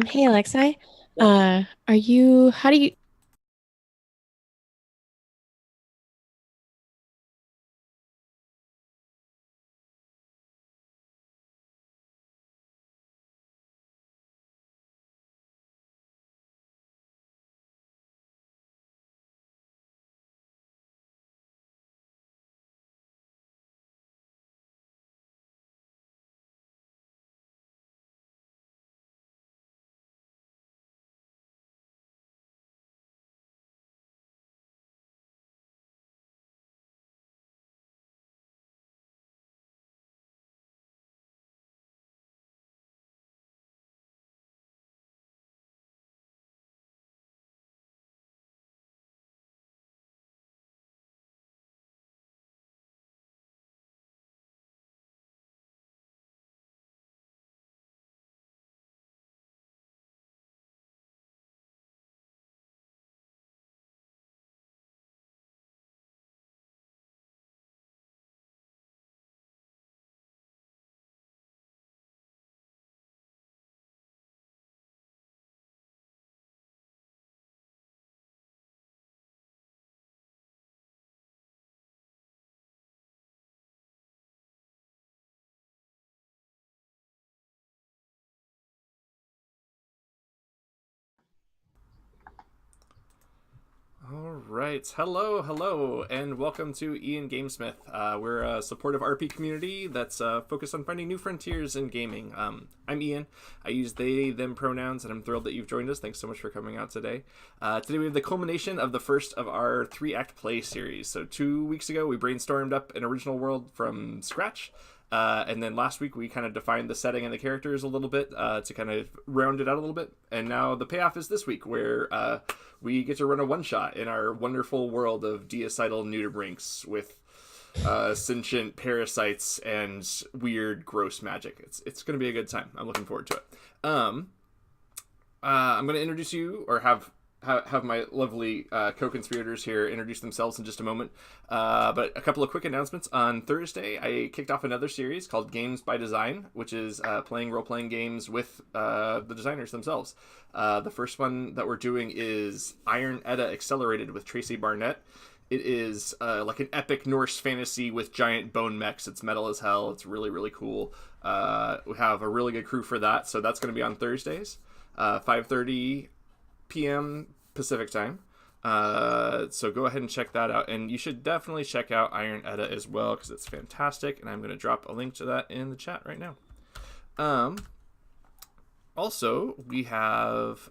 Hey Alexei, how do you, All right. Hello, and welcome to Ian Gamesmith. We're a supportive RP community that's focused on finding new frontiers in gaming. I'm Ian. I use they, them pronouns, and I'm thrilled that you've joined us. Thanks so much for coming out today. Today we have the culmination of the first of our 3-act play series. So 2 weeks ago, we brainstormed up an original world from scratch. And then last week we kind of defined the setting and the characters a little bit to kind of round it out a little bit. And now the payoff is this week where we get to run a one-shot in our wonderful world of deocidal nudibranchs with sentient parasites and weird, gross magic. It's going to be a good time. I'm looking forward to it. I'm going to introduce you, or have my lovely co-conspirators here introduce themselves in just a moment. But a couple of quick announcements. On Thursday, I kicked off another series called Games by Design, which is playing role-playing games with the designers themselves. The first one that we're doing is Iron Edda Accelerated with Tracy Barnett. It is like an epic Norse fantasy with giant bone mechs. It's metal as hell. It's really, really cool. We have a really good crew for that, so that's going to be on Thursdays, 5:30 p.m. Pacific time. So go ahead and check that out, and you should definitely check out Iron Edda as well because it's fantastic. And I'm going to drop a link to that in the chat right now. Also, we have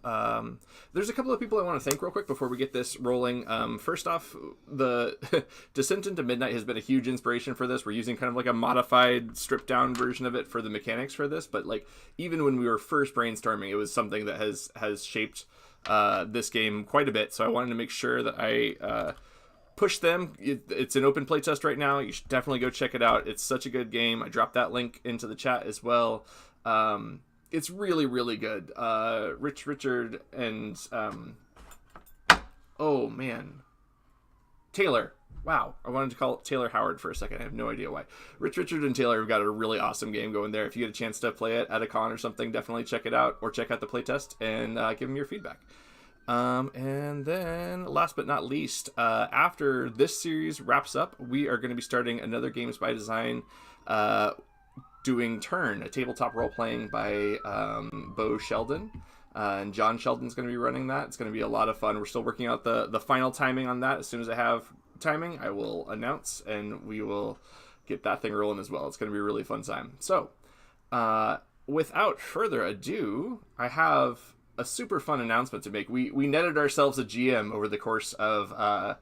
there's a couple of people I want to thank real quick before we get this rolling. First off, the Descent into Midnight has been a huge inspiration for this. We're using kind of like a modified, stripped down version of it for the mechanics for this, but like even when we were first brainstorming, it was something that has shaped this game quite a bit. So I wanted to make sure that I push them. It's an open playtest right now. You should definitely go check it out. It's such a good game. I dropped that link into the chat as well. It's really, really good. Richard and oh man, Taylor. Wow, I wanted to call it Taylor Howard for a second. I have no idea why. Richard and Taylor have got a really awesome game going there. If you get a chance to play it at a con or something, definitely check it out, or check out the playtest and give them your feedback. And then, last but not least, after this series wraps up, we are going to be starting another Games by Design doing Turn, a tabletop role playing by Bo Sheldon. And John Sheldon's going to be running that. It's going to be a lot of fun. We're still working out the final timing on that. As soon as I have timing, I will announce, and we will get that thing rolling as well. It's going to be a really fun time. So, without further ado, I have a super fun announcement to make. We netted ourselves a GM over the course of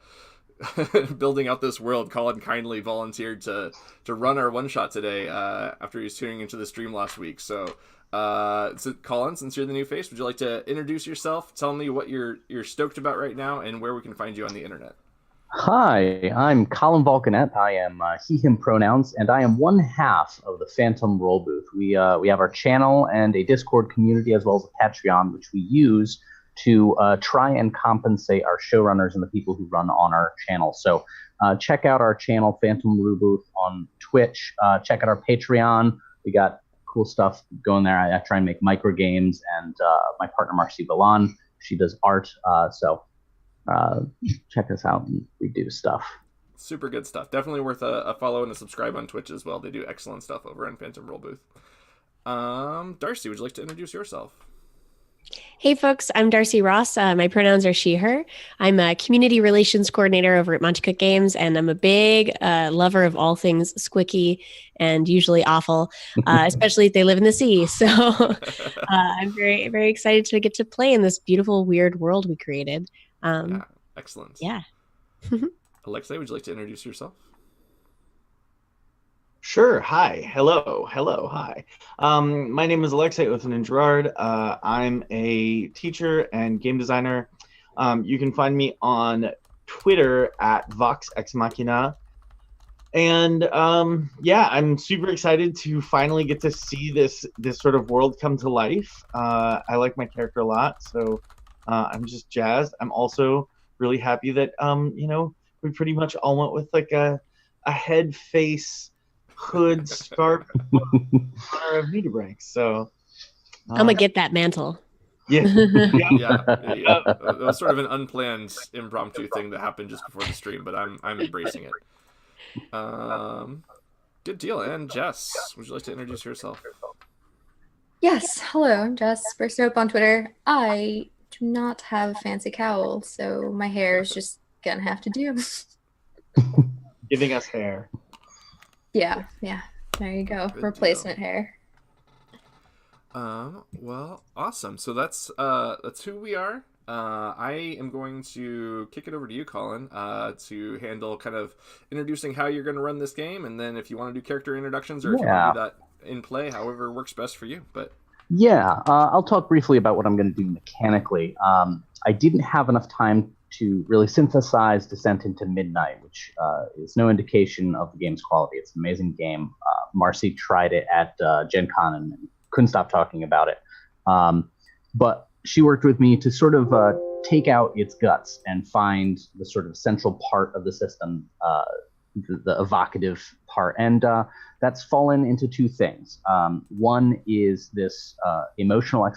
building out this world. Colin kindly volunteered to run our one shot today after he was tuning into the stream last week. So, Colin, since you're the new face, would you like to introduce yourself? Tell me what you're stoked about right now and where we can find you on the internet. Hi, I'm Colin Vulcanet. I am he, him pronouns, and I am one half of the Phantom Roll Booth. We have our channel and a Discord community as well as a Patreon, which we use to try and compensate our showrunners and the people who run on our channel. So check out our channel, Phantom Roll Booth, on Twitch. Check out our Patreon. We got cool stuff going there. I try and make micro games, and my partner Marcy Balan, she does art. So check us out, and we do stuff. Super good stuff. Definitely worth a follow and a subscribe on Twitch as well. They do excellent stuff over on Phantom Role Booth. Darcy, would you like to introduce yourself? Hey folks, I'm Darcy Ross. My pronouns are she, her. I'm a community relations coordinator over at Monte Cook Games, and I'm a big lover of all things squicky and usually awful, especially if they live in the sea. So I'm very, very excited to get to play in this beautiful, weird world we created. Yeah, excellent. Yeah. Alexei, would you like to introduce yourself? Sure. Hi. Hello. Hello. Hi. My name is Alexei Othman-Gerard. I'm a teacher and game designer. You can find me on Twitter at VoxXMachina. And yeah, I'm super excited to finally get to see this sort of world come to life. I like my character a lot, so I'm just jazzed. I'm also really happy that we pretty much all went with like a head, face, hood, scarf honor of Nudibranch. So I'm gonna get that mantle. yeah. Yeah. It was sort of an unplanned impromptu thing that happened just before the stream, but I'm embracing it. Good deal. And Jess, would you like to introduce yourself? Yes, hello, I'm Jess. First up on Twitter. I do not have a fancy cowl, so my hair is just gonna have to do. Giving us hair. Yeah, there you go. Good Replacement hair. Well, awesome. So that's who we are. I am going to kick it over to you, Colin, to handle kind of introducing how you're going to run this game, and then if you want to do character introductions or if you want to do that in play, however works best for you. But I'll talk briefly about what I'm going to do mechanically. I didn't have enough time to really synthesize Descent into Midnight, which is no indication of the game's quality. It's an amazing game. Marcy tried it at Gen Con and couldn't stop talking about it. But she worked with me to sort of take out its guts and find the sort of central part of the system, the evocative part. And that's fallen into two things. One is this emotional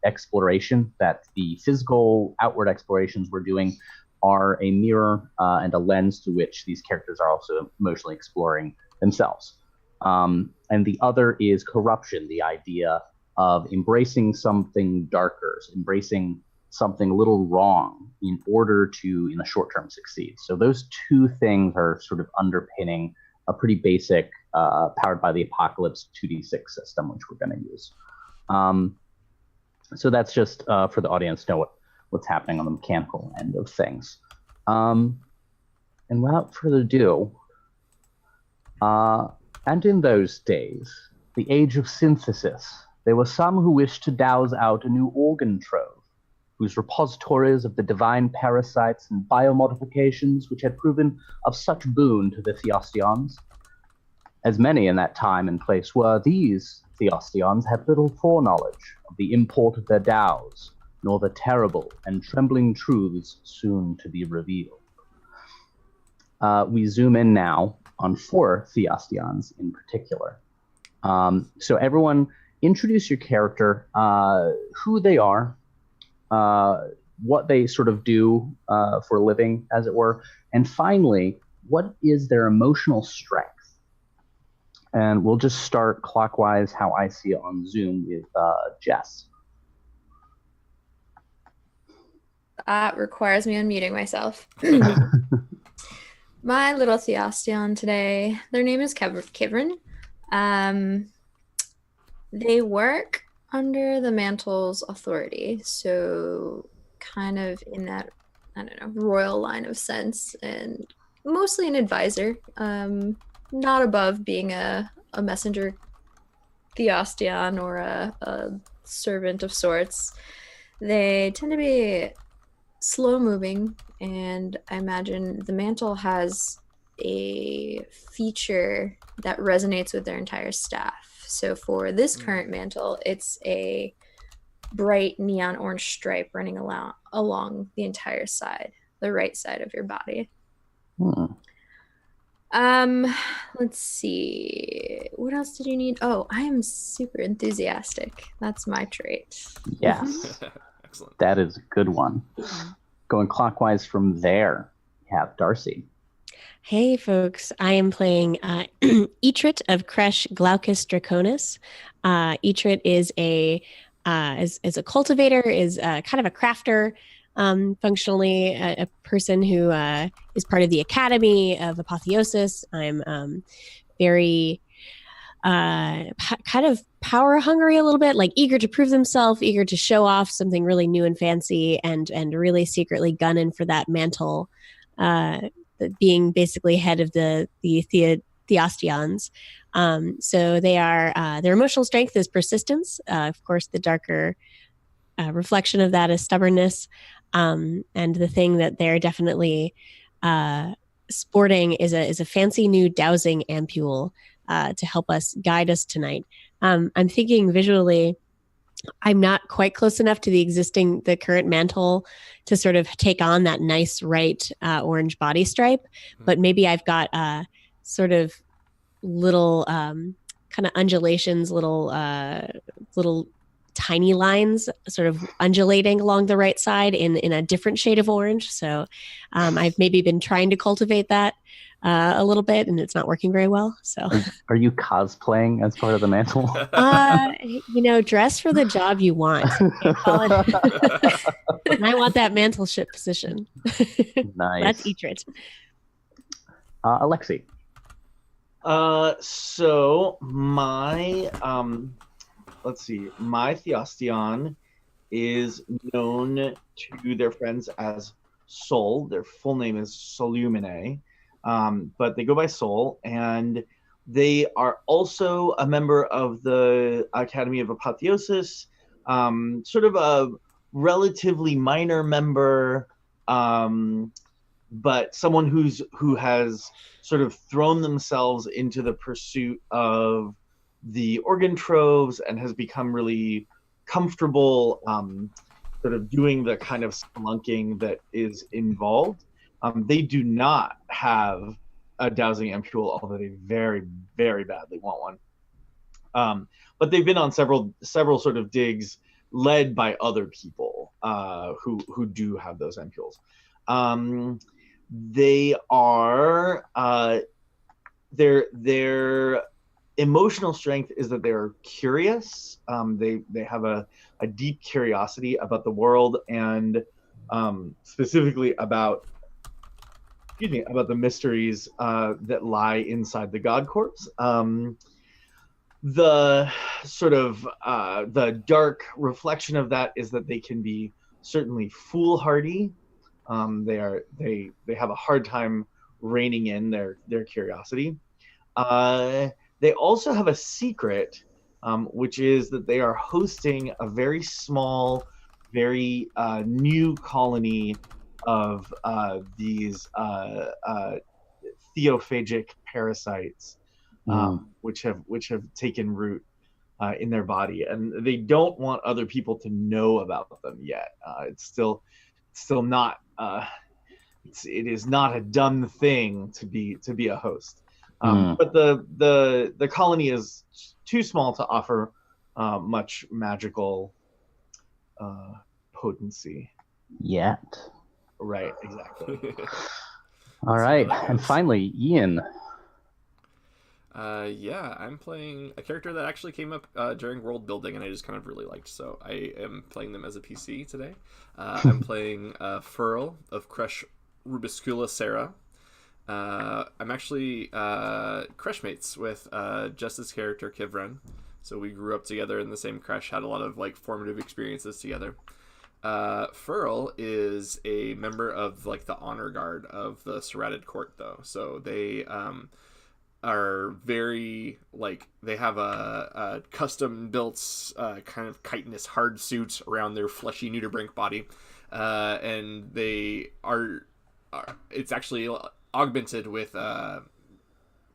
exploration, that the physical outward explorations we're doing are a mirror and a lens to which these characters are also emotionally exploring themselves. And the other is corruption, the idea of embracing something darker, embracing something a little wrong in order to, in the short term, succeed. So those two things are sort of underpinning a pretty basic powered by the Apocalypse 2d6 system, which we're going to use. So that's just for the audience to know what's happening on the mechanical end of things. And without further ado, and in those days, the age of synthesis, there were some who wished to douse out a new organ trove, whose repositories of the divine parasites and biomodifications which had proven of such boon to the Theosteons. As many in that time and place were, these Theosteons had little foreknowledge of the import of their dows, nor the terrible and trembling truths soon to be revealed. We zoom in now on 4 Theosteons in particular. So everyone, introduce your character, who they are, what they sort of do for a living, as it were, and finally, what is their emotional strength? And we'll just start clockwise how I see it on Zoom with Jess. That requires me unmuting myself. My little Theostion today, their name is Kivrin. They work under the Mantle's authority, so kind of in that, royal line of sense, and mostly an advisor, not above being a messenger Theostion or a servant of sorts. They tend to be slow moving, and I imagine the Mantle has a feature that resonates with their entire staff. So for this current mantle, it's a bright neon orange stripe running along the entire side, the right side of your body. Um, let's see. What else did you need? Oh, I am super enthusiastic. That's my trait. Yes, Excellent. that is a good one. Going clockwise from there, we have Darcy. Hey, folks. I am playing Etrit of Kresh Glaucus Draconis. Etrit is is a cultivator, is kind of a crafter, functionally a person who is part of the Academy of Apotheosis. I'm very kind of power hungry a little bit, like eager to prove themselves, eager to show off something really new and fancy, and really secretly gunning for that mantle, being basically head of the Theosteons. So they are their emotional strength is persistence. Of course, the darker reflection of that is stubbornness. And the thing that they're definitely sporting is a fancy new dowsing ampule to help us guide us tonight. I'm thinking visually, I'm not quite close enough to the current mantle to sort of take on that nice right orange body stripe, but maybe I've got sort of little kind of undulations, little tiny lines sort of undulating along the right side in a different shade of orange. So I've maybe been trying to cultivate that a little bit, and it's not working very well. So, are you cosplaying as part of the mantle? Dress for the job you want. And I want that mantleship position. Nice. That's Etrit. Alexi. So my let's see, my Theostion is known to their friends as Sol. Their full name is Solumine, but they go by Sol, and they are also a member of the Academy of Apotheosis, sort of a relatively minor member, but someone who has sort of thrown themselves into the pursuit of the organ troves and has become really comfortable sort of doing the kind of spelunking that is involved. They do not have a dowsing ampule, although they very, very badly want one. But they've been on several sort of digs led by other people who do have those ampules. They are their emotional strength is that they're curious. They have a deep curiosity about the world, and specifically about the mysteries that lie inside the God Corpse. The sort of the dark reflection of that is that they can be certainly foolhardy. They have a hard time reining in their curiosity. They also have a secret, which is that they are hosting a very small, very new colony of these theophagic parasites, which have taken root in their body, and they don't want other people to know about them yet. It's still not. It is not a done thing to be a host. But the colony is too small to offer much magical potency. Yet. Right, exactly. All right, and finally, Ian. Yeah, I'm playing a character that actually came up during world building, and I just kind of really liked. So I am playing them as a PC today. I'm playing Furl of Kresh Rubiscula Serra. I'm actually Kresh mates with Justice character Kivren, so we grew up together in the same Kresh, had a lot of like formative experiences together. Furl is a member of like the honor guard of the Serrated Court, though, so they are very like they have a custom built kind of chitinous hard suit around their fleshy Nudibranch body, and they are it's actually augmented with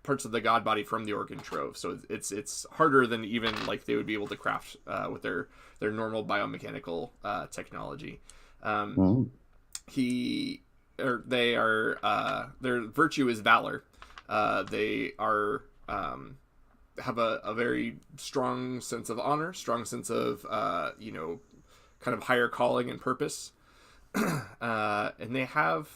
parts of the god body from the organ trove, so it's harder than even like they would be able to craft with their normal biomechanical technology. They are their virtue is valor, They are have a very strong sense of honor, strong sense of kind of higher calling and purpose, and they have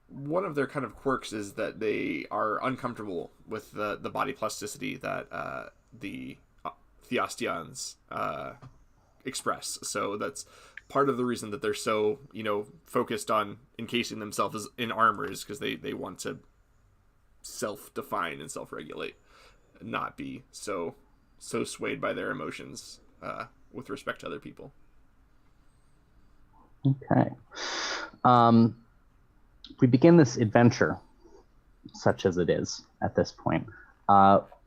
one of their kind of quirks is that they are uncomfortable with the body plasticity that the Theosteons express. So that's part of the reason that they're so focused on encasing themselves in armor, is because they want to self-define and self-regulate, not be so swayed by their emotions with respect to other people. Okay. We begin this adventure, such as it is at this point,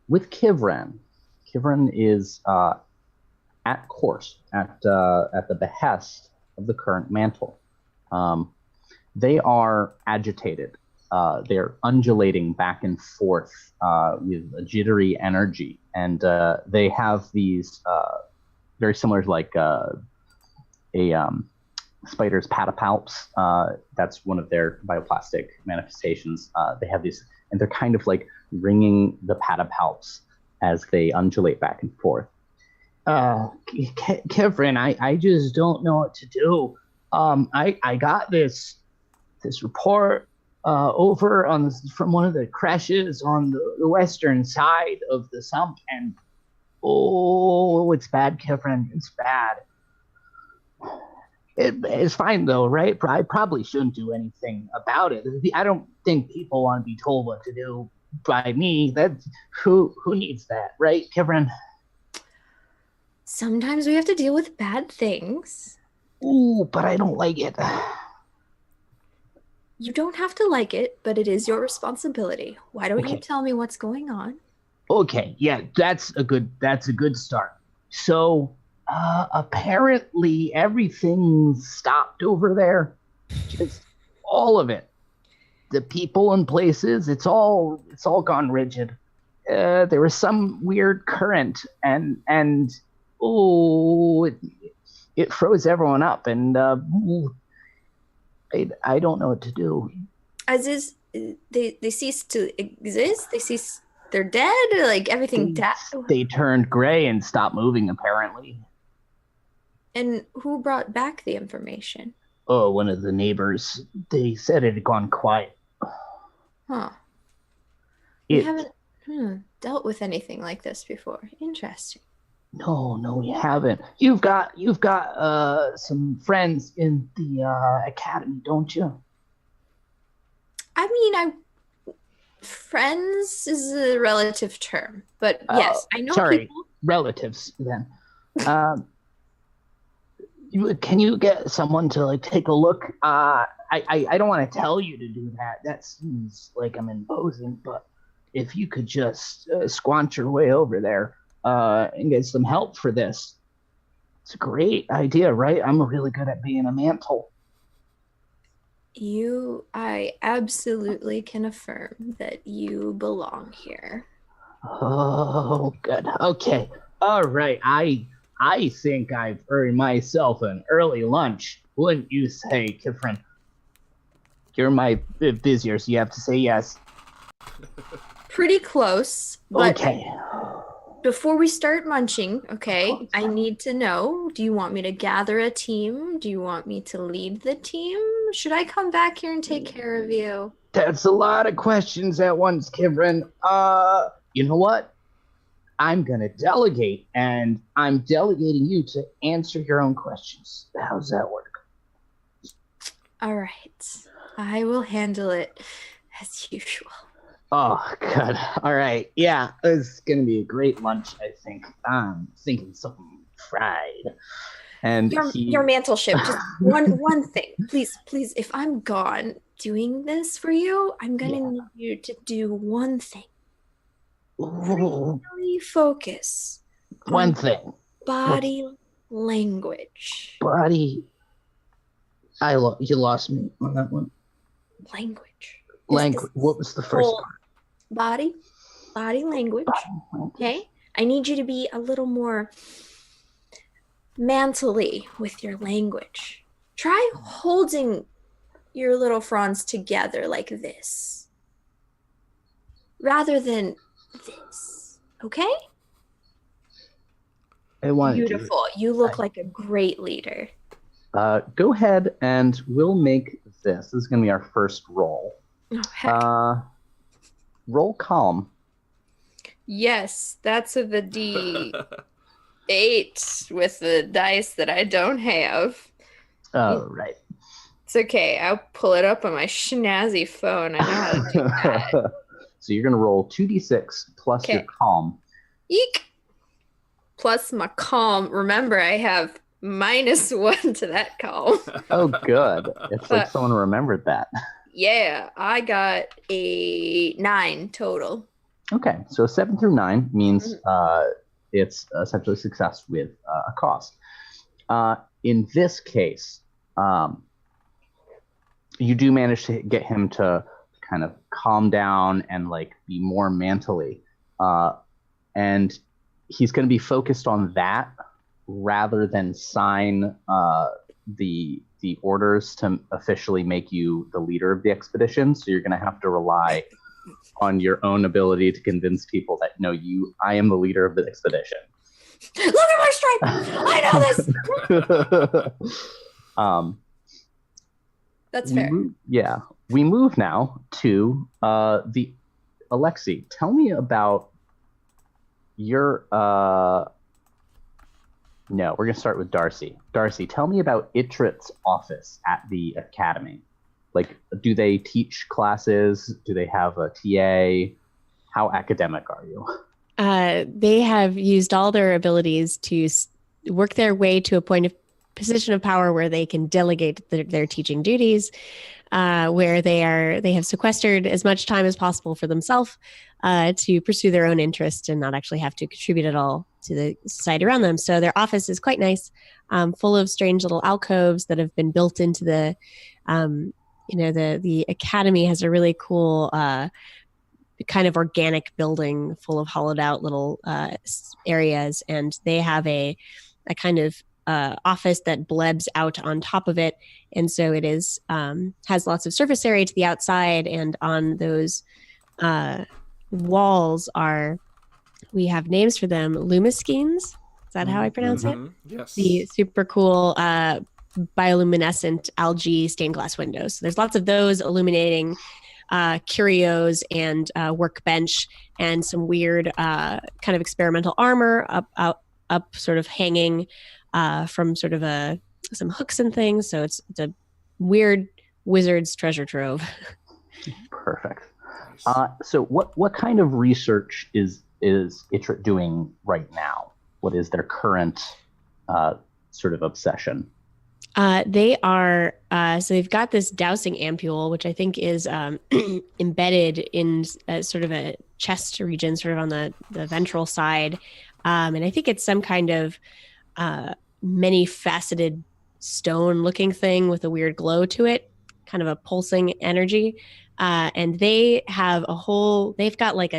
with Kivran. Kivran is at court at the behest of the current mantle. They are agitated. They're undulating back and forth with a jittery energy, and they have these very similar to like a spider's patapalps. That's one of their bioplastic manifestations. They have these, and they're kind of like ringing the patapalps as they undulate back and forth. Kivran, I just don't know what to do. I got this report over from one of the creches on the western side of the sump, and it's bad, Kivran. It's bad. It's fine though, right? I probably shouldn't do anything about it. I don't think people want to be told what to do by me. Who needs that, right, Kivran? Sometimes we have to deal with bad things. Ooh, but I don't like it. You don't have to like it, but it is your responsibility. Why don't you Okay. tell me what's going on? Okay, yeah, that's a good start. So, apparently everything stopped over there. Just all of it. The people and places, it's all gone rigid. There was some weird current, and it froze everyone up, and I don't know what to do. As is, they cease to exist. They're dead. Like everything died. They turned gray and stopped moving, apparently. And who brought back the information? Oh, one of the neighbors. They said it had gone quiet. Huh. We haven't dealt with anything like this before. Interesting. No, we haven't. You've got some friends in the academy, don't you? I mean, friends is a relative term, but yes, I know people. Relatives then. Can you get someone to like take a look? I don't want to tell you to do that. That seems like I'm imposing, but if you could just squanch your way over there and get some help for this, it's a great idea, right? I'm really good at being a mantle. I absolutely can affirm that you belong here. Oh, good. Okay. All right. I think I've earned myself an early lunch. Wouldn't you say, Kivran? You're my vizier, so you have to say yes. Pretty close. But okay. Before we start munching, okay, I need to know, do you want me to gather a team? Do you want me to lead the team? Should I come back here and take care of you? That's a lot of questions at once, Kivran. You know what? I'm going to delegate, and I'm delegating you to answer your own questions. How's that work? All right. I will handle it as usual. Oh, good. All right. Yeah, it's going to be a great lunch, I think. I'm thinking something fried. And your mantleship, just one thing. Please, if I'm gone doing this for you, I'm going to need you to do one thing. Ooh. Really focus one thing. Body language. Body. You lost me on that one. Language. What was the first part? Body language. Okay. I need you to be a little more mantly with your language. Try holding your little fronds together like this. rather than this. Okay? I want to. Beautiful. You look like a great leader. Go ahead and we'll make this. This is going to be our first roll. Oh, heck. Roll calm. Yes, that's with the D8 with the dice that I don't have. Oh, right. It's okay. I'll pull it up on my schnazzy phone. I know how to do that. So you're going to roll 2d6 plus your calm. Eek! Plus my calm. Remember, I have -1 to that calm. Oh, good. It's like someone remembered that. Yeah, I got a 9 total. Okay, so 7 through 9 means it's essentially success with a cost. In this case, you do manage to get him to kind of calm down and like be more manly, and he's going to be focused on that rather than sign the orders to officially make you the leader of the expedition. So you're going to have to rely on your own ability to convince people that no, I am the leader of the expedition. Look at my stripe! I know this. That's fair. We move now to the Alexi. Tell me about your no, we're going to start with Darcy. Darcy, tell me about Itrit's office at the academy. Like, do they teach classes? Do they have a TA? How academic are you? They have used all their abilities to work their way to a position of power where they can delegate their teaching duties, where they have sequestered as much time as possible for themselves to pursue their own interest and not actually have to contribute at all to the society around them. So their office is quite nice, full of strange little alcoves that have been built into the academy has a really cool kind of organic building full of hollowed out little areas, and they have a kind of office that blebs out on top of it, and so it is has lots of surface area to the outside, and on those walls we have names for them. Lumiskeens, is that how I pronounce it? Yes. The super cool bioluminescent algae stained glass windows. So there's lots of those illuminating curios and workbench and some weird kind of experimental armor up sort of hanging from sort of some hooks and things. So it's a weird wizard's treasure trove. Perfect. So what kind of research is Itrit doing right now? What is their current sort of obsession? They are so they've got this dowsing ampule, which I think is embedded in sort of a chest region, sort of on the ventral side, and I think it's some kind of many-faceted stone-looking thing with a weird glow to it, kind of a pulsing energy. And they have they've got like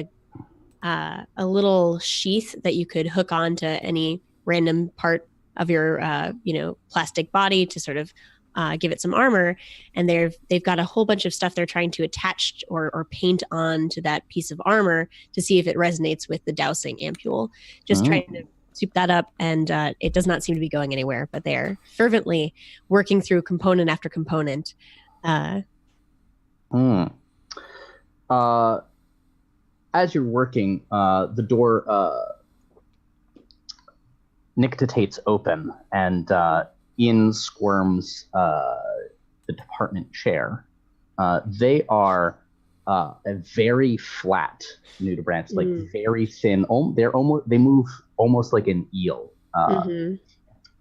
a little sheath that you could hook on to any random part of your plastic body to sort of give it some armor, and they've got a whole bunch of stuff they're trying to attach or paint on to that piece of armor to see if it resonates with the dowsing ampule. Just trying to soup that up, and it does not seem to be going anywhere, but they're fervently working through component after component. As you're working, the door nictitates open, and in squirms the department chair. They are a very flat nudibranchs, like very thin. They move almost like an eel.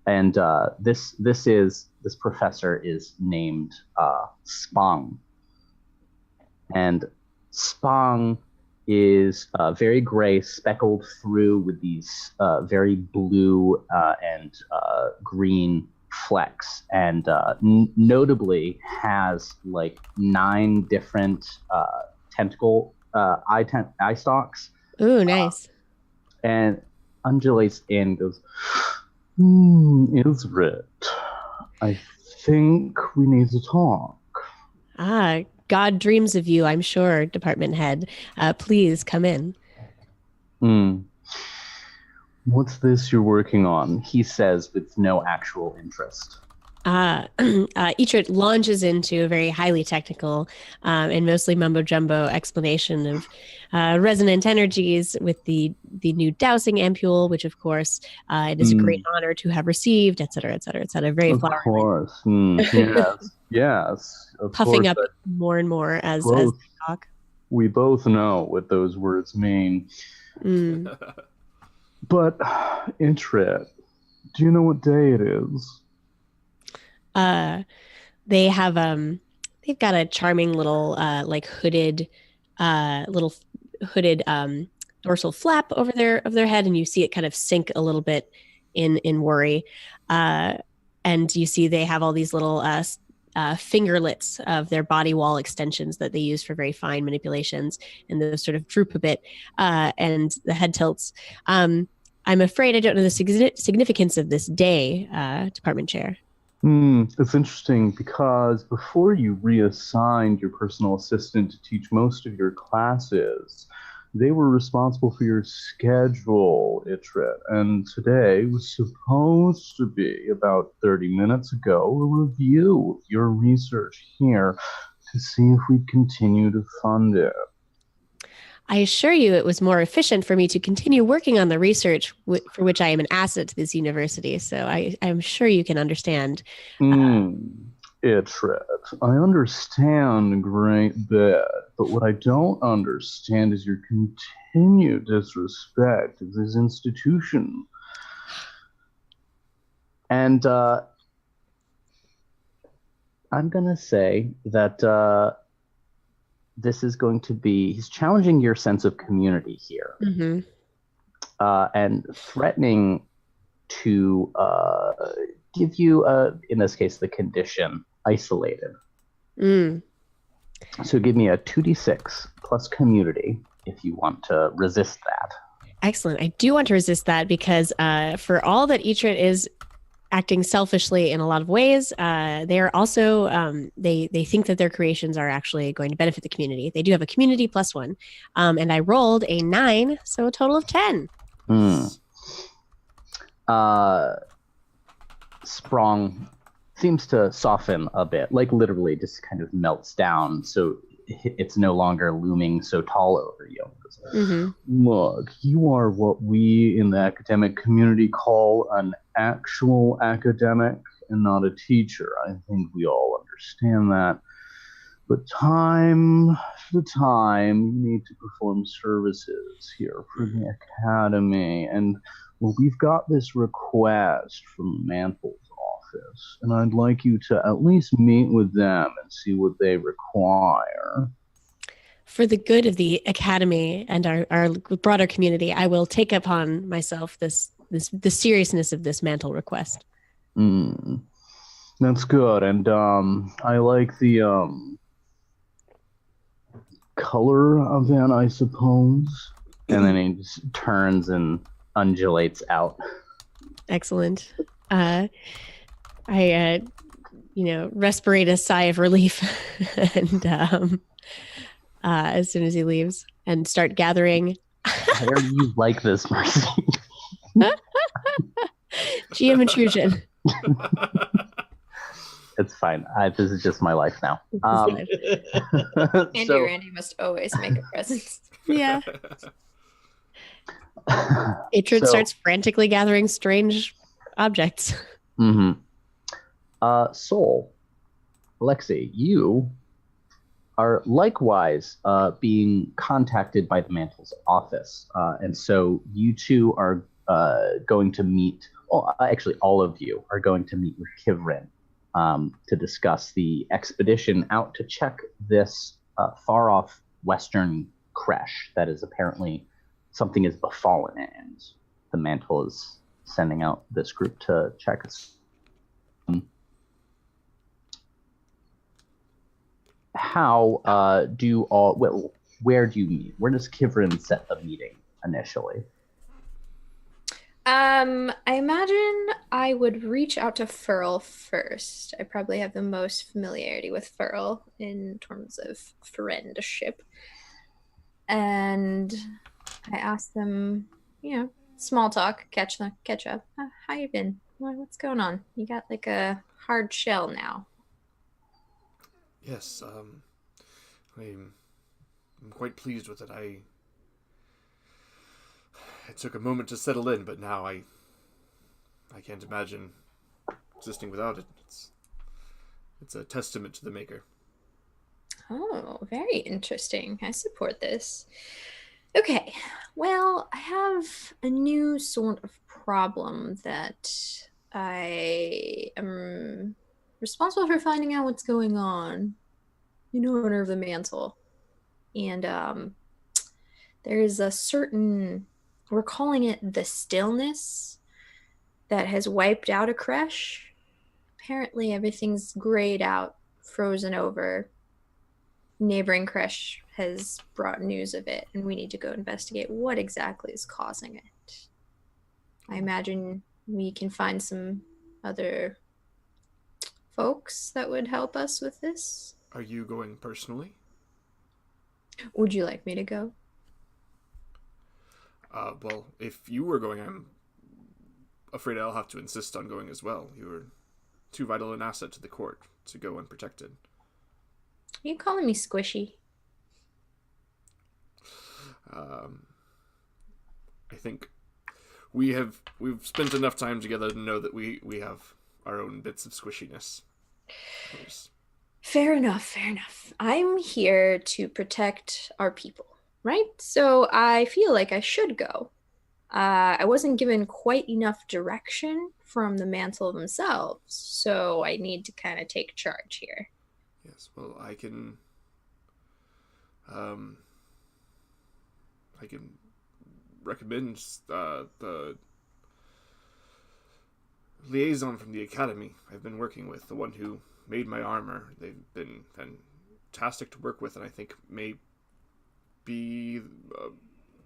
And this professor is named Spong, and Spong is very gray, speckled through with these very blue and green flecks, and notably has like 9 different tentacle eye stalks. Ooh, nice. And undulates in, goes, Isrit, I think we need to talk. God dreams of you, I'm sure, department head. Please come in. What's this you're working on? He says with no actual interest. Ichrit launches into a very highly technical and mostly mumbo jumbo explanation of resonant energies with the new dowsing ampule, which of course it is a great honor to have received, et cetera, et cetera, et cetera. Very flowery. Of course. Yes. Yes. Of Puffing course, up more and more as both, they talk. We both know what those words mean. But, Ichrit, do you know what day it is? They have they've got a charming little like hooded dorsal flap over their head, and you see it kind of sink a little bit in worry, and you see they have all these little fingerlets of their body wall extensions that they use for very fine manipulations, and those sort of droop a bit, and the head tilts. I'm afraid I don't know the significance of this day, department chair. It's interesting because before you reassigned your personal assistant to teach most of your classes, they were responsible for your schedule, Ichrit. And today was supposed to be, about 30 minutes ago, a review of your research here to see if we'd continue to fund it. I assure you it was more efficient for me to continue working on the research for which I am an asset to this university. So I'm sure you can understand. Ichrit, I understand a great bit, but what I don't understand is your continued disrespect of this institution. And I'm going to say that this is going to be, he's challenging your sense of community here, and threatening to give you, in this case, the condition isolated. So give me a 2d6 plus community if you want to resist that. Excellent. I do want to resist that because for all that Ichrit is acting selfishly in a lot of ways, they are also they think that their creations are actually going to benefit the community. They do have a community +1, and I rolled a 9, so a total of 10. Sprong seems to soften a bit, like literally just kind of melts down, so it's no longer looming so tall over you. Look, you are what we in the academic community call an actual academic and not a teacher. I think we all understand that. But time after time, you need to perform services here for the academy. And well, we've got this request from Mantle's office, and I'd like you to at least meet with them and see what they require. For the good of the academy and our broader community, I will take upon myself the seriousness of this Mantle request. That's good, and I like the color of that, I suppose. And then he just turns and undulates out. Excellent. I respirate a sigh of relief, and as soon as he leaves, and start gathering. Why are you like this, Mercy? GM intrusion. It's fine. This is just my life now. Randy must always make a presence. Yeah. Ichrit starts frantically gathering strange objects. Soul, Alexei, you are likewise being contacted by the Mantle's office. And so you two are going to meet, actually all of you are going to meet with Kivrin to discuss the expedition out to check this far-off western creche that is apparently something has befallen it, and the Mantle is sending out this group to check us. How do you all, well, where do you meet? Where does Kivrin set the meeting initially? I imagine I would reach out to Furl first. I probably have the most familiarity with Furl in terms of friendship. And I asked them, small talk, catch up. How you been? What's going on? You got like a hard shell now. Yes, I'm quite pleased with it. It took a moment to settle in, but now I can't imagine existing without it. It's a testament to the maker. Oh, very interesting. I support this. Okay, well, I have a new sort of problem that I am responsible for finding out what's going on in Order of the Mantle. And there is a certain, we're calling it the stillness that has wiped out a creche. Apparently, everything's grayed out, frozen over. Neighboring creche has brought news of it, and we need to go investigate what exactly is causing it. I imagine we can find some other folks that would help us with this. Are you going personally? Would you like me to go? Well, if you were going, I'm afraid I'll have to insist on going as well. You are too vital an asset to the court to go unprotected. Are you calling me squishy? I think we've spent enough time together to know that we have our own bits of squishiness. Fair enough, fair enough. I'm here to protect our people, right? So I feel like I should go. I wasn't given quite enough direction from the mantle themselves, so I need to kind of take charge here. Yes, well, I can recommend the liaison from the academy I've been working with, the one who made my armor. They've been fantastic to work with, and I think may be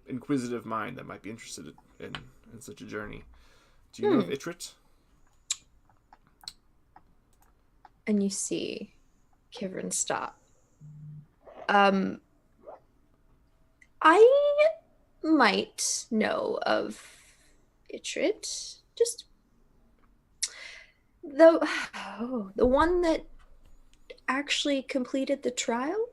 inquisitive mind that might be interested in such a journey. Do you know of Itrit? And you see Kivrin stop. I might know of Itrit. Just the one that actually completed the trial.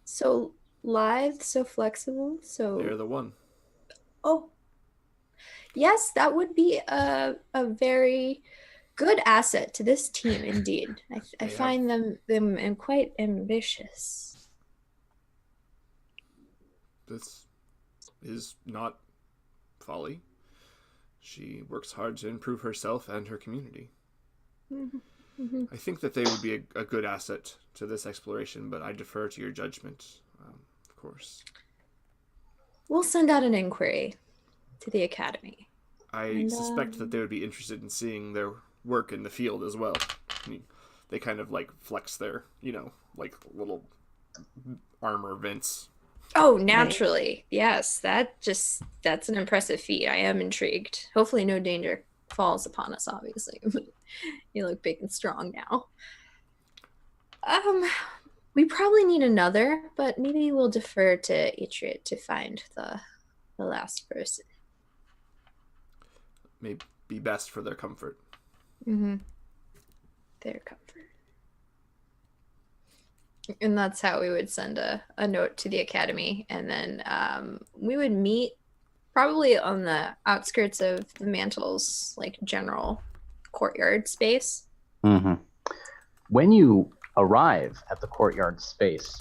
So lithe, so flexible, so They're the one. Oh. Yes, that would be a very good asset to this team indeed. I find them quite ambitious. This is not folly. She works hard to improve herself and her community. Mm-hmm. I think that they would be a good asset to this exploration, but I defer to your judgment, of course. We'll send out an inquiry to the academy. I suspect that they would be interested in seeing their work in the field as well. I mean, they kind of like flex their, like little armor vents. Oh, naturally. Yes, that's an impressive feat. I am intrigued. Hopefully no danger falls upon us, obviously. You look big and strong now. We probably need another, but maybe we'll defer to Itrit to find the last person. May be best for their comfort. Mm-hmm. Their comfort. And that's how we would send a note to the academy. And then we would meet probably on the outskirts of the Mantle's like general courtyard space. Mm-hmm. When you arrive at the courtyard space,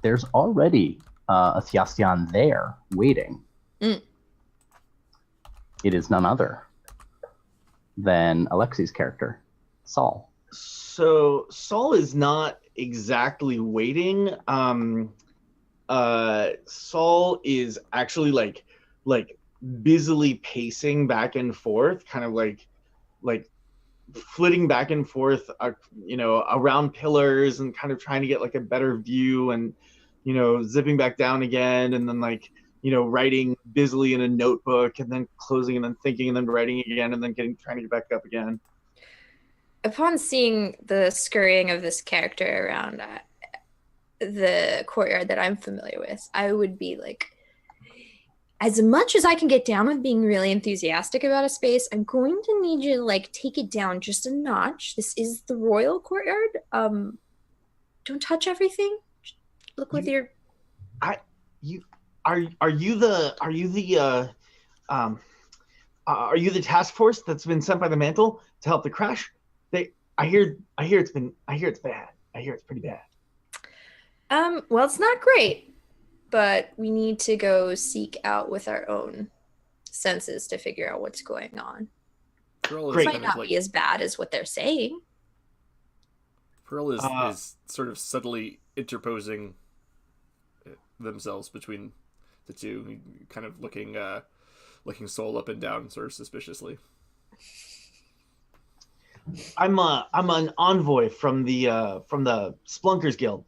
there's already a Theosteon there waiting. It is none other than Alexi's character, Saul. So Saul is not exactly waiting. Saul is actually like busily pacing back and forth, kind of like flitting back and forth, around pillars and kind of trying to get like a better view, and zipping back down again, and then like writing busily in a notebook and then closing and then thinking and then writing again and then trying to get back up again. Upon seeing the scurrying of this character around the courtyard that I'm familiar with, I would be like, as much as I can get down with being really enthusiastic about a space, I'm going to need you to like take it down just a notch. This is the royal courtyard. Don't touch everything. Look with your. Are you the task force that's been sent by the mantle to help the crash? I hear it's bad. I hear it's pretty bad. Well, it's not great, but we need to go seek out with our own senses to figure out what's going on. Pearl It might not be as bad as what they're saying. Pearl is sort of subtly interposing themselves between the two, kind of looking Soul up and down, sort of suspiciously. I'm an envoy from the Splunkers Guild.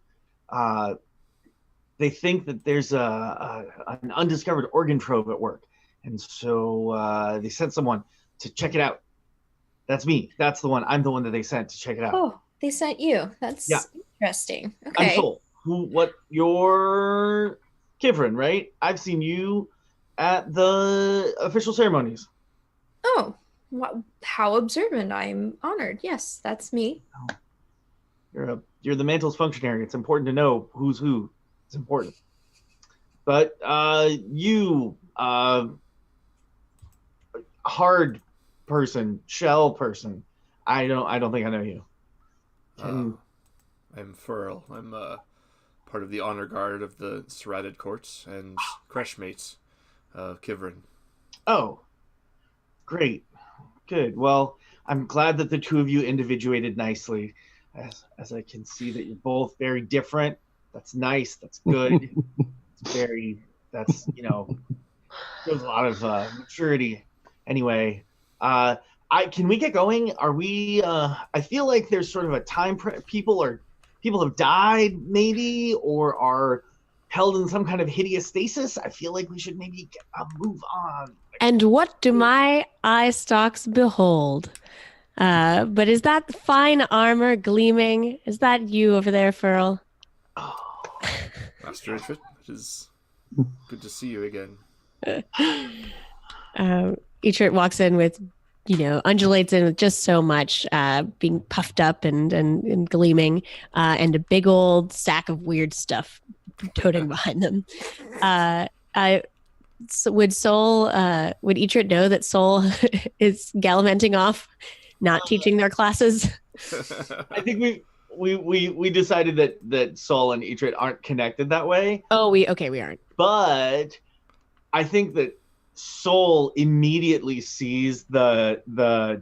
They think that there's an undiscovered organ trove at work, and so they sent someone to check it out. That's me. That's the one. I'm the one that they sent to check it out. Oh, they sent you. That's interesting. Okay. I'm Soul. You're Kivrin, right? I've seen you at the official ceremonies. Oh, how observant. I'm honored. Yes, that's me. You're the mantle's functionary. It's important to know who's who. It's important. But you, hard person, shell person, I don't think I know you. I'm Furl. I'm part of the honor guard of the Serrated Courts and crash mates of Kivrin. Oh, great. Good. Well, I'm glad that the two of you individuated nicely. As I can see that you're both very different. That's nice. That's good. That's shows a lot of maturity. Anyway, can we get going? Are we, I feel like there's sort of a time, people have died maybe, or are held in some kind of hideous stasis. I feel like we should maybe move on. And what do my eye stalks behold? But is that fine armor gleaming? Is that you over there, Furl? Oh. Master Itrit, it is good to see you again. Itrit walks in with, undulates in with just so much, being puffed up and gleaming, and a big old sack of weird stuff toting behind them. Would Itrit know that Soul is gallivanting off, not teaching their classes? I think we decided that Soul and Itrit aren't connected that way. Oh, we aren't. But I think that Soul immediately sees the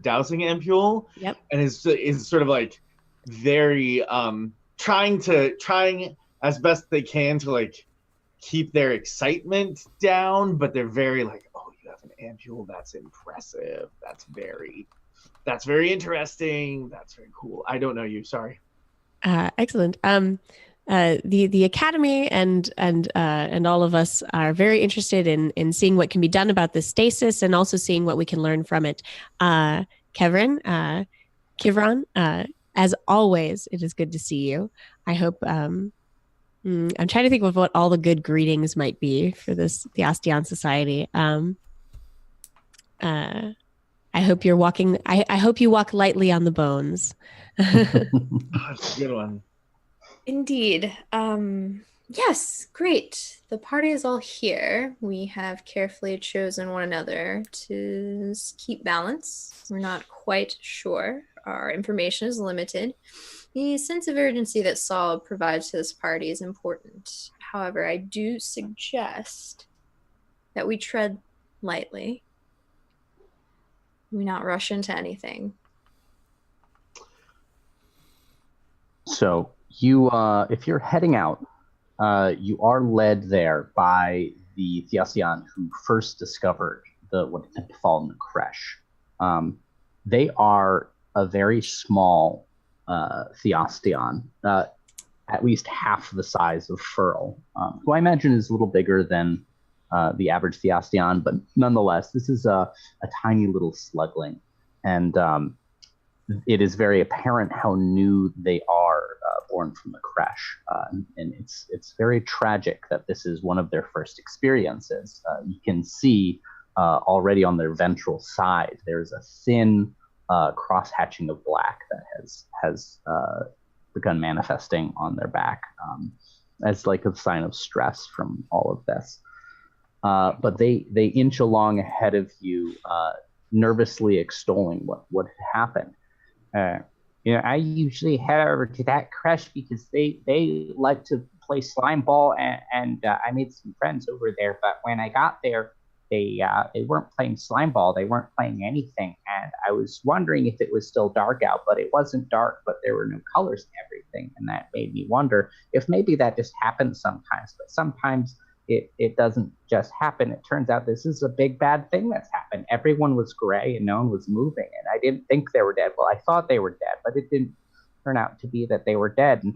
dowsing ampule. Yep. And is sort of like very trying as best they can to like keep their excitement down, but they're very like, oh, you have an ampule, that's impressive, that's very interesting, that's very cool. I don't know you, sorry. Excellent. The academy and all of us are very interested in seeing what can be done about this stasis, and also seeing what we can learn from it. Kivrin, as always, it is good to see you. I hope. I'm trying to think of what all the good greetings might be for this Theosteon society. I hope you're walking. I hope you walk lightly on the bones. That's a good one. Indeed. Yes, great. The party is all here. We have carefully chosen one another to keep balance. We're not quite sure. Our information is limited. The sense of urgency that Saul provides to this party is important. However, I do suggest that we tread lightly. We not rush into anything. So you, if you're heading out, you are led there by the Theosteon who first discovered what had befallen Kresh. They are a very small Theosteon, at least half the size of Furl, who I imagine is a little bigger than the average Theostion, but nonetheless, this is a tiny little slugling, and it is very apparent how new they are, born from the crash, and it's very tragic that this is one of their first experiences. You can see already on their ventral side there's a thin cross-hatching of black that has begun manifesting on their back, as like a sign of stress from all of this. But they inch along ahead of you, nervously extolling what had happened. I usually head over to that crush because they like to play slime ball, and I made some friends over there. But when I got there, they weren't playing slime ball. They weren't playing anything, and I was wondering if it was still dark out, but it wasn't dark. But there were no colors and everything, and that made me wonder if maybe that just happens sometimes. But sometimes it doesn't just happen. It turns out this is a big bad thing that's happened. Everyone was gray and no one was moving, and I didn't think they were dead. Well, I thought they were dead, but it didn't turn out to be that they were dead, and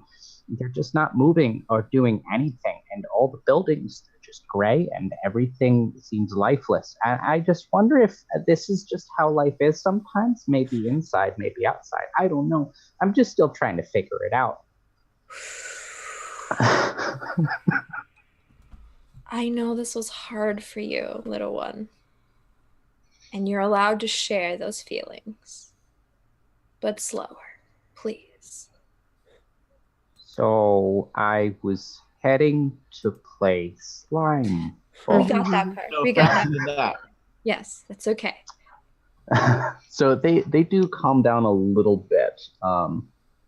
they're just not moving or doing anything, and all the buildings are just gray and everything seems lifeless. And I just wonder if this is just how life is sometimes, maybe inside, maybe outside. I don't know. I'm just still trying to figure it out. I know this was hard for you, little one. And you're allowed to share those feelings. But slower, please. So I was heading to play slime ball. We got that part. No, We got faster that. than that. Yes, that's okay. So they do calm down a little bit.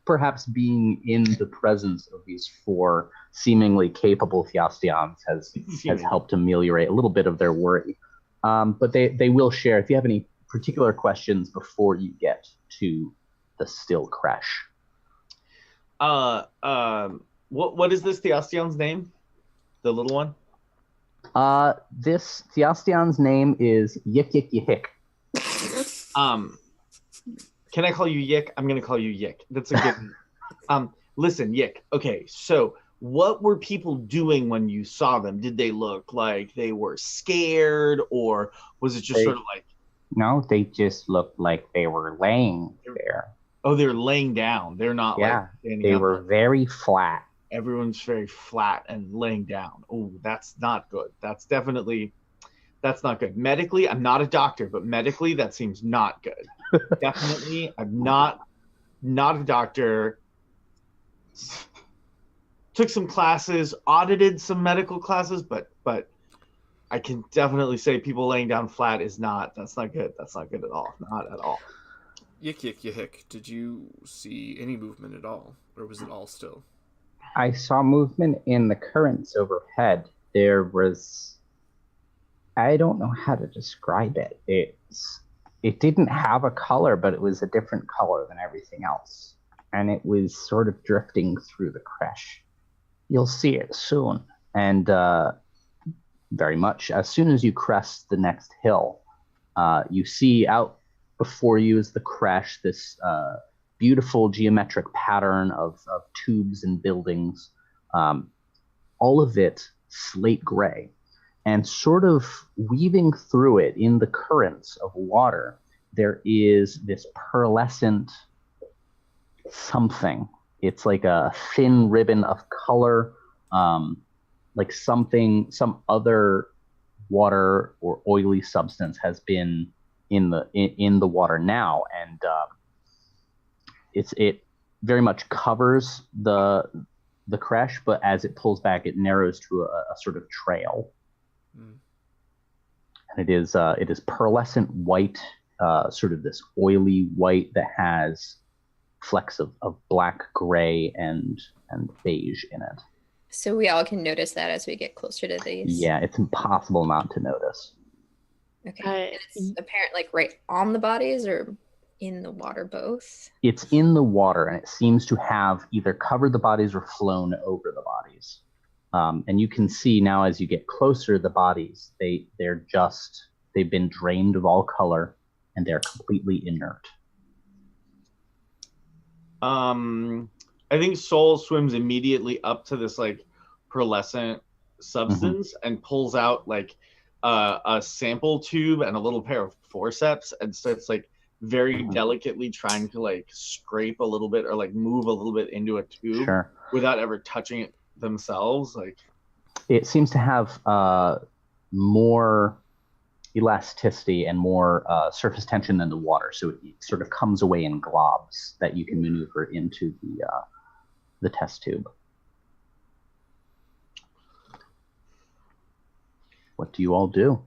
Perhaps being in the presence of these four seemingly capable Theosteons has helped ameliorate a little bit of their worry. But they will share if you have any particular questions before you get to the still crash. What is this Theosteon's name? The little one? This Theosteon's name is Yik Yik Yik. Can I call you Yik? I'm gonna call you Yik. That's a good. Listen, Yik. Okay, so what were people doing when you saw them? Did they look like they were scared, or was it just sort of like? No, they just looked like they were laying there. Oh, they're laying down. They're not like standing they up. were very flat. Everyone's very flat and laying down. Oh, that's not good. That's not good. Medically, I'm not a doctor, but medically, that seems not good. Definitely, I'm not a doctor. Took some classes, audited some medical classes, but I can definitely say people laying down flat that's not good. That's not good at all. Not at all. Yik yik yik. Did you see any movement at all, or was it all still? I saw movement in the currents overhead. There was, I don't know how to describe it. It didn't have a color, but it was a different color than everything else. And it was sort of drifting through the crash. You'll see it soon. And very much, as soon as you crest the next hill, you see out before you is the crash, this beautiful geometric pattern of tubes and buildings, all of it slate gray. And sort of weaving through it in the currents of water, there is this pearlescent something. It's like a thin ribbon of color, like some other water or oily substance has been in the water now, and it very much covers the crash, but as it pulls back, it narrows to a sort of trail. And it is pearlescent white, sort of this oily white that has flecks of black, gray, and beige in it. So we all can notice that as we get closer to these. Yeah, it's impossible not to notice. Okay. And it's apparent, like right on the bodies or in the water, both? It's in the water, and it seems to have either covered the bodies or flown over the bodies. And you can see now as you get closer, the bodies, they've been drained of all color, and they're completely inert. I think Soul swims immediately up to this like pearlescent substance and pulls out like a sample tube and a little pair of forceps and starts like very delicately trying to like scrape a little bit or like move a little bit into a tube without ever touching it themselves. Like it seems to have more elasticity and more surface tension than the water, so it sort of comes away in globs that you can maneuver into the test tube. What do you all do?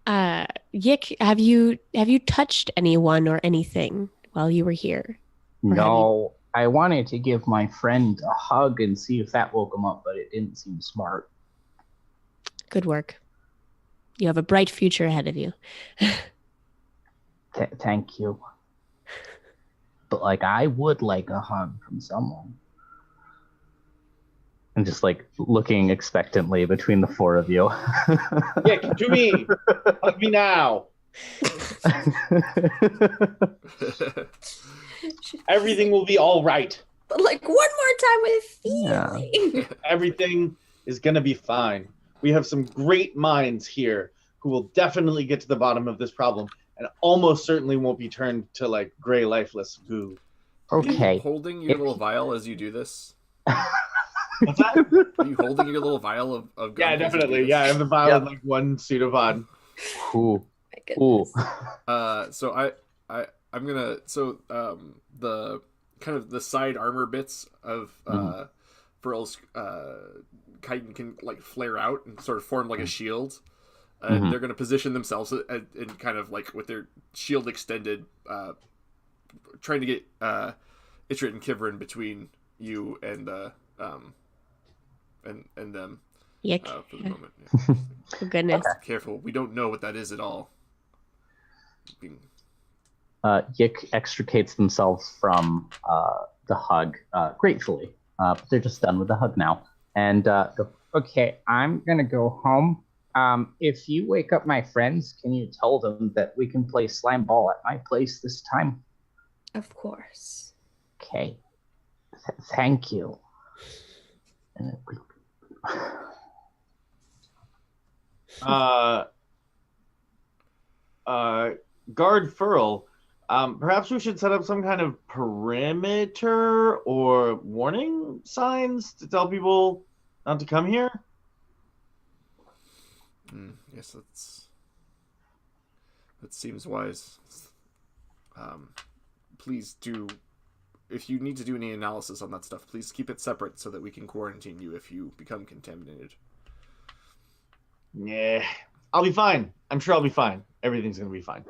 Yik, have you touched anyone or anything while you were here? No, I wanted to give my friend a hug and see if that woke him up, but it didn't seem smart. Good work. You have a bright future ahead of you. Thank you. But like, I would like a hug from someone. And just like looking expectantly between the four of you. Yeah, to me. Hug me now. Everything will be all right. But like one more time with feeling. Yeah. Everything is going to be fine. We have some great minds here who will definitely get to the bottom of this problem and almost certainly won't be turned to like gray lifeless goo. Okay. Are you holding your little vial as you do this? What's that? Are you holding your little vial of Yeah, definitely. Yeah, I have the vial in like one pseudopod. Ooh. Ooh. So I'm gonna the kind of the side armor bits of Furl's chitin can like flare out and sort of form like a shield. And they're going to position themselves and kind of like with their shield extended, trying to get Itrit and Kivrin between you and them. Yik. For the moment. Yeah. Oh, goodness. Careful. We don't know what that is at all. Yik extricates themselves from the hug gratefully. But they're just done with the hug now. And go, okay, I'm going to go home. If you wake up my friends, can you tell them that we can play slime ball at my place this time? Of course. Okay. Thank you. Guard Furl, perhaps we should set up some kind of perimeter or warning signs to tell people not to come here. Yes, that seems wise. Please do, if you need to do any analysis on that stuff, please keep it separate so that we can quarantine you if you become contaminated. Yeah, I'll be fine. I'm sure I'll be fine. Everything's gonna be fine.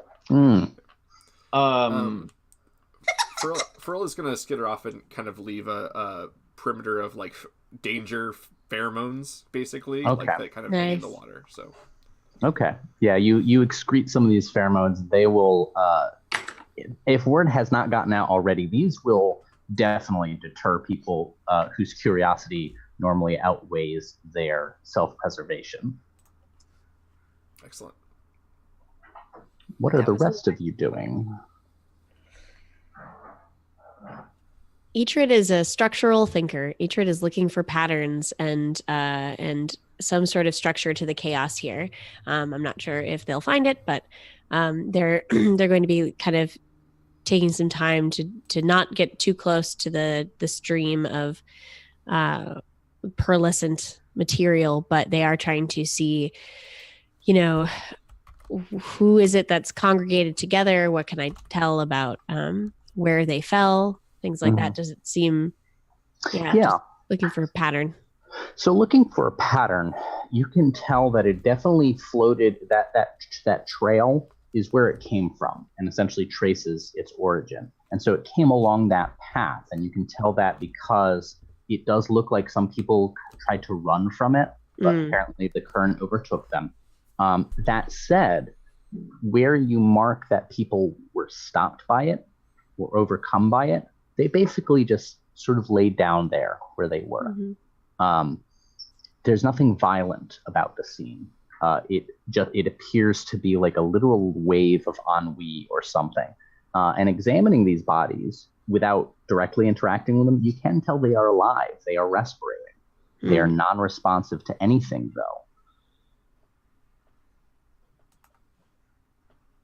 Furl is gonna skitter off and kind of leave a perimeter of like danger pheromones, basically, like that kind of hang in the water. So, okay, yeah, you excrete some of these pheromones. They will, if word has not gotten out already, these will definitely deter people whose curiosity normally outweighs their self-preservation. Excellent. What are the rest of you doing? Itrit is a structural thinker. Itrit is looking for patterns and some sort of structure to the chaos here. I'm not sure if they'll find it, but they're going to be kind of taking some time to not get too close to the stream of pearlescent material, but they are trying to see, who is it that's congregated together? What can I tell about where they fell? Things like that. Does it seem, just looking for a pattern? So looking for a pattern, you can tell that it definitely floated, that trail is where it came from and essentially traces its origin. And so it came along that path, and you can tell that because it does look like some people tried to run from it, but apparently the current overtook them. That said, where you mark that people were stopped by it or overcome by it, they basically just sort of laid down there where they were. There's nothing violent about the scene. It appears to be like a literal wave of ennui or something. And examining these bodies without directly interacting with them, you can tell they are alive. They are respirating. They are non-responsive to anything, though.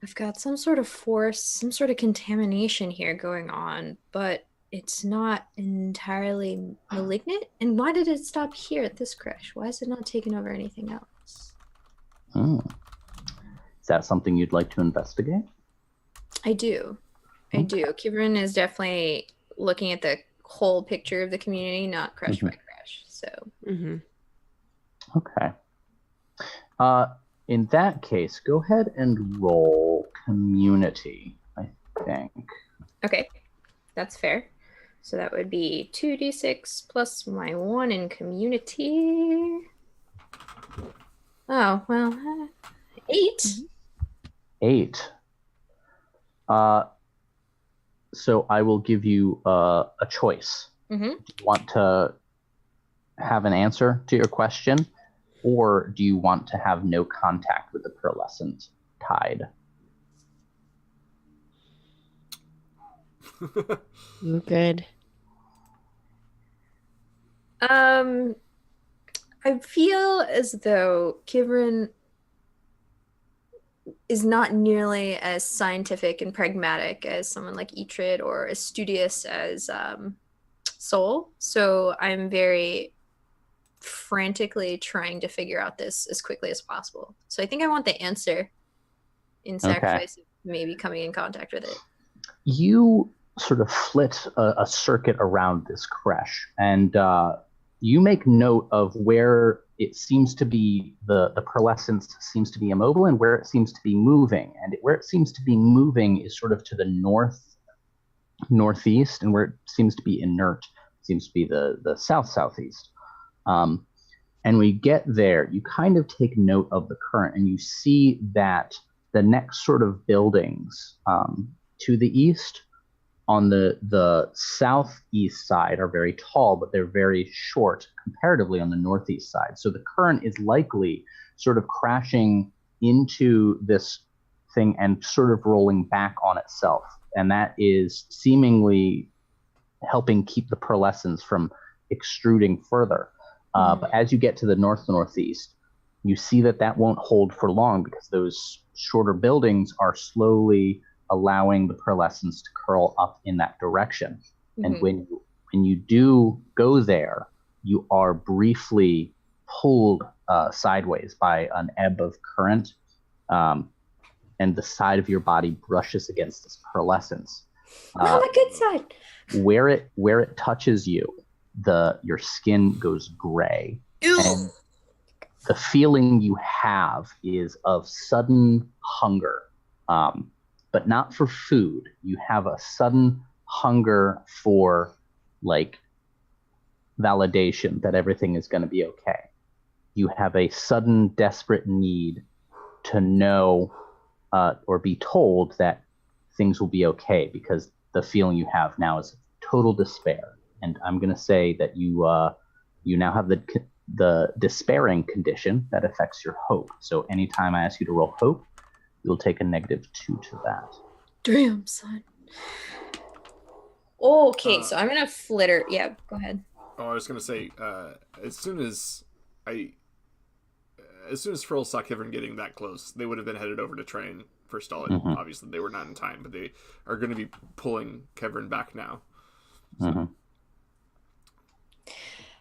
I've got some sort of force, some sort of contamination here going on, but it's not entirely malignant. And why did it stop here at this crash? Why is it not taking over anything else? Hmm. Is that something you'd like to investigate? I do. I do. Kivrin is definitely looking at the whole picture of the community, not crash by crash. So, Okay. In that case, go ahead and roll community, I think. okay, that's fair. So that would be 2d6 plus my 1 in community. Oh, well, 8. 8. So I will give you a choice. Do you want to have an answer to your question, or do you want to have no contact with the pearlescent tide? Good. I feel as though Kivrin is not nearly as scientific and pragmatic as someone like Etrid, or as studious as Soul. So I'm very frantically trying to figure out this as quickly as possible. So I think I want the answer in sacrifice of maybe coming in contact with it. You sort of flit a circuit around this creche, and you make note of where it seems to be the pearlescence seems to be immobile and where it seems to be moving. And where it seems to be moving is sort of to the northeast, and where it seems to be inert seems to be the southeast. And we get there, you kind of take note of the current, and you see that the next sort of buildings to the east on the southeast side are very tall, but they're very short comparatively on the northeast side. So the current is likely sort of crashing into this thing and sort of rolling back on itself. And that is seemingly helping keep the pearlescence from extruding further. But as you get to the northeast, you see that won't hold for long, because those shorter buildings are slowly allowing the pearlescence to curl up in that direction. And when you do go there, you are briefly pulled sideways by an ebb of current, and the side of your body brushes against this pearlescence. We're on the good side. Where it touches you, your skin goes gray. Ew. And the feeling you have is of sudden hunger, but not for food. You have a sudden hunger for, like, validation that everything is going to be okay. You have a sudden, desperate need to know or be told that things will be okay, because the feeling you have now is total despair. And I'm going to say that you now have the despairing condition that affects your hope. So anytime I ask you to roll hope, you'll take a -2 to that. Damn, son. Okay, so I'm gonna flitter. Yeah, go ahead. Oh, I was gonna say, as soon as Frill saw Kivrin getting that close, they would have been headed over to train for Stalin. Obviously, they were not in time, but they are going to be pulling Kivrin back now. So.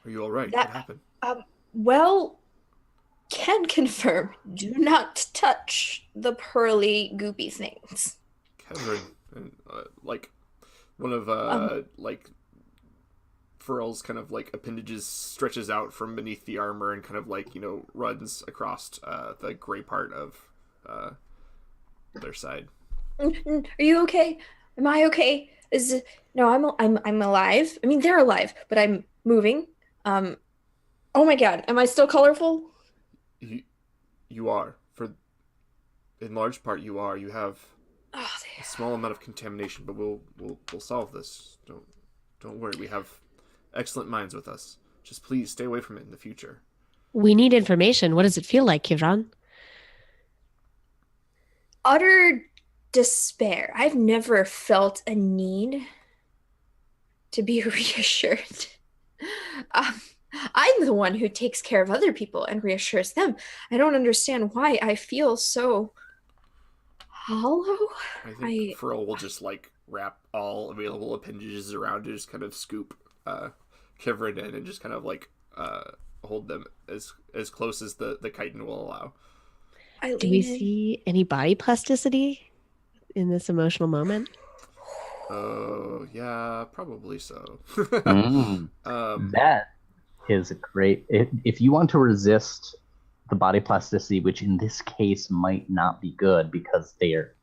Are you all right? What happened? Well, can confirm. Do not touch the pearly, goopy things. Kivrin, like one of like Frill's kind of like appendages stretches out from beneath the armor and kind of like, runs across the gray part of their side. Are you okay? Am I okay? No, I'm alive. I mean, they're alive, but I'm moving. Oh my god, am I still colorful? You are. In large part, you are. You have a small amount of contamination, but we'll solve this. Don't worry. We have excellent minds with us. Just please stay away from it in the future. We need information. What does it feel like, Kivran? Utter despair. I've never felt a need to be reassured. I'm the one who takes care of other people and reassures them. I don't understand why I feel so hollow. I think I Furl will just like wrap all available appendages around to just kind of scoop Kivrin in and just kind of like hold them as close as the chitin will allow. I Do we lean in. see any body plasticity in this emotional moment? Oh, yeah, probably so. Mm. um, That is a great. If you want to resist the body plasticity, which in this case might not be good because they are,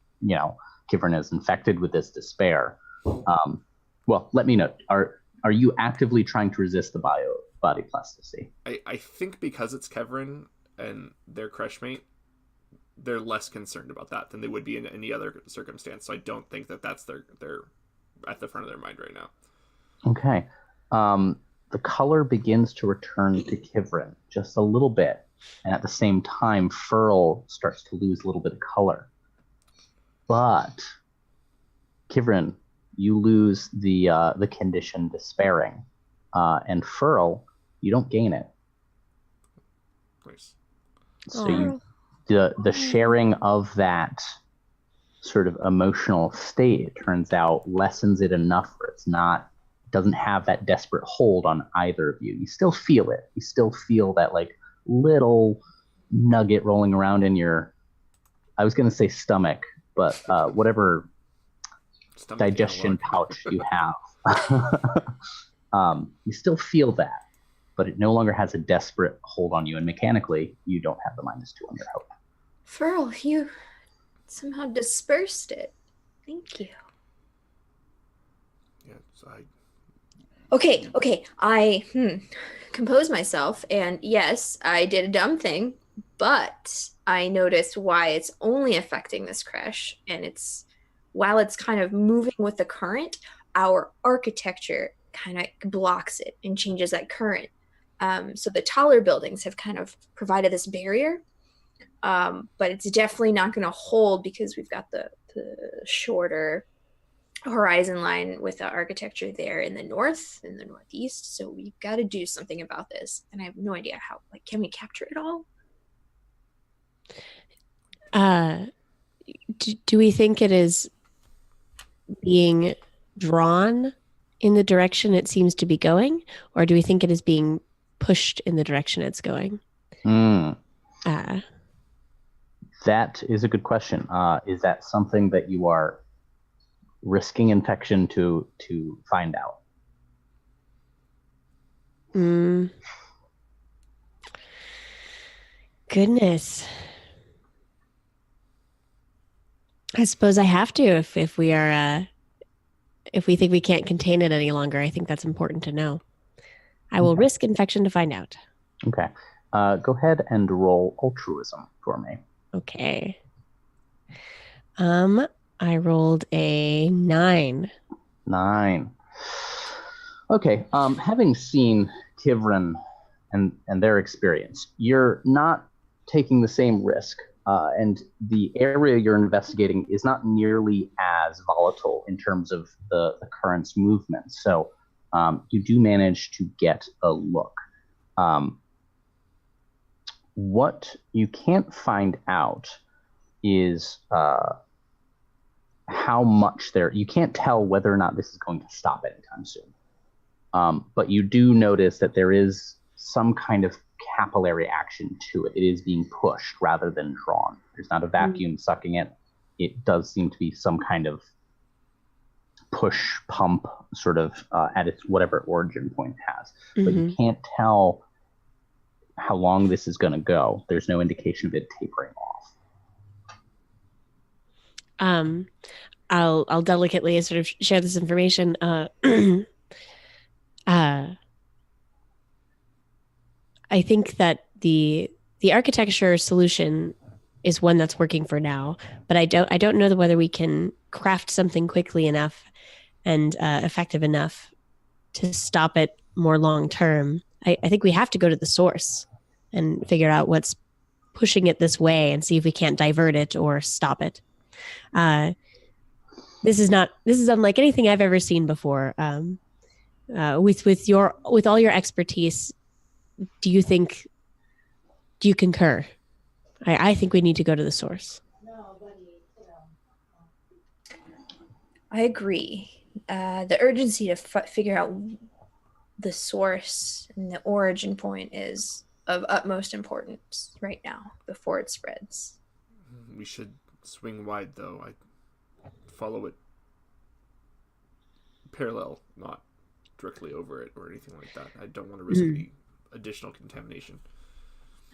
Kivern is infected with this despair. Well, let me know. Are you actively trying to resist the body plasticity? I think because it's Kevrin and their Creshmate, they're less concerned about that than they would be in any other circumstance. So I don't think that's their at the front of their mind right now. Okay. The color begins to return to Kivrin just a little bit, and at the same time, Furl starts to lose a little bit of color. But Kivrin, you lose the condition despairing, and Furl, you don't gain it. Nice. So the sharing of that sort of emotional state, it turns out, lessens it enough where doesn't have that desperate hold on either of you. You still feel it. You still feel that like little nugget rolling around in your, I was going to say stomach, but whatever Stomach digestion analog. pouch you have. You still feel that, but it no longer has a desperate hold on you. And mechanically, you don't have the -2 on your hope. Furl, you somehow dispersed it. Thank you. Yeah, so Okay. I composed myself, and yes, I did a dumb thing, but I noticed why it's only affecting this crash, and while it's kind of moving with the current, our architecture kind of blocks it and changes that current. So the taller buildings have kind of provided this barrier, but it's definitely not going to hold because we've got the shorter horizon line with the architecture there in the north, in the northeast. So we've got to do something about this, and I have no idea how. Like, can we capture it all? Do we think it is being drawn in the direction it seems to be going, or do we think it is being pushed in the direction it's going? That is a good question. Is that something that you are risking infection to find out? Goodness. I suppose I have to if we are if we think we can't contain it any longer. I think that's important to know. I will risk infection to find out. Okay. Go ahead and roll altruism for me. Okay. I rolled a 9. 9. Okay. Having seen Kivrin and their experience, you're not taking the same risk. And the area you're investigating is not nearly as volatile in terms of the current's movement. So you do manage to get a look. What you can't find out is how much you can't tell whether or not this is going to stop anytime soon. But you do notice that there is some kind of capillary action to it. It is being pushed rather than drawn. There's not a vacuum sucking it. It does seem to be some kind of push pump sort of at its whatever origin point it has. But you can't tell how long this is going to go. There's no indication of it tapering off. I'll delicately sort of share this information. I think that the architecture solution is one that's working for now, but I don't know whether we can craft something quickly enough and effective enough to stop it more long term. I think we have to go to the source and figure out what's pushing it this way and see if we can't divert it or stop it. This is unlike anything I've ever seen before. With all your expertise, do you think? Do you concur? I think we need to go to the source. I agree. The urgency to figure out the source and the origin point is of utmost importance right now before it spreads. We should swing wide, though. I follow it parallel, not directly over it or anything like that. I don't want to risk any additional contamination.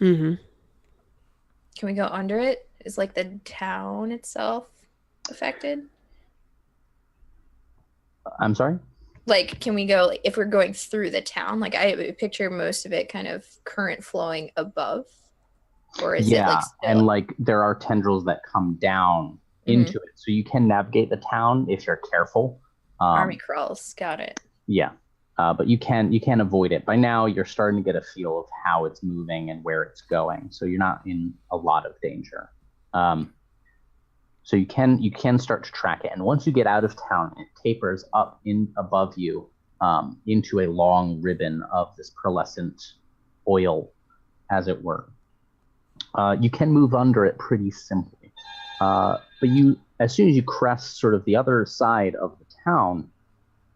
Mm-hmm. Can we go under it? Is like the town itself affected? I'm sorry? Like, can we go, like, if we're going through the town? Like, I picture most of it kind of current flowing above. Or is it like still? And like there are tendrils that come down into it. So you can navigate the town if you're careful. Army crawls. Got it. Yeah. But you can avoid it. By now, you're starting to get a feel of how it's moving and where it's going. So you're not in a lot of danger. So you can start to track it. And once you get out of town, it tapers up in above you into a long ribbon of this pearlescent oil, as it were. You can move under it pretty simply. But as soon as you crest sort of the other side of the town,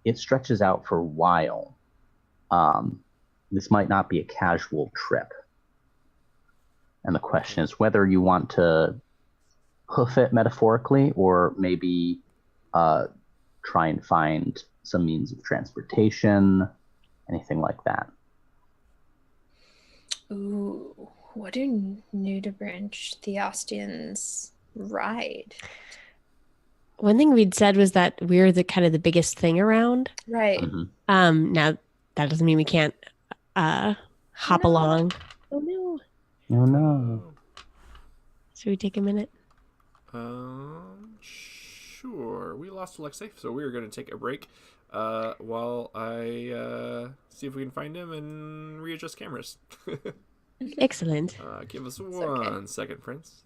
it stretches out for a while. This might not be a casual trip. And the question is whether you want to hoof it metaphorically or maybe try and find some means of transportation, anything like that. Ooh, what do Nudibranch Theosteons ride? One thing we'd said was that we're the kind of the biggest thing around. Right. Now that doesn't mean we can't hop along. Oh no. Oh no. Should we take a minute? Sure. We lost Alexei, so we're going to take a break while I see if we can find him and readjust cameras. Excellent. Give us one second, Prince.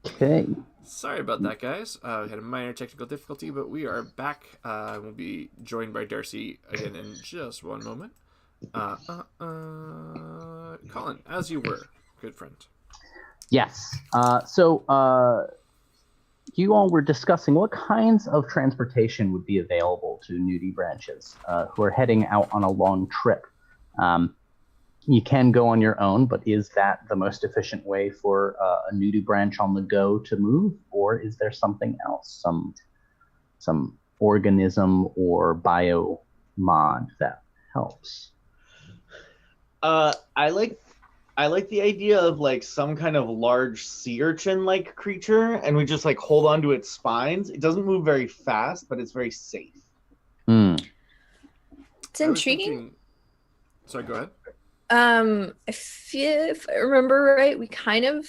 Okay. Sorry about that, guys. We had a minor technical difficulty, but we are back. We'll be joined by Darcy again in just one moment. Colin, as you were, good friend. Yes. So you all were discussing what kinds of transportation would be available to nudie branches who are heading out on a long trip. You can go on your own, but is that the most efficient way for a nudie branch on the go to move, or is there something else, some organism or bio mod that helps? I like the idea of like some kind of large sea urchin like creature, and we just like hold on to its spines. It doesn't move very fast, but it's very safe. It's intriguing. Sorry, go ahead. If I remember right, we kind of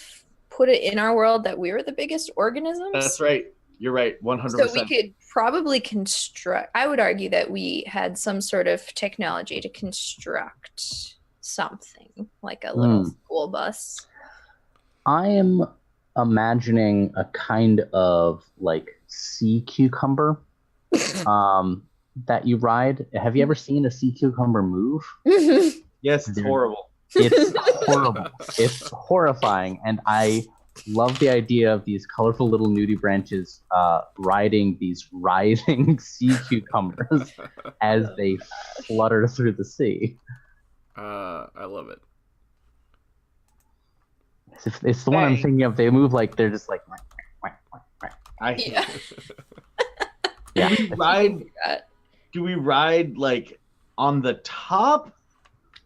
put it in our world that we were the biggest organisms. That's right. You're right. 100%. So we could probably construct. I would argue that we had some sort of technology to construct something like a little school bus. I am imagining a kind of like sea cucumber that you ride. Have you ever seen a sea cucumber move? Yes, it's horrible. It's horrible. It's horrifying. And I love the idea of these colorful little nudie branches riding these writhing sea cucumbers as they flutter through the sea. I love it. It's the one I'm thinking of. They move like they're just like. Yeah. Yeah. Do we ride like on the top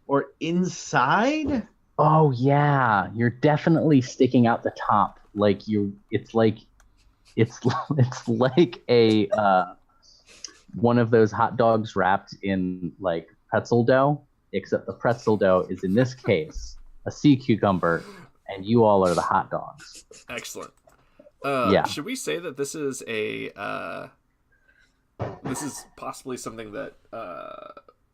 or inside? Oh yeah, you're definitely sticking out the top. Like it's like a one of those hot dogs wrapped in like pretzel dough, except the pretzel dough is in this case a sea cucumber, and you all are the hot dogs. Excellent. Yeah. Should we say that this is this is possibly something that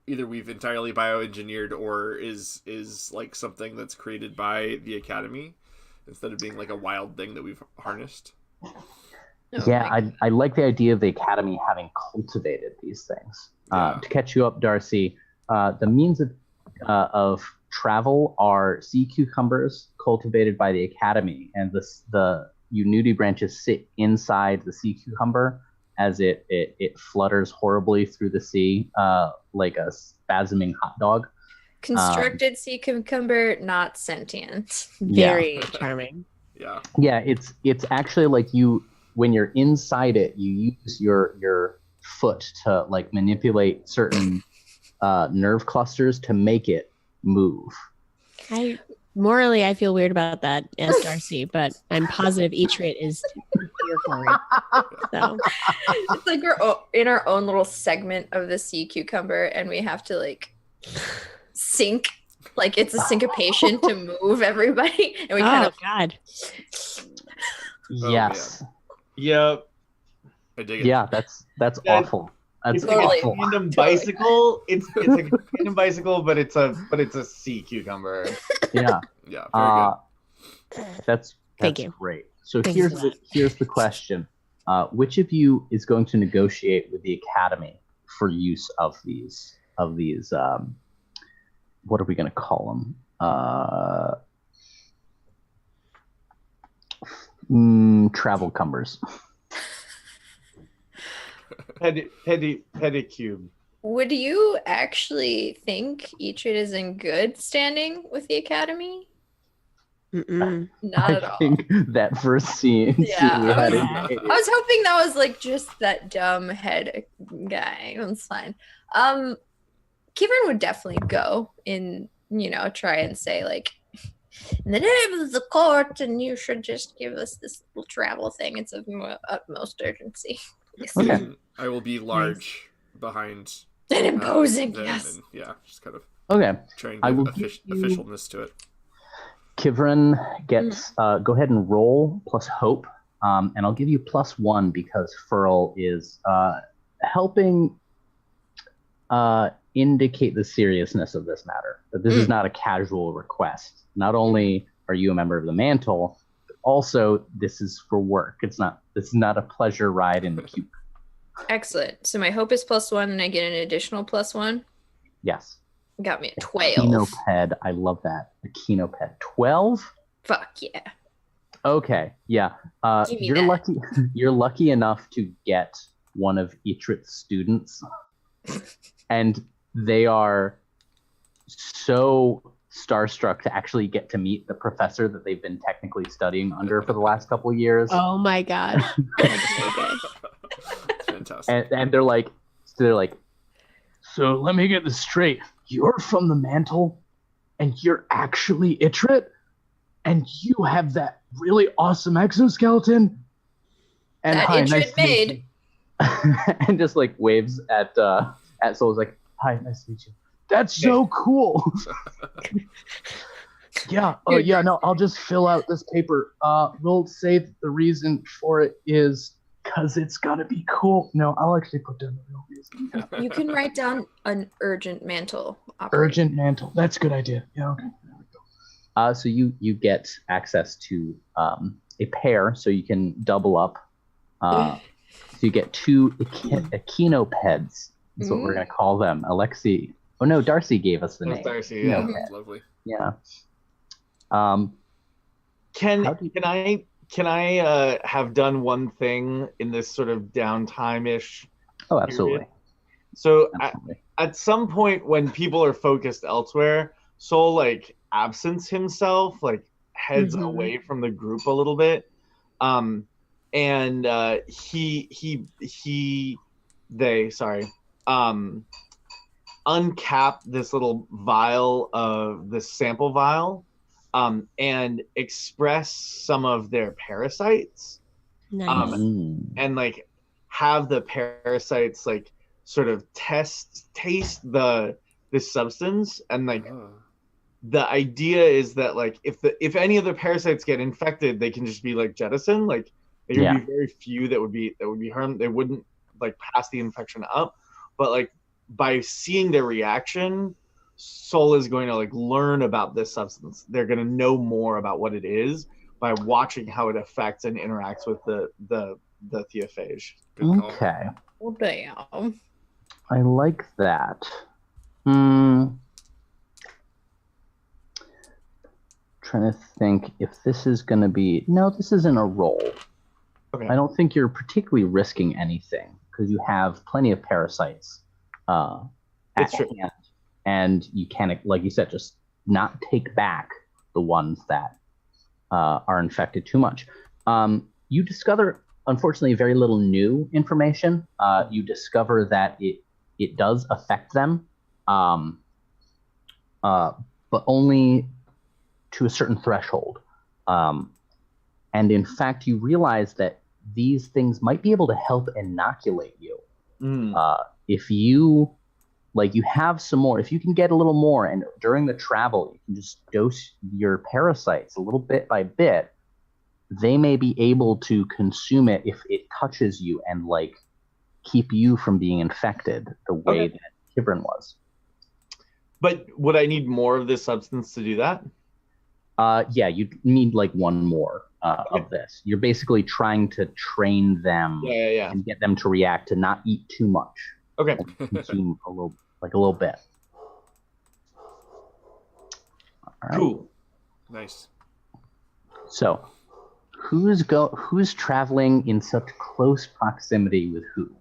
either we've entirely bioengineered or is like something that's created by the Academy instead of being like a wild thing that we've harnessed? Yeah, I like the idea of the Academy having cultivated these things. To catch you up, Darcy, the means of travel are sea cucumbers cultivated by the Academy, and the nudie branches sit inside the sea cucumber as it flutters horribly through the sea like a spasming hot dog. Constructed sea cucumber, not sentient. Very charming. Yeah. Yeah, it's actually like when you're inside it, you use your foot to like manipulate certain nerve clusters to make it move. Morally, I feel weird about that as Darcy, but I'm positive Eatrit is here for it. So it's like we're in our own little segment of the sea cucumber, and we have to like sync, like it's a syncopation to move everybody, and we kind of. God. Yes. Yep. I dig it. Yeah, that's awful. That's It's like awful. a tandem bicycle. It's like a tandem bicycle, but it's a sea cucumber. Yeah. Yeah. Very good. That's Thank you. great. So Thanks here's the question: which of you is going to negotiate with the Academy for use of these? What are we going to call them? Travel cumbers. Pedicube. Would you actually think Eatrit is in good standing with the Academy? Mm-mm. Not at I all. think that first scene. Yeah, we had I was hoping that was like just that dumb head guy. It's fine. Kieran would definitely go and try and say like, in the name of the court, and you should just give us this little travel thing. It's of utmost urgency. Okay. I will be large behind And imposing, them, yes. and, yeah, just kind of Okay. trying I to will give give you- officialness to it. Kivrin gets go ahead and roll plus hope, and I'll give you +1 because Furl is helping indicate the seriousness of this matter. That this is not a casual request. Not only are you a member of the Mantle, but also, this is for work. This is not a pleasure ride in the cube. Excellent. So my hope is +1 and I get an additional +1. Yes. Got me a 12. Kinoped. I love that. A Kinoped. 12? Fuck yeah. Okay. Yeah. Give me You're that. lucky. You're lucky enough to get one of Itrit's students, and they are so starstruck to actually get to meet the professor that they've been technically studying under for the last couple of years. Oh my gosh. That's so good. It's fantastic. And they're like, so let me get this straight. You're from the mantle, and you're actually Itrit, and you have that really awesome exoskeleton. And That hi, Itrit nice to meet made. you. And just like waves at Soul's like, hi, nice to meet you. That's so cool. Yeah. Yeah. No, I'll just fill out this paper. We'll say that the reason for it is because it's gotta be cool. No, I'll actually put down the real reason. You can write down an urgent mantle operator. Urgent mantle. That's a good idea. Yeah. Okay. There we go. So you get access to a pair, so you can double up. So you get two echinopeds. That's what we're gonna call them. Alexi. Oh no, Darcy gave us the name. Darcy, yeah. Echinoped. Lovely. Yeah. Can I have done one thing in this sort of downtime-ish? Oh, absolutely. period? So Absolutely. at some point when people are focused elsewhere, Soul like absents himself, like heads away from the group a little bit. Uncap this little vial of the sample vial, and express some of their parasites, Nice. and like have the parasites like sort of taste this substance, and like the idea is that like if any of the parasites get infected, they can just be like jettisoned. Like there would be very few that would be harmed. They wouldn't like pass the infection up, but like by seeing their reaction, Soul is going to like learn about this substance. They're going to know more about what it is by watching how it affects and interacts with the theophage. Good call. Okay. Oh, damn. I like that. Trying to think if this is going to be... No, this isn't a roll. Okay. I don't think you're particularly risking anything because you have plenty of parasites at true. hand. And you can, like you said, just not take back the ones that are infected too much. You discover, unfortunately, very little new information. You discover that it does affect them, but only to a certain threshold. And in fact, you realize that these things might be able to help inoculate you. If you have some more, if you can get a little more, and during the travel, you can just dose your parasites a little bit by bit, they may be able to consume it if it touches you and like keep you from being infected the way that Kivrin was. But would I need more of this substance to do that? Yeah, you need like one more of this. You're basically trying to train them and get them to react to not eat too much. Okay. And consume a little bit. All right. Cool. Nice. So, who's traveling in such close proximity with who?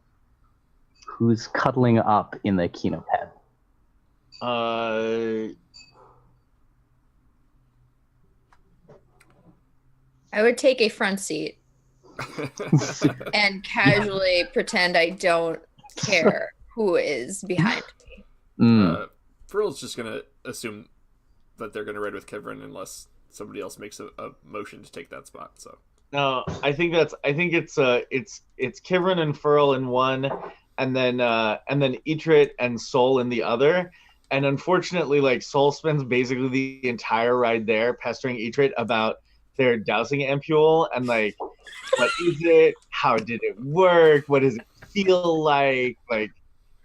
Who's cuddling up in the Kinoped? I would take a front seat and casually pretend I don't care who is behind me. Frill's just gonna assume that they're gonna raid with Kivrin unless somebody else makes a motion to take that spot. So No, I think it's Kivrin and Furl in one, and then Itrit and Soul in the other. And unfortunately, like Soul spends basically the entire ride there pestering Itrit about their dowsing ampule and like, what is it? How did it work? What does it feel like? Like,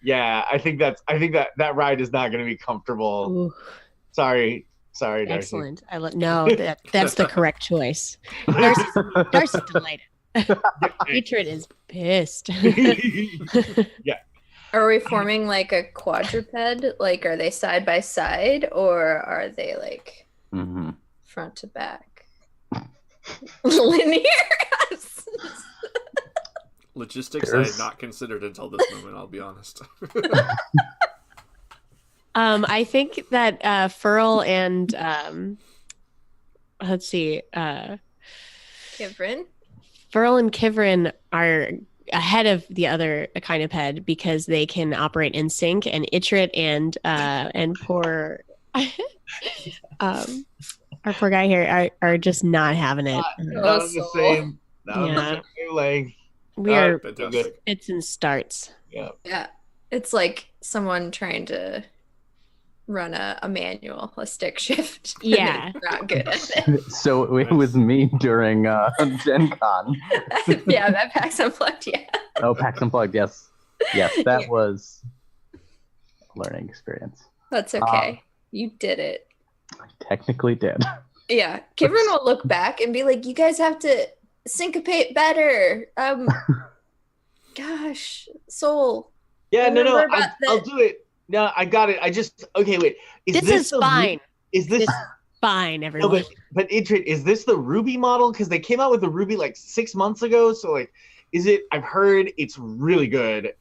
yeah, I think that ride is not going to be comfortable. Ooh. Sorry, Sorry, Darcy. Excellent. No, that's the correct choice. Darcy's delighted. Hatred is pissed. Yeah. Are we forming like a quadruped? Like, are they side by side or are they like front to back? Linear? Logistics I had not considered until this moment, I'll be honest. I think that Furl and let's see, Kivrin? Furl and Kivrin are ahead of the other kind of head because they can operate in sync, and Itrit and poor our poor guy here are just not having it. Not on the same. Not on the same wavelength. We are Fantastic. fits and starts. Yeah. It's like someone trying to run a manual, a stick shift. Yeah. Not good at it. So it was me during Gen Con. Yeah, that PAX Unplugged, yeah. Oh, PAX Unplugged, yes. Yes, that was a learning experience. That's okay. You did it. I technically did. Yeah. Kivrin will look back and be like, you guys have to syncopate better. Gosh, Soul. Yeah, no, Remember I'll do it. No, I got it. Okay, wait. This is fine. Is this fine, everyone? No, but Idrit, is this the Ruby model? Because they came out with the Ruby like 6 months ago. So like, is it? I've heard it's really good.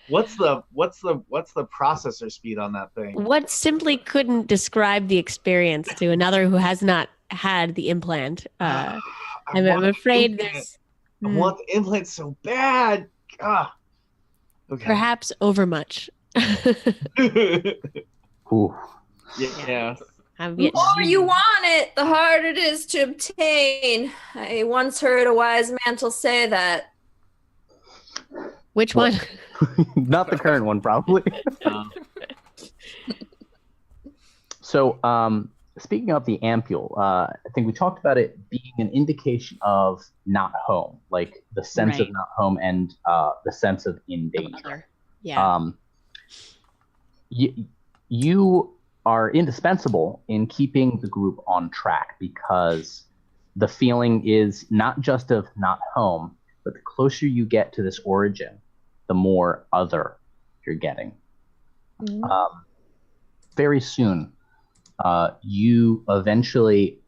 What's the processor speed on that thing? What simply couldn't describe the experience to another who has not had the implant. I'm afraid there's. I want the implant so bad. Okay. Perhaps overmuch. Ooh. Yeah. The more you want it, the harder it is to obtain. I once heard a wise mantle say that. Which one? Not the current one, probably. So, speaking of the ampule, I think we talked about it being an indication of not home, like the sense of not home and the sense of in danger. Yeah. You are indispensable in keeping the group on track because the feeling is not just of not home, but the closer you get to this origin, the more other you're getting. Very soon, you eventually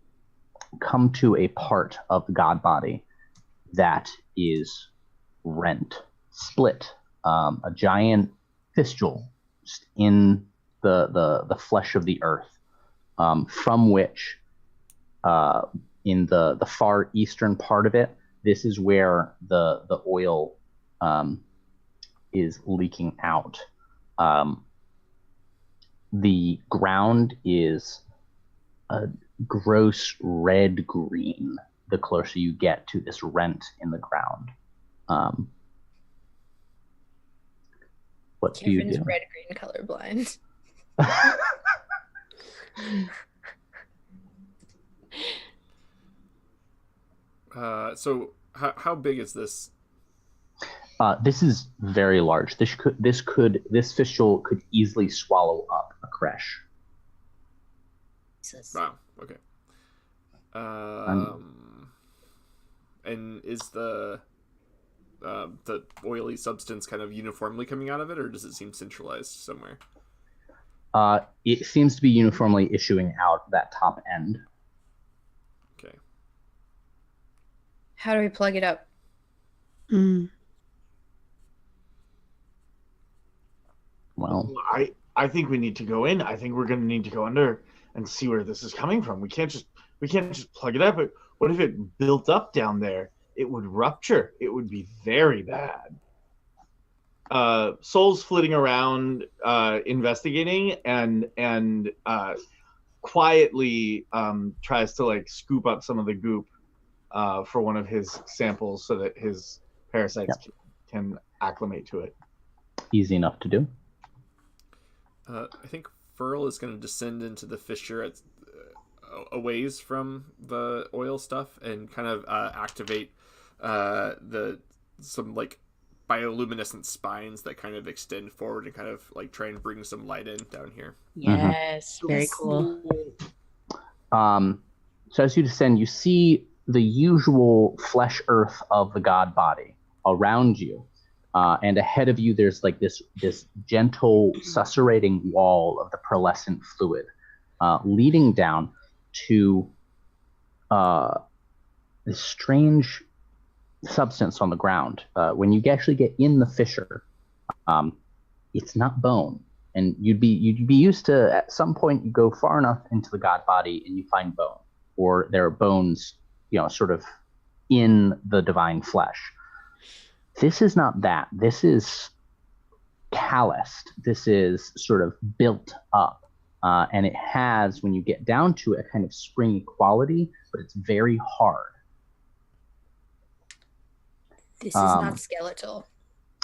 come to a part of the god body that is rent, split, a giant fistule in the flesh of the earth, from which, in the far eastern part of it, this is where the oil is leaking out. The ground is a gross red green the closer you get to this rent in the ground. What do you do? Red-green colorblind. So how big is this? This is very large. This fistule could easily swallow up a creche. Wow. Okay. And is the oily substance kind of uniformly coming out of it, or does it seem centralized somewhere? It seems to be uniformly issuing out that top end. Okay. How do we plug it up? Well, I think we need to go in. I think we're going to need to go under and see where this is coming from. We can't just plug it up. But what if it built up down there? It would rupture. It would be very bad. Soul's flitting around, investigating, and quietly tries to like scoop up some of the goop for one of his samples so that his parasites can acclimate to it. Easy enough to do. I think Furl is going to descend into the fissure at a ways from the oil stuff and kind of activate some like bioluminescent spines that kind of extend forward and kind of like try and bring some light in down here. Yes, very cool. So as you descend, you see the usual flesh earth of the god body around you. And ahead of you, there's like this gentle susurrating wall of the pearlescent fluid, leading down to this strange substance on the ground. When you actually get in the fissure, it's not bone. And you'd be used to, at some point you go far enough into the god body and you find bone, or there are bones, sort of in the divine flesh. This is not that. This is calloused. This is sort of built up. And it has, when you get down to it, a kind of springy quality, but it's very hard. This is not skeletal.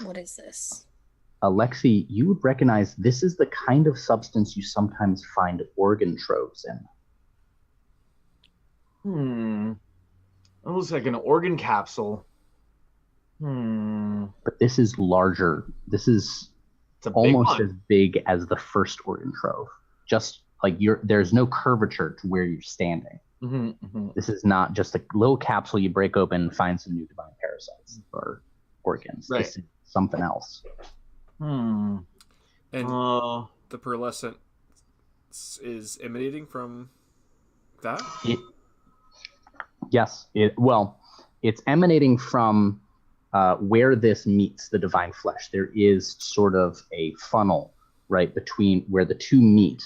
What is this? Alexi, you would recognize this is the kind of substance you sometimes find organ troves in. It looks like an organ capsule. But this is larger. This is almost as big as the first organ trove. Just like there's no curvature to where you're standing. This is not just a little capsule you break open and find some new divine parasites or organs. Right. This is something else. And the pearlescent is emanating from that? Yes. It's emanating from where this meets the divine flesh. There is sort of a funnel right between where the two meet.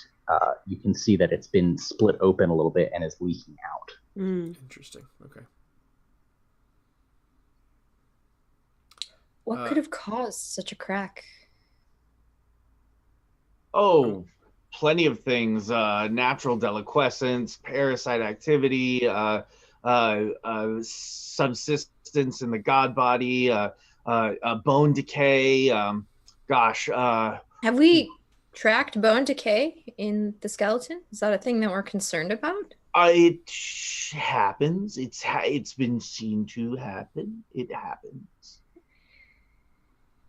You can see that it's been split open a little bit and is leaking out. Interesting. Okay. What could have caused such a crack? Oh, plenty of things. Natural deliquescence, parasite activity, subsistence in the god body, bone decay. Have we tracked bone decay in the skeleton? Is that a thing that we're concerned about? It happens. It's been seen to happen. It happens.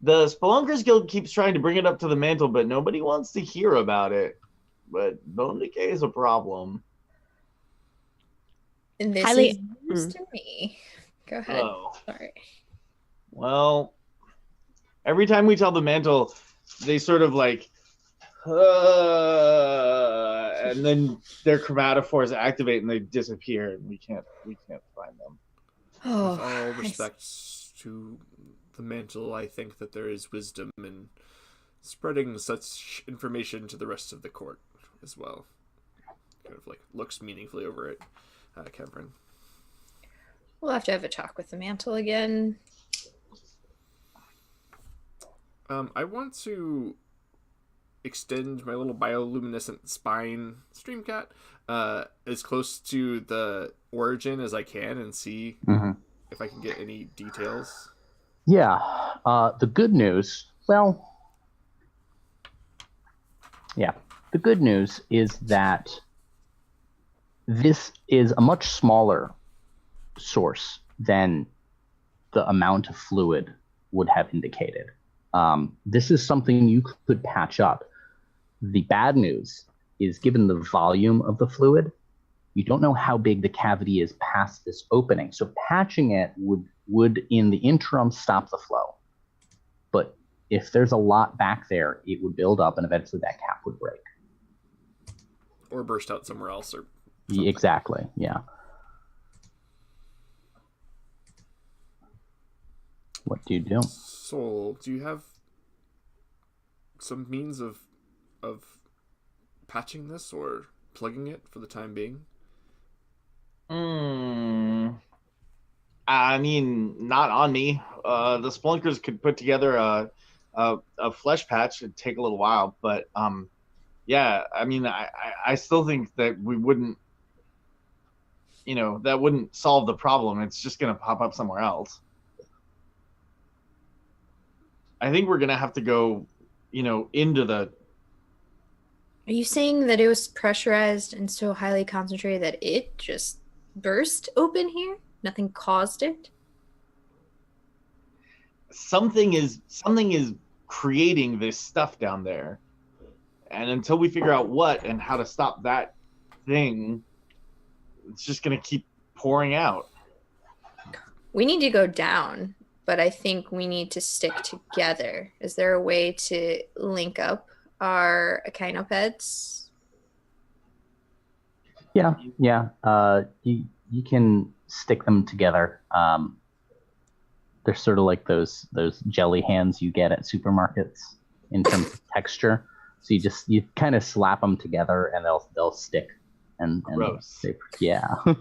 The Spelunkers Guild keeps trying to bring it up to the mantle, but nobody wants to hear about it. But bone decay is a problem. And this is news to me. Go ahead. Sorry. Well, every time we tell the mantle, they sort of like, and then their chromatophores activate and they disappear, and we can't find them. With all respects to the mantle, I think that there is wisdom in spreading such information to the rest of the court as well. Kind of like looks meaningfully over at Cameron. We'll have to have a talk with the mantle again. I want to extend my little bioluminescent spine streamcat as close to the origin as I can and see if I can get any details. Yeah. The good news, the good news is that this is a much smaller source than the amount of fluid would have indicated. This is something you could patch up. The bad news is, given the volume of the fluid, you don't know how big the cavity is past this opening. So patching it would in the interim stop the flow. But if there's a lot back there, it would build up and eventually that cap would break. Or burst out somewhere else or something. Exactly, yeah. What do you do? Soul, do you have some means of patching this or plugging it for the time being? I mean, not on me. The Spelunkers could put together a flesh patch. It'd take a little while, but yeah, I mean, I still think that we wouldn't, that wouldn't solve the problem. It's just going to pop up somewhere else. I think we're going to have to go, into the... Are you saying that it was pressurized and so highly concentrated that it just burst open here? Nothing caused it? something is creating this stuff down there, and until we figure out what and how to stop that thing, it's just going to keep pouring out. We need to go down, but I think we need to stick together. Is there a way to link up our echinopeds? Yeah. You can stick them together. They're sort of like those jelly hands you get at supermarkets in terms of texture. So you kind of slap them together and they'll stick. And Gross. Yeah. Good.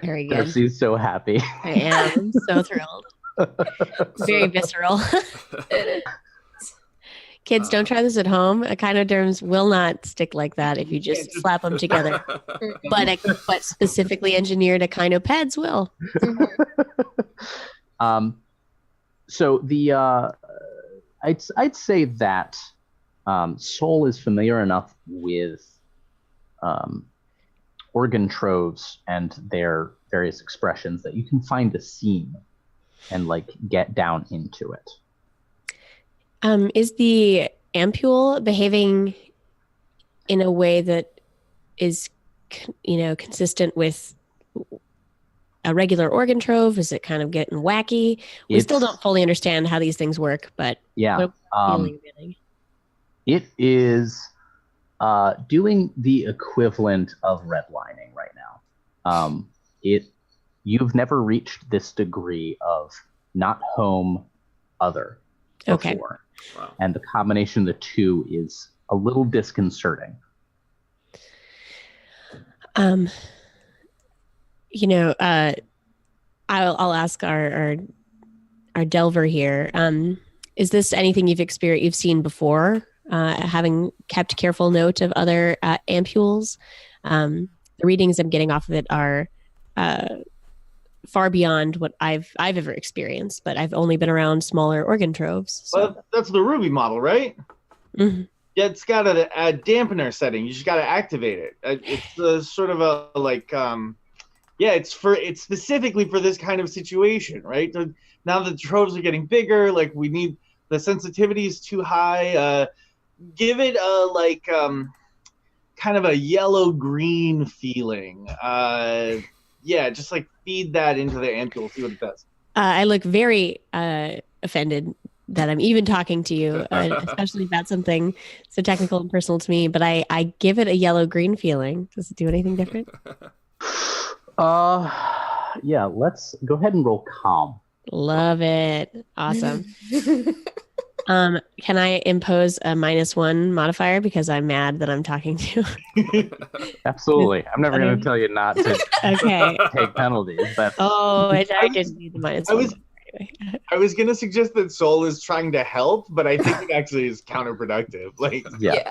Very good. Darcy's so happy. I am so thrilled. Very visceral. Kids, don't try this at home. Echinoderms will not stick like that if you just slap them together. But specifically engineered echinopeds will. So I'd say that Soul is familiar enough with organ troves and their various expressions that you can find a scene and like get down into it. Is the ampule behaving in a way that is, consistent with a regular organ trove? Is it kind of getting wacky? We still don't fully understand how these things work, but yeah, really. It is doing the equivalent of redlining right now. You've never reached this degree of not home, other before. Okay. Wow. And the combination of the two is a little disconcerting. I'll ask our delver here. Is this anything you've seen before? Having kept careful note of other ampules, the readings I'm getting off of it are far beyond what I've ever experienced. But I've only been around smaller organ troves. So. Well, that's the Ruby model, right? Mm-hmm. Yeah, it's got a dampener setting. You just got to activate it. It's sort of a like, it's specifically for this kind of situation, right? So now the troves are getting bigger. Like the sensitivity is too high. Give it a kind of a yellow-green feeling. Just like feed that into the ampule, see what it does. I look very offended that I'm even talking to you, especially about something so technical and personal to me, but I give it a yellow-green feeling. Does it do anything different? Let's go ahead and roll calm. Love it. Awesome. Can I impose a -1 modifier because I'm mad that I'm talking to you? Absolutely. I'm never going to tell you not to take penalties. But I didn't need the -1. I was going to suggest that Soul is trying to help, but I think it actually is counterproductive.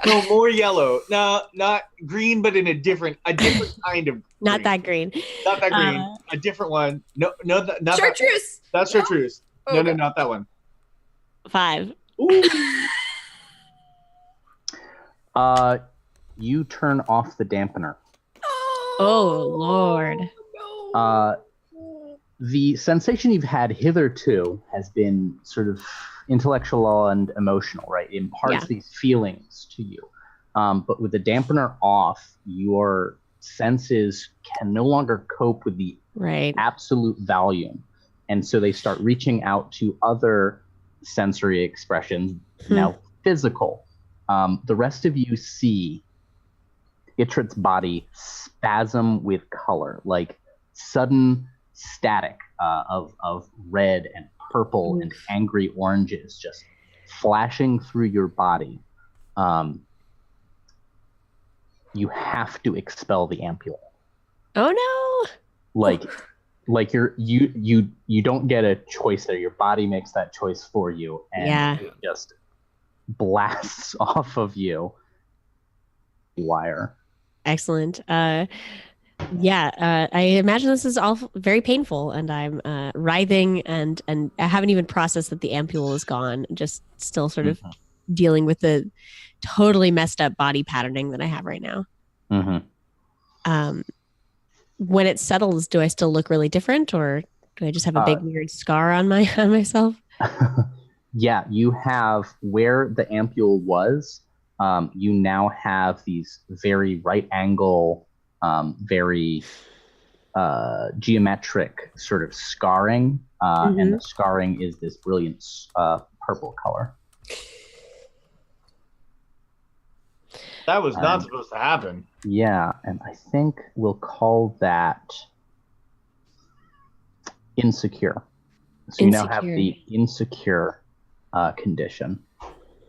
No, more yellow. No, not green, but in a different kind of green. Not that green. Not that green. A different one. No, not chartreuse. That's chartreuse. No, not that one. 5. Ooh. You turn off the dampener. Oh, Lord. The sensation you've had hitherto has been sort of intellectual and emotional, right? It imparts these feelings to you. But with the dampener off, your senses can no longer cope with the absolute volume. And so they start reaching out to other sensory expressions, now physical. The rest of you see Itrit's body spasm with color, like sudden static of red and purple and angry oranges just flashing through your body. You have to expel the ampule. Oh no! Like you don't get a choice there. Your body makes that choice for you, and it just blasts off of you. Wire. Excellent. I imagine this is all very painful, and I'm writhing, and I haven't even processed that the ampule is gone. Just still sort of dealing with the totally messed up body patterning that I have right now. Mm-hmm. When it settles, do I still look really different, or Do I just have a big weird scar on myself? Yeah, you have where the ampule was. You now have these very right angle, very geometric sort of scarring, and the scarring is this brilliant purple color. That was not supposed to happen. Yeah, and I think we'll call that insecure. So you now have the insecure condition,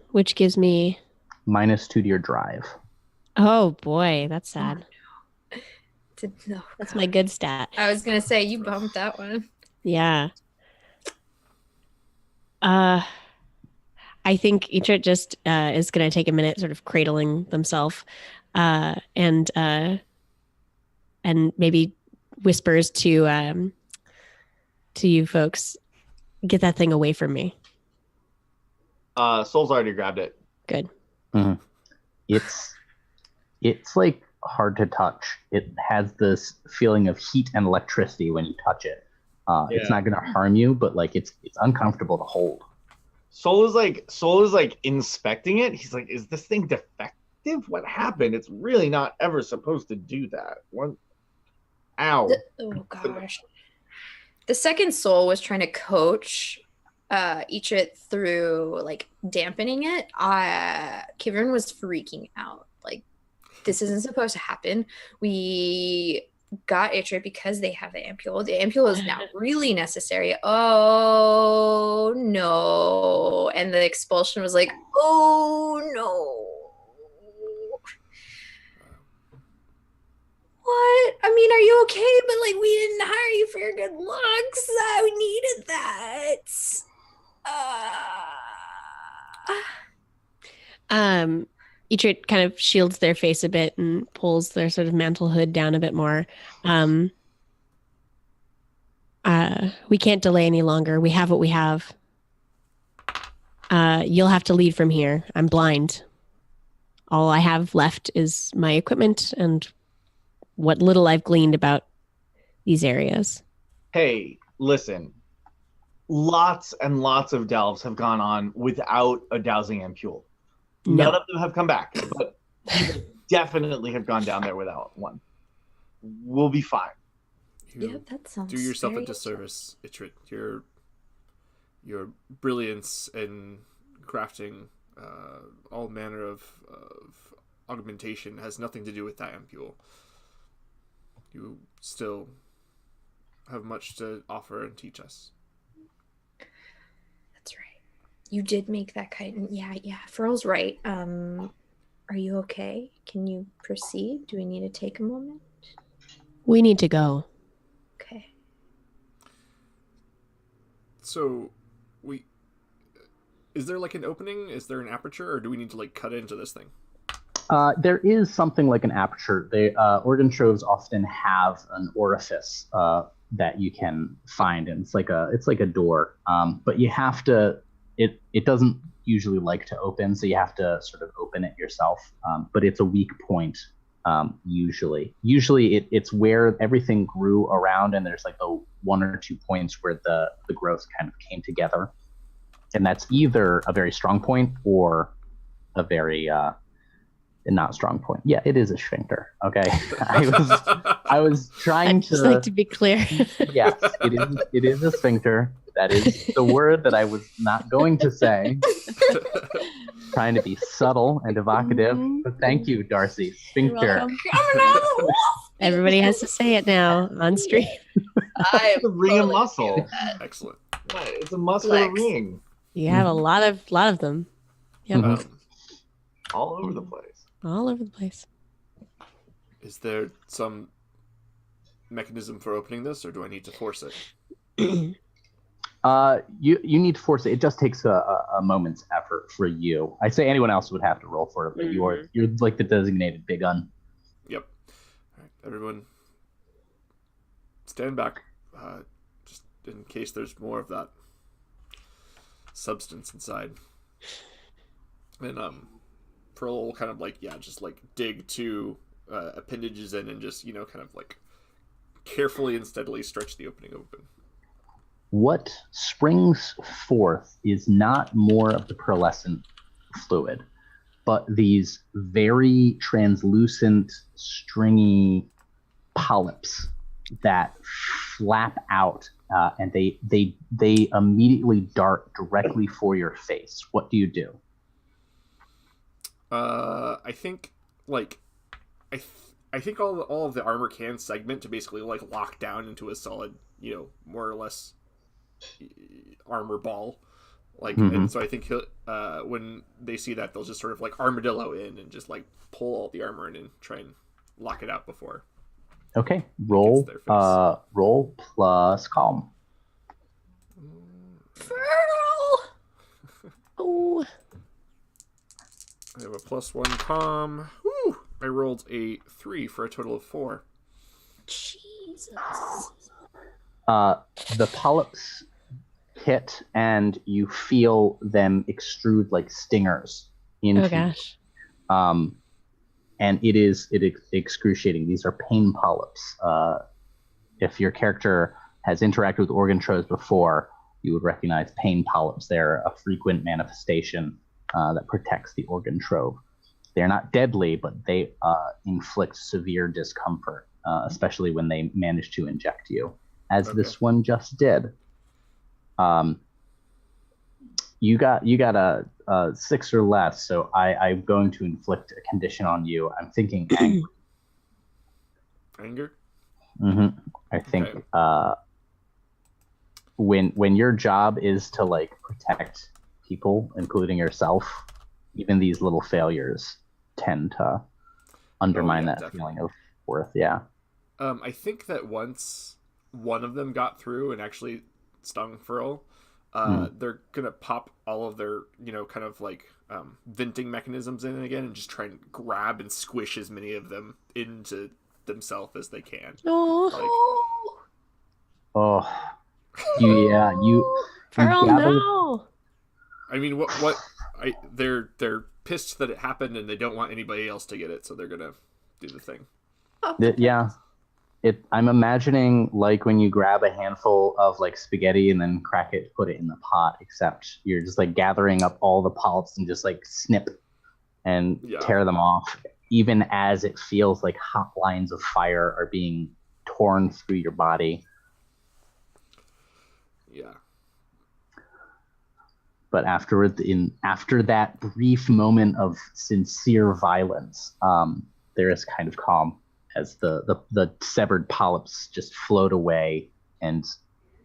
which gives me -2 to your drive. Oh boy, that's sad. No. That's my good stat. I was gonna say you bumped that one. Yeah. I think Ichrit just is going to take a minute, sort of cradling themselves, and maybe whispers to you folks, get that thing away from me. Soul's already grabbed it. Good. Mm-hmm. It's like hard to touch. It has this feeling of heat and electricity when you touch it. It's not going to harm you, but like it's uncomfortable to hold. Soul is like inspecting it. He's like, is this thing defective? What happened? It's really not ever supposed to do that. What? Ow. Oh gosh. The second soul was trying to coach Ichrit through like dampening it. Kivern was freaking out. Like, this isn't supposed to happen. We got Ichrit because they have the ampule. The ampule is now really necessary. Oh no. And the expulsion was like, oh no. What? I mean, are you okay? But like, we didn't hire you for your good looks. We needed that. Ichrit kind of shields their face a bit and pulls their sort of mantle hood down a bit more. We can't delay any longer. We have what we have. You'll have to lead from here. I'm blind. All I have left is my equipment and what little I've gleaned about these areas. Hey, listen. Lots and lots of delves have gone on without a dowsing ampule. None of them have come back, but people definitely have gone down there without one. We'll be fine. That sounds. Do yourself a disservice, Ichrit. Your brilliance in crafting all manner of augmentation has nothing to do with that ampule. You still have much to offer and teach us. That's right. You did make that kind. Yeah. Furl's right. Are you okay? Can you proceed? Do we need to take a moment? We need to go. Okay. So, is there like an opening? Is there an aperture, or do we need to like cut into this thing? There is something like an aperture. Organ troves often have an orifice that you can find, and it's like a door. But you have to. It doesn't usually like to open, so you have to sort of open it yourself. But it's a weak point. Usually it's where everything grew around, and there's like the 1 or 2 points where the growth kind of came together, and that's either a very strong point or a very not strong point. Yeah, it is a sphincter. Okay, I was trying to. Just like to be clear. Yes, it is a sphincter. That is the word that I was not going to say. Trying to be subtle and evocative, but thank you, Darcy. Sphincter. Everybody has to say it now on stream. It's a ring of muscle. Excellent. It's a muscular ring. You have a lot of them. Yep. All over the place. All over the place. Is there some mechanism for opening this, or do I need to force it? You need to force it. It just takes a moment's effort for you. I say anyone else would have to roll for it, but you're like the designated big gun. Yep. All right, everyone, stand back, just in case there's more of that substance inside. And Pearl will kind of like just like dig 2 appendages in and just kind of like carefully and steadily stretch the opening open. What springs forth is not more of the pearlescent fluid, but these very translucent, stringy polyps that flap out, and they immediately dart directly for your face. What do you do? I think like I th- I think all of the armor can segment to basically like lock down into a solid, more or less armor ball. Like, Mm-hmm. and so I think when they see that, they'll just sort of like armadillo in and just like pull all the armor in and try and lock it out before. Okay, It gets their face. roll plus calm. Fergal! Oh, I have a +1 calm. Woo! I rolled a 3 for a total of 4. Jesus. The polyps hit, and you feel them extrude like stingers into oh gosh. and it is excruciating. These are pain polyps. If your character has interacted with organ troves before, you would recognize pain polyps. They're a frequent manifestation that protects the organ trove. They're not deadly, but they inflict severe discomfort, especially when they manage to inject you, as this one just did. You got a 6 or less, so I'm going to inflict a condition on you. I'm thinking anger. Anger? Mm-hmm. I think when your job is to like protect people, including yourself, even these little failures tend to undermine that definitely. feeling of worth. Yeah. I think that once one of them got through and actually stung Furl, they're gonna pop all of their, kind of like venting mechanisms in again and just try and grab and squish as many of them into themselves as they can. Oh, You Fergal, gather. no. I mean, they're pissed that it happened and they don't want anybody else to get it, so they're gonna do the thing. Yeah. I'm imagining like when you grab a handful of like spaghetti and then crack it, put it in the pot, except you're just like gathering up all the polyps and just like snip and tear them off, even as it feels like hot lines of fire are being torn through your body. Yeah. But after that brief moment of sincere violence, there is kind of calm as the severed polyps just float away, and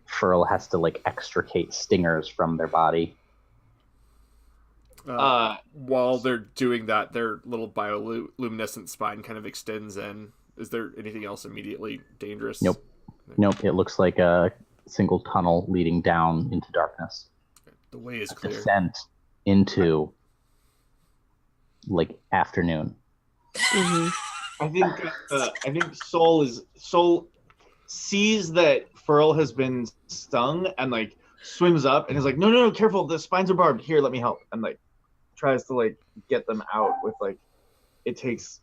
Furl has to like extricate stingers from their body. While they're doing that, their little bioluminescent spine kind of extends in. Is there anything else immediately dangerous? Nope. It looks like a single tunnel leading down into darkness. The way is clear. Descent into like afternoon. Mm-hmm. I think Soul sees that Furl has been stung and like swims up and is like, no, careful, the spines are barbed. Here, let me help. And like tries to like get them out with like it takes,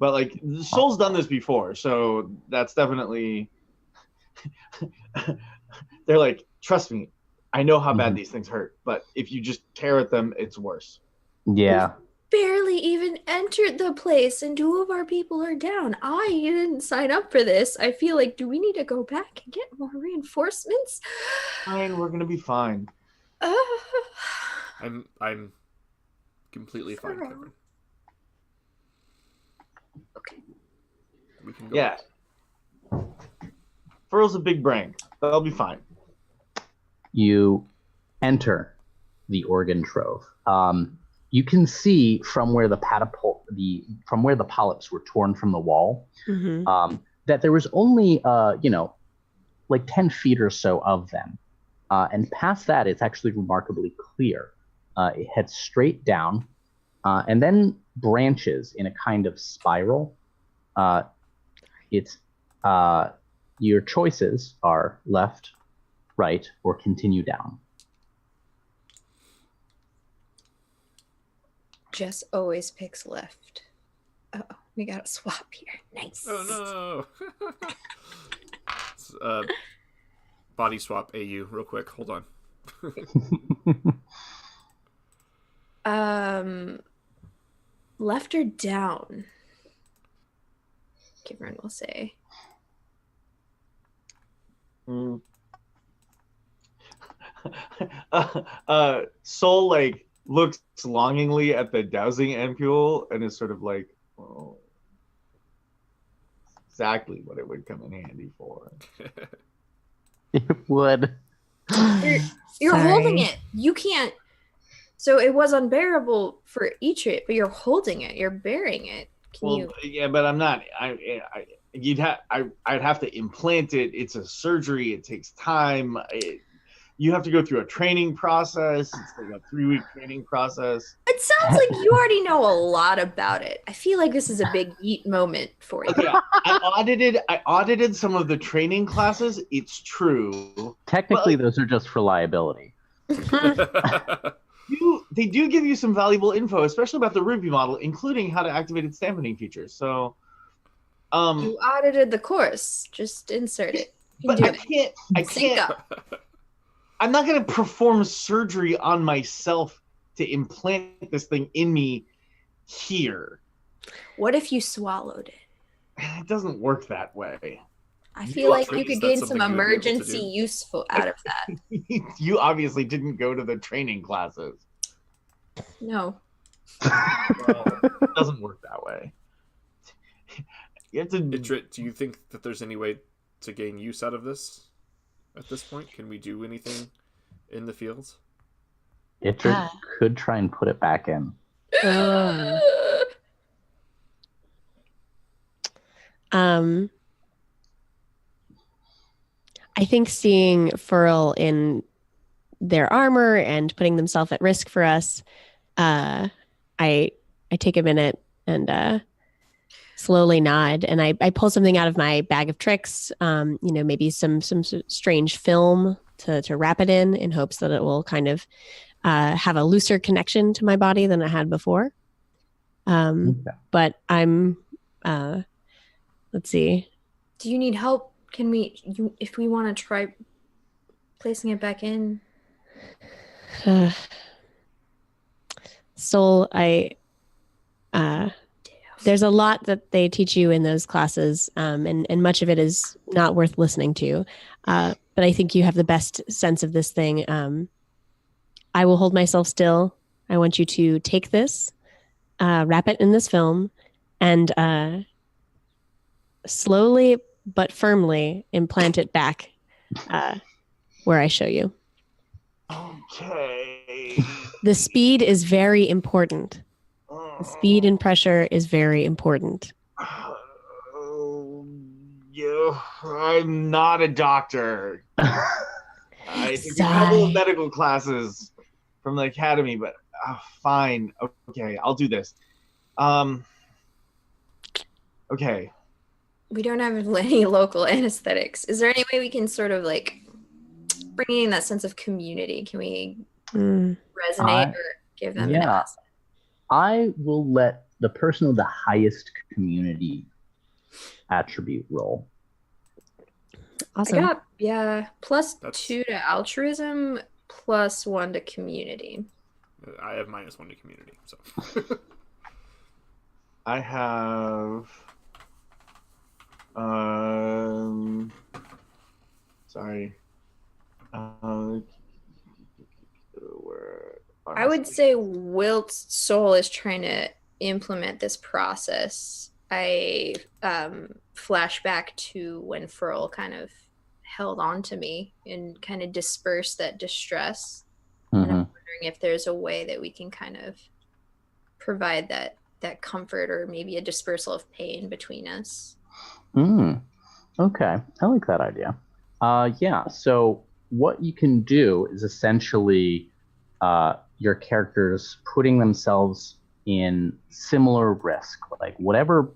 but like Soul's done this before, so that's definitely they're like, trust me, I know how bad these things hurt, but if you just tear at them, it's worse. Yeah. Barely even entered the place and 2 of our people are down. I didn't sign up for this. I feel like, do we need to go back and get more reinforcements? Fine, we're gonna be fine. I'm completely fine, Kevin. Okay. We can go. Yeah. Furl's a big brain. They'll be fine. You enter the organ trove. You can see from where the polyps were torn from the wall, that there was only like 10 feet or so of them, and past that it's actually remarkably clear. It heads straight down, and then branches in a kind of spiral. Your choices are left, right, or continue down. Jess always picks left. Oh, we got a swap here. Nice. Oh no. body swap AU real quick. Hold on. Left or down? Kivern will say. Soul like looks longingly at the dowsing ampule and is sort of like, oh, exactly what it would come in handy for. It would. You're holding it. You can't. So it was unbearable for Etrit, but you're holding it. You're bearing it. Yeah, but I'm not. I'd have to implant it. It's a surgery. It takes time. You have to go through a training process. It's like a 3-week training process. It sounds like you already know a lot about it. I feel like this is a big yeet moment for you. Okay, I audited some of the training classes. It's true. Technically, those are just for liability. They do give you some valuable info, especially about the Ruby model, including how to activate its dampening features. So, you audited the course. Just insert it. But I can't. I'm not going to perform surgery on myself to implant this thing in me here. What if you swallowed it? It doesn't work that way. I feel like you could gain some emergency useful out of that. You obviously didn't go to the training classes. No. Well, it doesn't work that way. You have to... Do you think that there's any way to gain use out of this at this point? Can we do anything in the fields? Itrit could try and put it back in. I think seeing Furl in their armor and putting themselves at risk for us, I take a minute and slowly nod, and I pull something out of my bag of tricks, maybe some strange film to wrap it in hopes that it will kind of have a looser connection to my body than it had before. But I'm, let's see. Do you need help? Can if we want to try placing it back in? Soul, there's a lot that they teach you in those classes, and much of it is not worth listening to. But I think you have the best sense of this thing. I will hold myself still. I want you to take this, wrap it in this film, and slowly but firmly implant it back where I show you. Okay. The speed is very important. The speed and pressure is very important. I'm not a doctor. I took a couple of medical classes from the academy, but fine. Okay, I'll do this. Okay. We don't have any local anesthetics. Is there any way we can sort of like bring in that sense of community? Can we resonate or give them an ask? I will let the person with the highest community attribute roll. Awesome. I got, +2 to altruism, +1 to community. I have -1 to community. So I have... sorry. I would say Wilt's soul is trying to implement this process. I flash back to when Furl kind of held on to me and kind of dispersed that distress. And I'm wondering if there's a way that we can kind of provide that comfort or maybe a dispersal of pain between us. Okay, I like that idea. So what you can do is essentially your characters putting themselves in similar risk, like whatever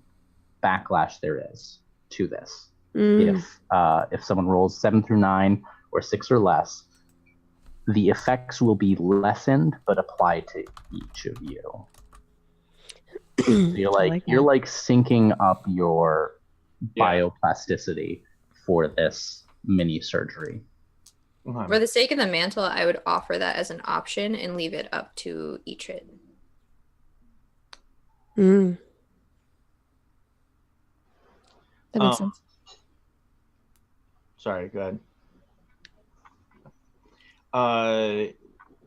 backlash there is to this. If someone rolls 7 through 9 or 6 or less, the effects will be lessened but apply to each of you. So you're like syncing up your bioplasticity for this mini surgery. For the sake of the mantle, I would offer that as an option and leave it up to Etrit. Mm. That makes sense. Sorry, go ahead. I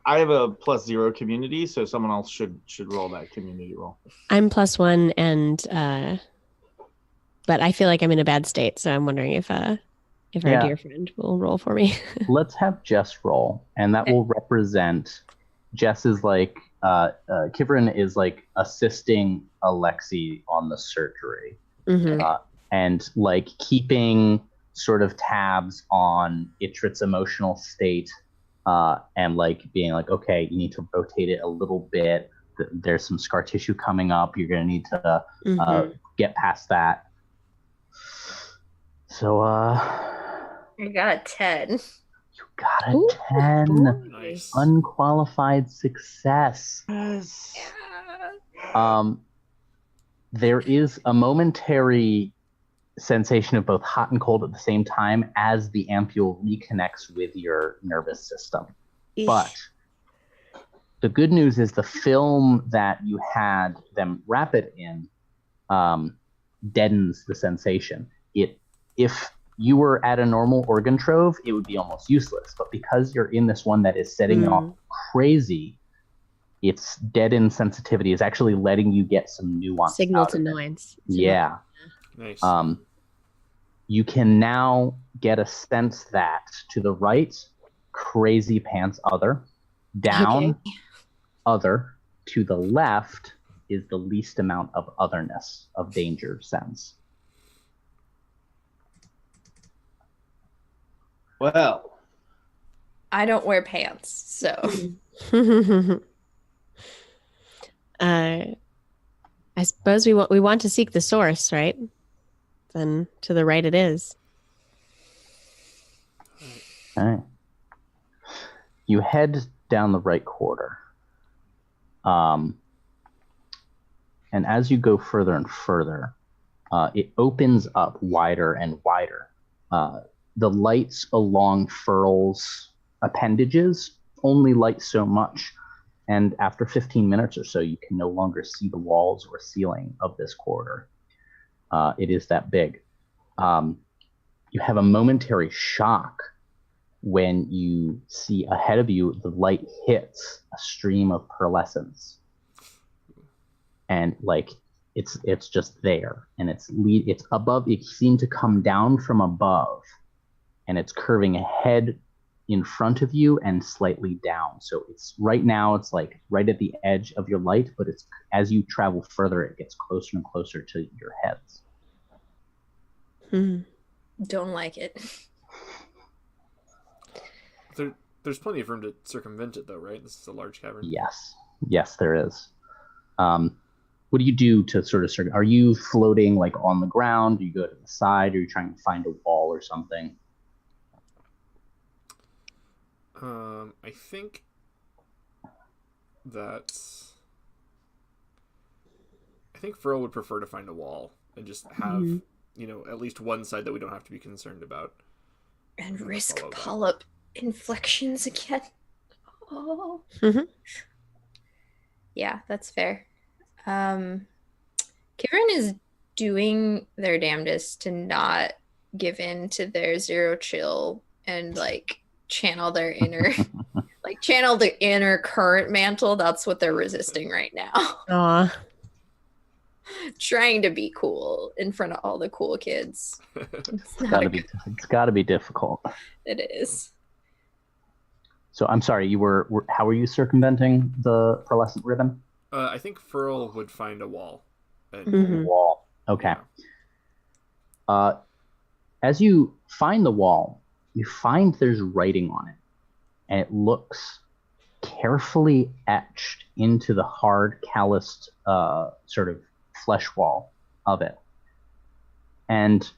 have a +0 community, so someone else should roll that community roll. I'm +1, and but I feel like I'm in a bad state, so I'm wondering if our dear friend will roll for me. Let's have Jess roll, and that will represent Jess is like Kivrin is like assisting Alexi on the surgery, and like keeping sort of tabs on Itrit's emotional state, and like being like, okay, you need to rotate it a little bit. There's some scar tissue coming up. You're gonna need to get past that. So I got a 10. You got a 10. Nice. Unqualified success. Yes. There is a momentary sensation of both hot and cold at the same time as the ampule reconnects with your nervous system. But the good news is the film that you had them wrap it in deadens the sensation. If you were at a normal organ trove, it would be almost useless. But because you're in this one that is setting off crazy, its deadened sensitivity is actually letting you get some nuance. Signal to noise. Yeah. Nice. You can now get a sense that to the right, crazy pants other, down other, to the left is the least amount of otherness, of danger sense. Well, I don't wear pants, so. I suppose we want to seek the source, right? Then to the right it is. Okay. You head down the right corridor. And as you go further and further, it opens up wider and wider. The lights along Furl's appendages only light so much, and after 15 minutes or so, you can no longer see the walls or ceiling of this corridor. It is that big. You have a momentary shock when you see ahead of you, the light hits a stream of pearlescence. And like, it's just there, and it's above. It seemed to come down from above, and it's curving ahead in front of you and slightly down. So it's right now, it's like right at the edge of your light, but it's as you travel further, it gets closer and closer to your heads. Don't like it. There's plenty of room to circumvent it, though, right? This is a large cavern. Yes, there is. What do you do to sort of are you floating like on the ground? Do you go to the side? Are you trying to find a wall or something? I think Furl would prefer to find a wall and just have, at least one side that we don't have to be concerned about. And risk polyp inflections again. Oh. Yeah, that's fair. Kivrin is doing their damnedest to not give in to their zero chill and like channel their inner channel the inner current mantle. That's what they're resisting right now. Aw. Trying to be cool in front of all the cool kids. It's gotta be difficult. It is. So I'm sorry, how were you circumventing the pearlescent ribbon? I think Furl would find a wall. Wall. Okay. As you find the wall, you find there's writing on it, and it looks carefully etched into the hard, calloused sort of flesh wall of it. And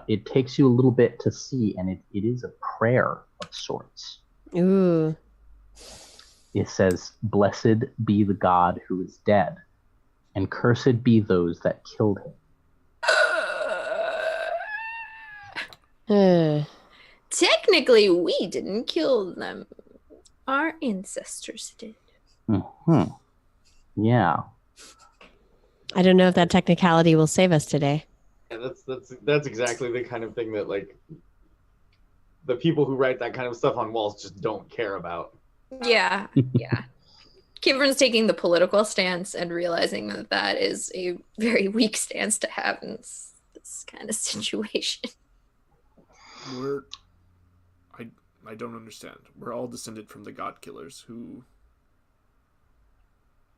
it takes you a little bit to see, and it is a prayer of sorts. Ooh. It says, "Blessed be the God who is dead, and cursed be those that killed him." Technically, we didn't kill them. Our ancestors did. Hmm. Yeah. I don't know if that technicality will save us today. Yeah, that's exactly the kind of thing that like the people who write that kind of stuff on walls just don't care about. Yeah, yeah. Kivern's taking the political stance and realizing that that is a very weak stance to have in this kind of situation. I don't understand. We're all descended from the god killers.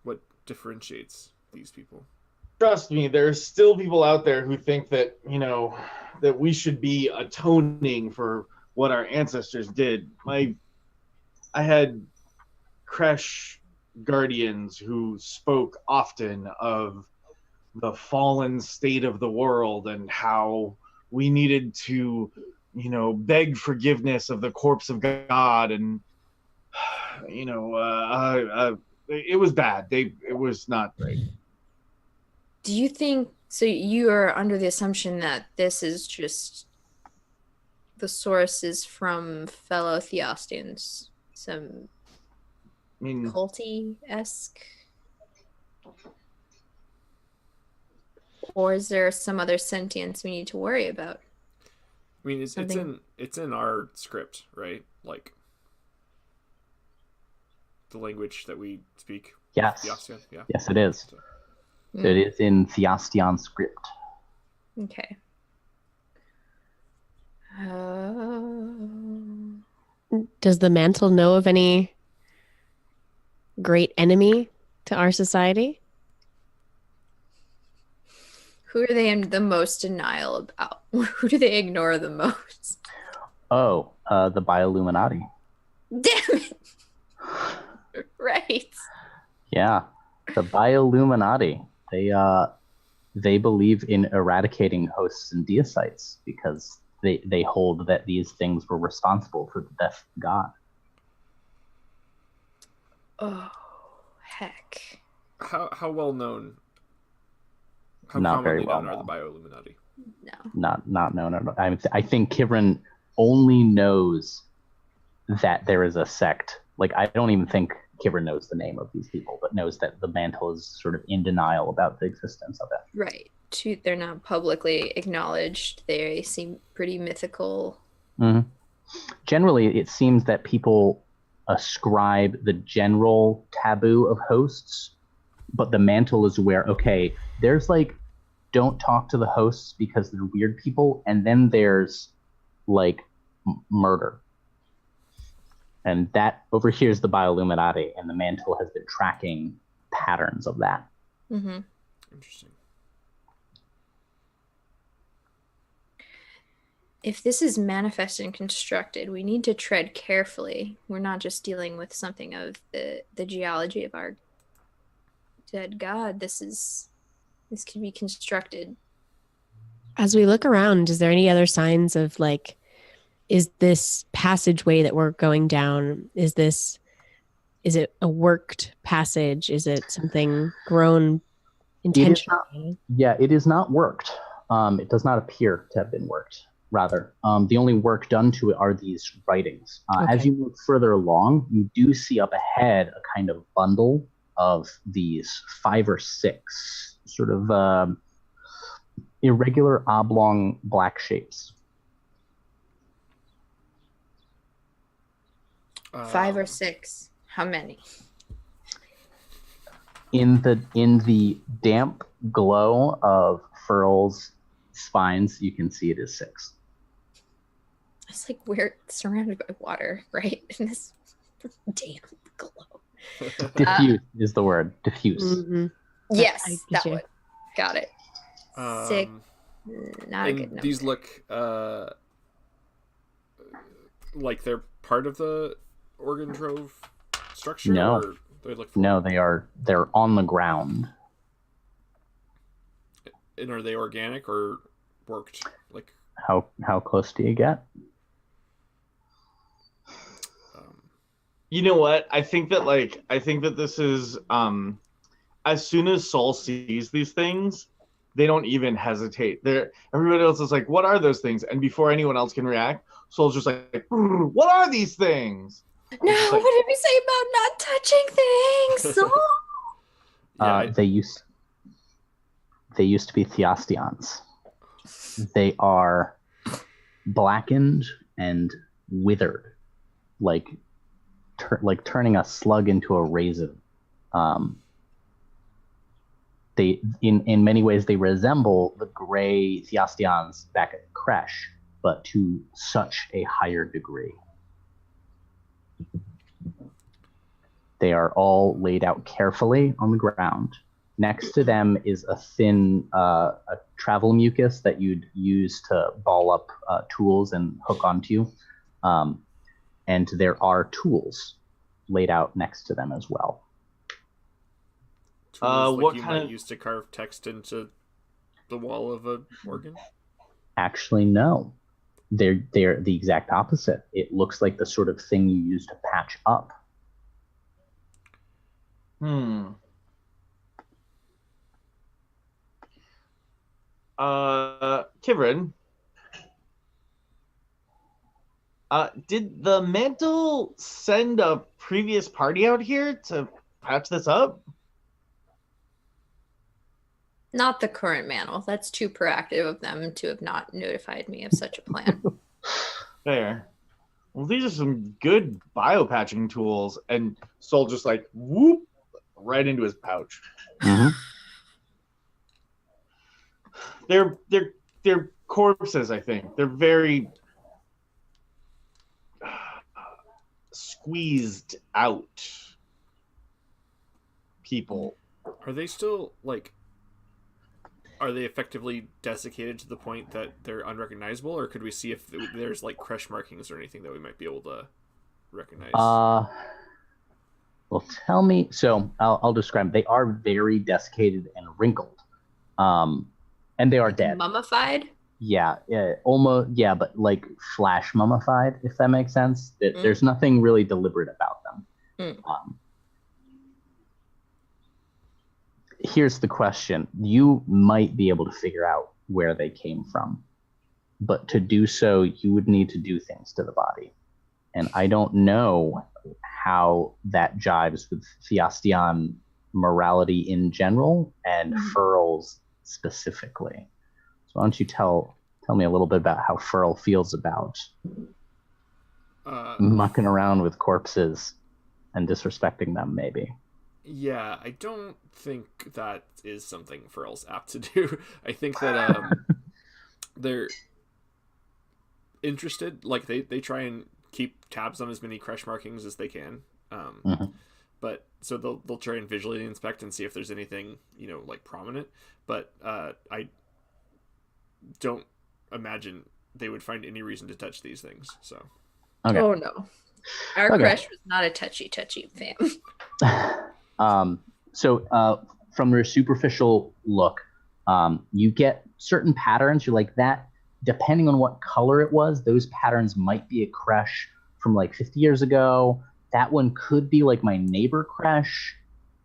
What differentiates these people? Trust me, there's still people out there who think that, that we should be atoning for what our ancestors did. I had Kresh guardians who spoke often of the fallen state of the world and how we needed to, beg forgiveness of the corpse of God. And, it was bad. It was not great. Do you think so? You are under the assumption that this is just the source is from fellow Theosteons, some culty-esque, or is there some other sentience we need to worry about? I mean, it's in our script, right? Like the language that we speak. Yes. Theosteon, yeah. Yes, it is. So it is in Theosteon script. Okay. Does the mantle know of any great enemy to our society? Who are they in the most denial about? Who do they ignore the most? Oh, the Bioluminati. Damn it! Right. Yeah, the Bioluminati. They believe in eradicating hosts and deicites because they hold that these things were responsible for the death of God. Oh, heck. How well known? How Not very well known are known. the Bioluminati? No. Not known. I think Kivrin only knows that there is a sect. Like, I don't even think Kivrin knows the name of these people, but knows that the mantle is sort of in denial about the existence of it. Right. They're not publicly acknowledged. They seem pretty mythical. Mm-hmm. Generally, it seems that people ascribe the general taboo of hosts, but the mantle is aware, okay, there's like, don't talk to the hosts because they're weird people, and then there's like murder. And that overhears the Bioluminati, and the mantle has been tracking patterns of that. Mm-hmm. Interesting. If this is manifest and constructed, we need to tread carefully. We're not just dealing with something of the geology of our dead god. This can be constructed. As we look around, is there any other signs of like, is this passageway that we're going down, is it a worked passage? Is it something grown intentionally? It is not worked. It does not appear to have been worked. Rather, the only work done to it are these writings. Okay. As you move further along, you do see up ahead a kind of bundle of these 5 or 6 sort of irregular oblong black shapes. 5 or 6. How many? In the damp glow of Furl's spines, you can see it is 6. It's like we're surrounded by water, right? In this damp glow. Diffuse is the word. Diffuse. Mm-hmm. Yes, that one. Got it. 6. Not a good number. These look like they're part of the organ trove structure? No. Or they look No, they're on the ground. And are they organic or worked? Like how close do you get? You know what? I think that this is as soon as Saul sees these things, they don't even hesitate. Everybody else is like, what are those things? And before anyone else can react, Soul's just like, what are these things? No, It's like- what did we say about not touching things? Soul? Yeah, They used to be Theosteons. They are blackened and withered, like turning a slug into a raisin. They in many ways they resemble the gray Theosteons back at Kresh, but to such a higher degree. They are all laid out carefully on the ground. Next to them is a thin a travel mucus that you'd use to ball up tools and hook onto. And there are tools laid out next to them as well. tools what you kind might of- use to carve text into the wall of a organ. Actually, no. They're the exact opposite. It looks like the sort of thing you use to patch up. Kivrin, did the mantle send a previous party out here to patch this up? Not the current mantle. That's too proactive of them to have not notified me of such a plan. Fair. Well, these are some good biopatching tools, and Soul just like whoop right into his pouch. Mm-hmm. They're corpses, I think. They're very squeezed out people. Are they still like? Are they effectively desiccated to the point that they're unrecognizable, or could we see if there's like crush markings or anything that we might be able to recognize? Well, tell me. So I'll describe. They are very desiccated and wrinkled, and they are dead. Mummified? Yeah, almost. Yeah, but like flash mummified, if that makes sense. There's nothing really deliberate about them. Here's the question. You might be able to figure out where they came from, but to do so, you would need to do things to the body. And I don't know how that jives with Theosteon morality in general and Furl's specifically. So why don't you tell me a little bit about how Furl feels about mucking around with corpses and disrespecting them, maybe. Yeah, I don't think that is something Furl's apt to do. I think that they're interested. Like they try and keep tabs on as many crush markings as they can. But so they'll try and visually inspect and see if there's anything like prominent. But I don't imagine they would find any reason to touch these things. So. Okay. Oh no, our crush was not a touchy fam. So from your superficial look, you get certain patterns. You're like that, depending on what color it was, those patterns might be a crush from like 50 years ago. That one could be like my neighbor crush,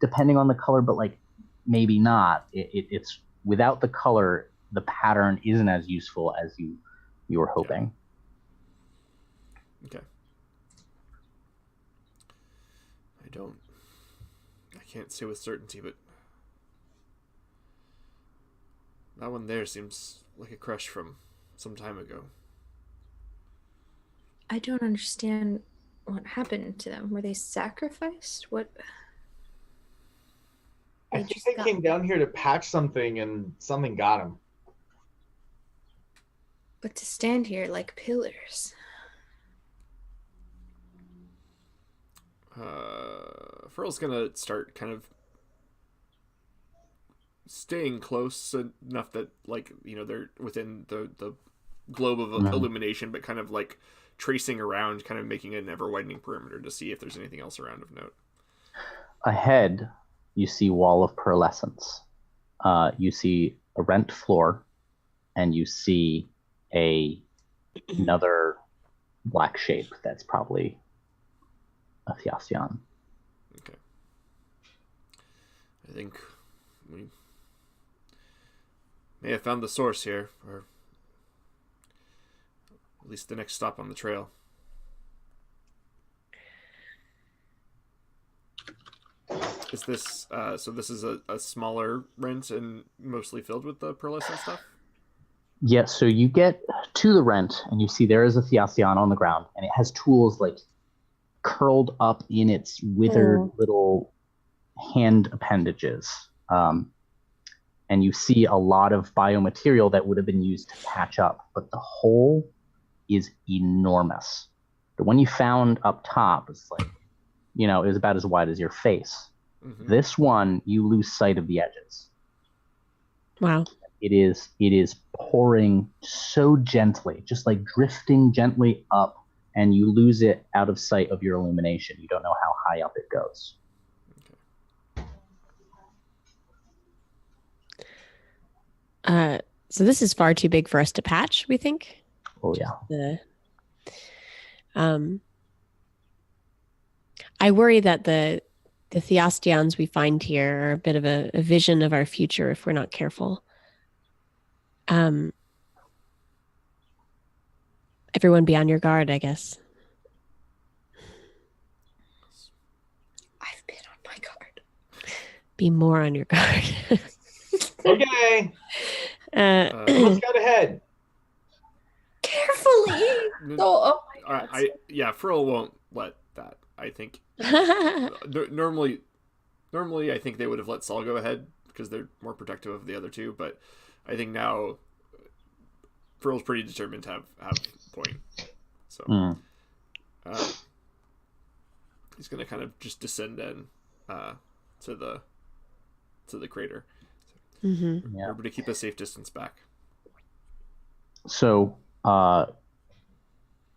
depending on the color, but like maybe not. It's without the color, the pattern isn't as useful as you were hoping. Okay. I can't say with certainty, but that one there seems like a crush from some time ago. I don't understand what happened to them. Were they sacrificed? What? I think they came down here to patch something, and something got them. But to stand here like pillars. Furl's gonna start kind of staying close enough that they're within the globe of illumination, but kind of like tracing around, kind of making an ever-widening perimeter to see if there's anything else around of note. Ahead, you see wall of pearlescence. You see a rent floor, and you see another black shape that's probably a Theosteon. Okay. I think we may have found the source here, or At least the next stop on the trail. Is this so this is a smaller rent and mostly filled with the pearlescent stuff? Yeah, so you get to the rent and you see there is a Theosteon on the ground and it has tools like curled up in its withered little hand appendages. And you see a lot of biomaterial that would have been used to patch up, but the hole is enormous. The one you found up top is like, it was about as wide as your face. Mm-hmm. This one, you lose sight of the edges. Wow. It is pouring so gently, just like drifting gently up, and you lose it out of sight of your illumination. You don't know how high up it goes. Okay. So this is far too big for us to patch, we think? Oh, yeah. I worry that the Theosteons we find here are a bit of a vision of our future if we're not careful. Everyone be on your guard, I guess. I've been on my guard. Be more on your guard. Okay. Let's go ahead. Carefully. Frill won't let that. I think normally I think they would have let Saul go ahead because they're more protective of the other two, but I think now Frill's pretty determined to have point. So he's going to kind of just descend in to the crater. Mm-hmm. Yeah. Everybody keep a safe distance back. So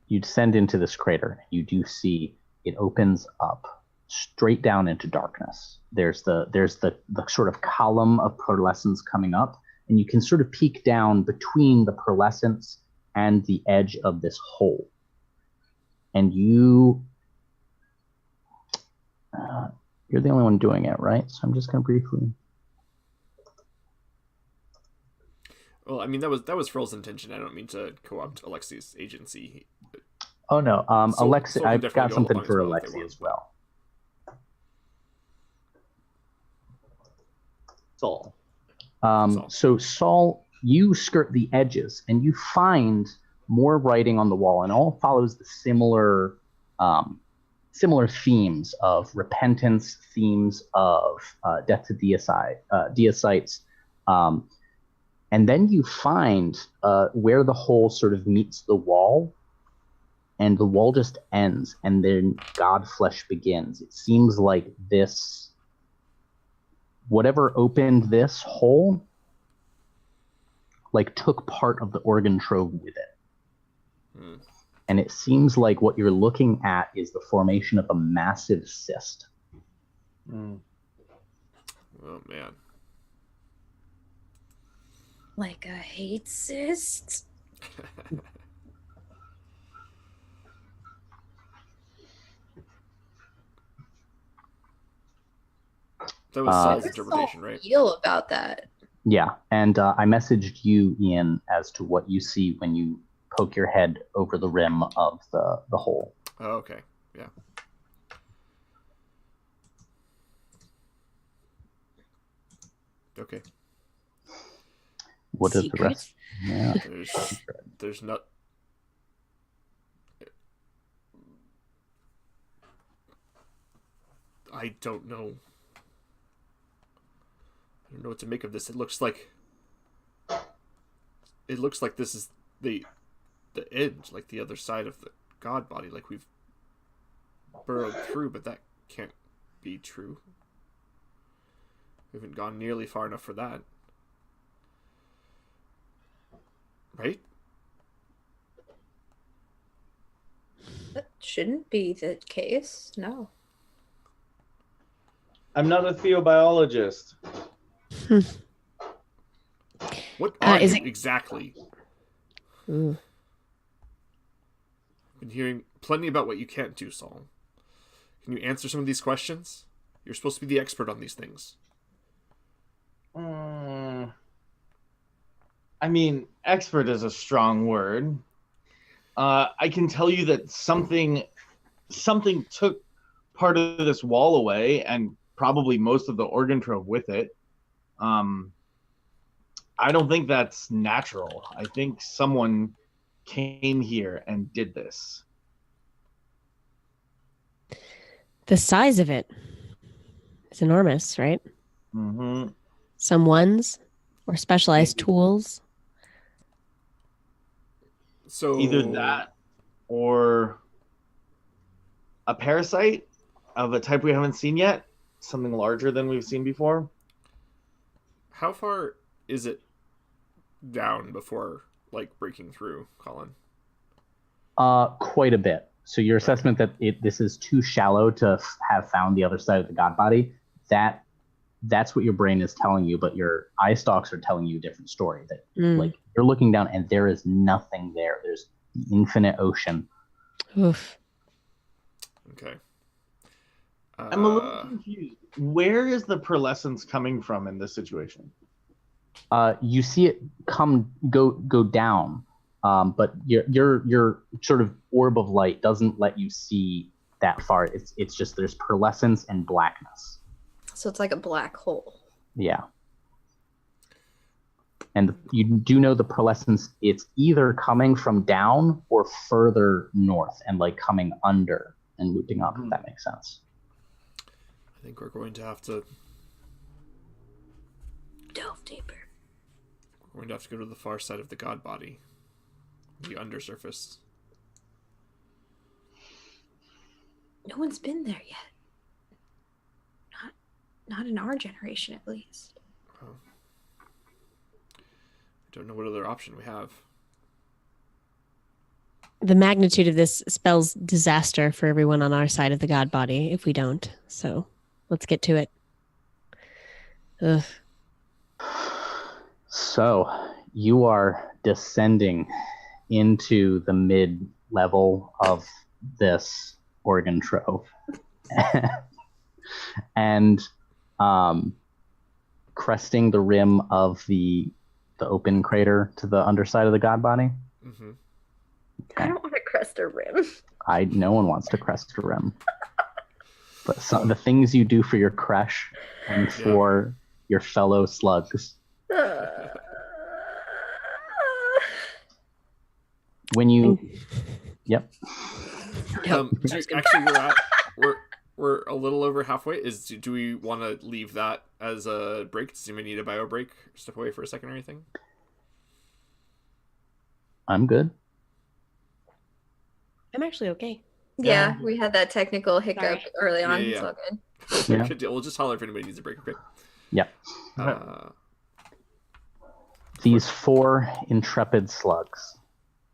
you descend into this crater. You do see it opens up straight down into darkness. There's the sort of column of pearlescence coming up, and you can sort of peek down between the pearlescence and the edge of this hole. And you're the only one doing it, right? So I'm just going to briefly. Well, I mean that was Frill's intention. I don't mean to co-opt Alexi's agency. Oh no, Alexi, I've got something for Alexi as well. Saul. So Saul, you skirt the edges and you find more writing on the wall, and all follows the similar themes of repentance, themes of death to deicites. And then you find where the hole sort of meets the wall, and the wall just ends, and then God flesh begins. It seems like this, whatever opened this hole, like took part of the organ trove with it. And it seems like what you're looking at is the formation of a massive cyst. Oh, man. Like a hate cyst? That was Saul's interpretation, right? Feel about that. Yeah, and I messaged you, Ian, as to what you see when you poke your head over the rim of the hole. Oh, okay. Yeah. Okay. What is the rest? Yeah. There's not. I don't know. I don't know what to make of this. It looks like this is the edge, like the other side of the god body, like we've burrowed through, but that can't be true. We haven't gone nearly far enough for that. Right? That shouldn't be the case, no. I'm not a theobiologist. What are you exactly? Ooh. Been hearing plenty about what you can't do, Saul. Can you answer some of these questions? You're supposed to be the expert on these things. I mean, expert is a strong word. I can tell you that something took part of this wall away, and probably most of the organ trove with it. I don't think that's natural. I think someone came here and did this. The size of it is enormous, right? Mm-hmm. Some ones or specialized tools. So Either that or a parasite of a type we haven't seen yet, something larger than we've seen before. how far is it down before like breaking through, Colin? Quite a bit. So your assessment that this is too shallow to have found the other side of the god body, that's what your brain is telling you, but your eye stalks are telling you a different story. That like you're looking down and there is nothing there. There's the infinite ocean. Oof. Okay. I'm a little confused. Where is the pearlescence coming from in this situation? You see it go down, but your sort of orb of light doesn't let you see that far. It's just there's pearlescence and blackness. So it's like a black hole. Yeah. And you do know the pearlescence, it's either coming from down or further north and like coming under and looping up, if that makes sense. I think we're going to have to Delve deeper. go to the far side of the god body, the undersurface. No one's been there yet. Not in our generation, at least. I don't know what other option we have. The magnitude of this spells disaster for everyone on our side of the god body if we don't. So let's get to it. Ugh. So you are descending into the mid-level of this organ trove. And cresting the rim of the open crater to the underside of the god body. Mm-hmm. Okay. I don't want to crest a rim. No one wants to crest a rim. But the things you do for your creche and for your fellow slugs. When you... Yep. We're a little over halfway. Do we want to leave that as a break? Does anybody need a bio break? Step away for a second or anything? I'm good. I'm actually okay. Yeah, we had that technical hiccup early on. Yeah. It's all good. Yeah. Good deal. We'll just holler if anybody needs a break, okay? Yep. Uh, These 4 intrepid slugs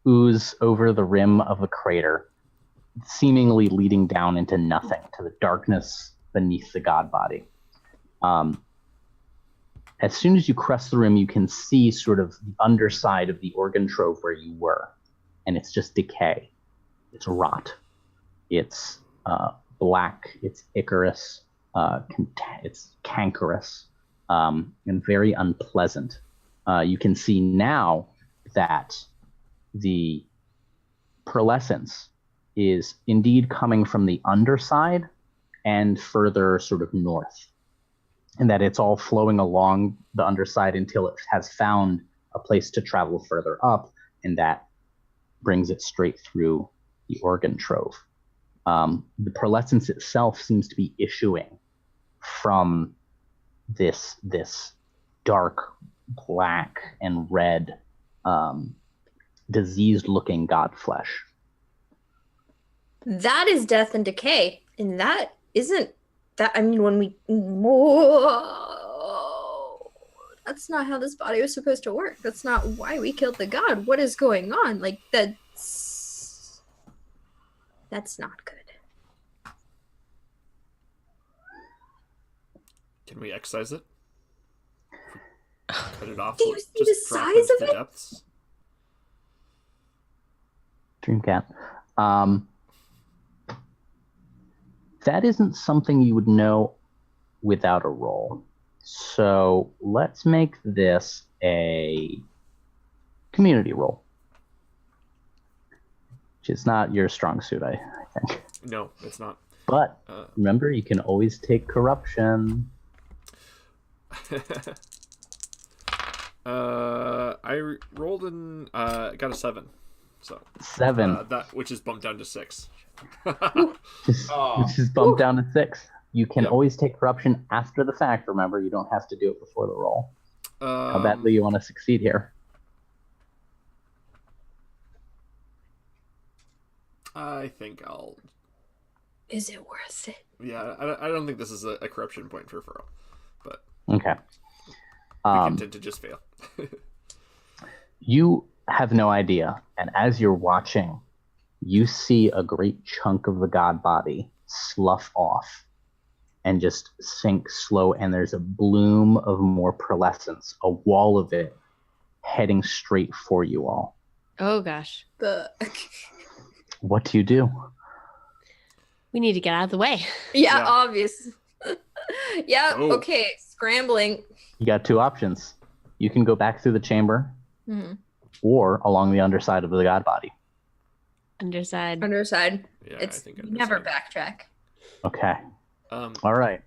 ooze over the rim of the crater, seemingly leading down into nothing, to the darkness beneath the god body. As soon as you crest the rim, you can see sort of the underside of the organ trove where you were, and it's just decay. It's rot. It's black. It's ichorous. It's cankerous, and very unpleasant. You can see now that the pearlescence is indeed coming from the underside and further sort of north, and that it's all flowing along the underside until it has found a place to travel further up, and that brings it straight through the organ trove. The pearlescence itself seems to be issuing from this dark black and red diseased-looking god flesh. That is death and decay. And that isn't that. I mean, when we. Whoa, that's not how this body was supposed to work. That's not why we killed the god. What is going on? Like, that's not good. can we excise it? Cut it off. Do you see the Just drop size into of the it? depths? Dreamcat. That isn't something you would know without a roll. So let's make this a community roll. which is not your strong suit, I think. No, it's not. But remember, you can always take corruption. I rolled and got a 7. So 7. which is bumped down to 6. Which is bumped down to 6. You can always take corruption after the fact. Remember, you don't have to do it before the roll. How badly you want to succeed here? I think I'll. Is it worth it? Yeah, I don't think this is a corruption point for Furl, but okay. Be content to just fail. You have no idea, and as you're watching, you see a great chunk of the god body slough off and just sink slow, and there's a bloom of more pearlescence, a wall of it heading straight for you all. Oh gosh. What do you do? We need to get out of the way. Yeah. Obvious. Yeah, Oh. okay. Scrambling. You got 2 options. You can go back through the chamber or along the underside of the god body. Underside. Yeah, It's I think never underside. backtrack. Okay. All right.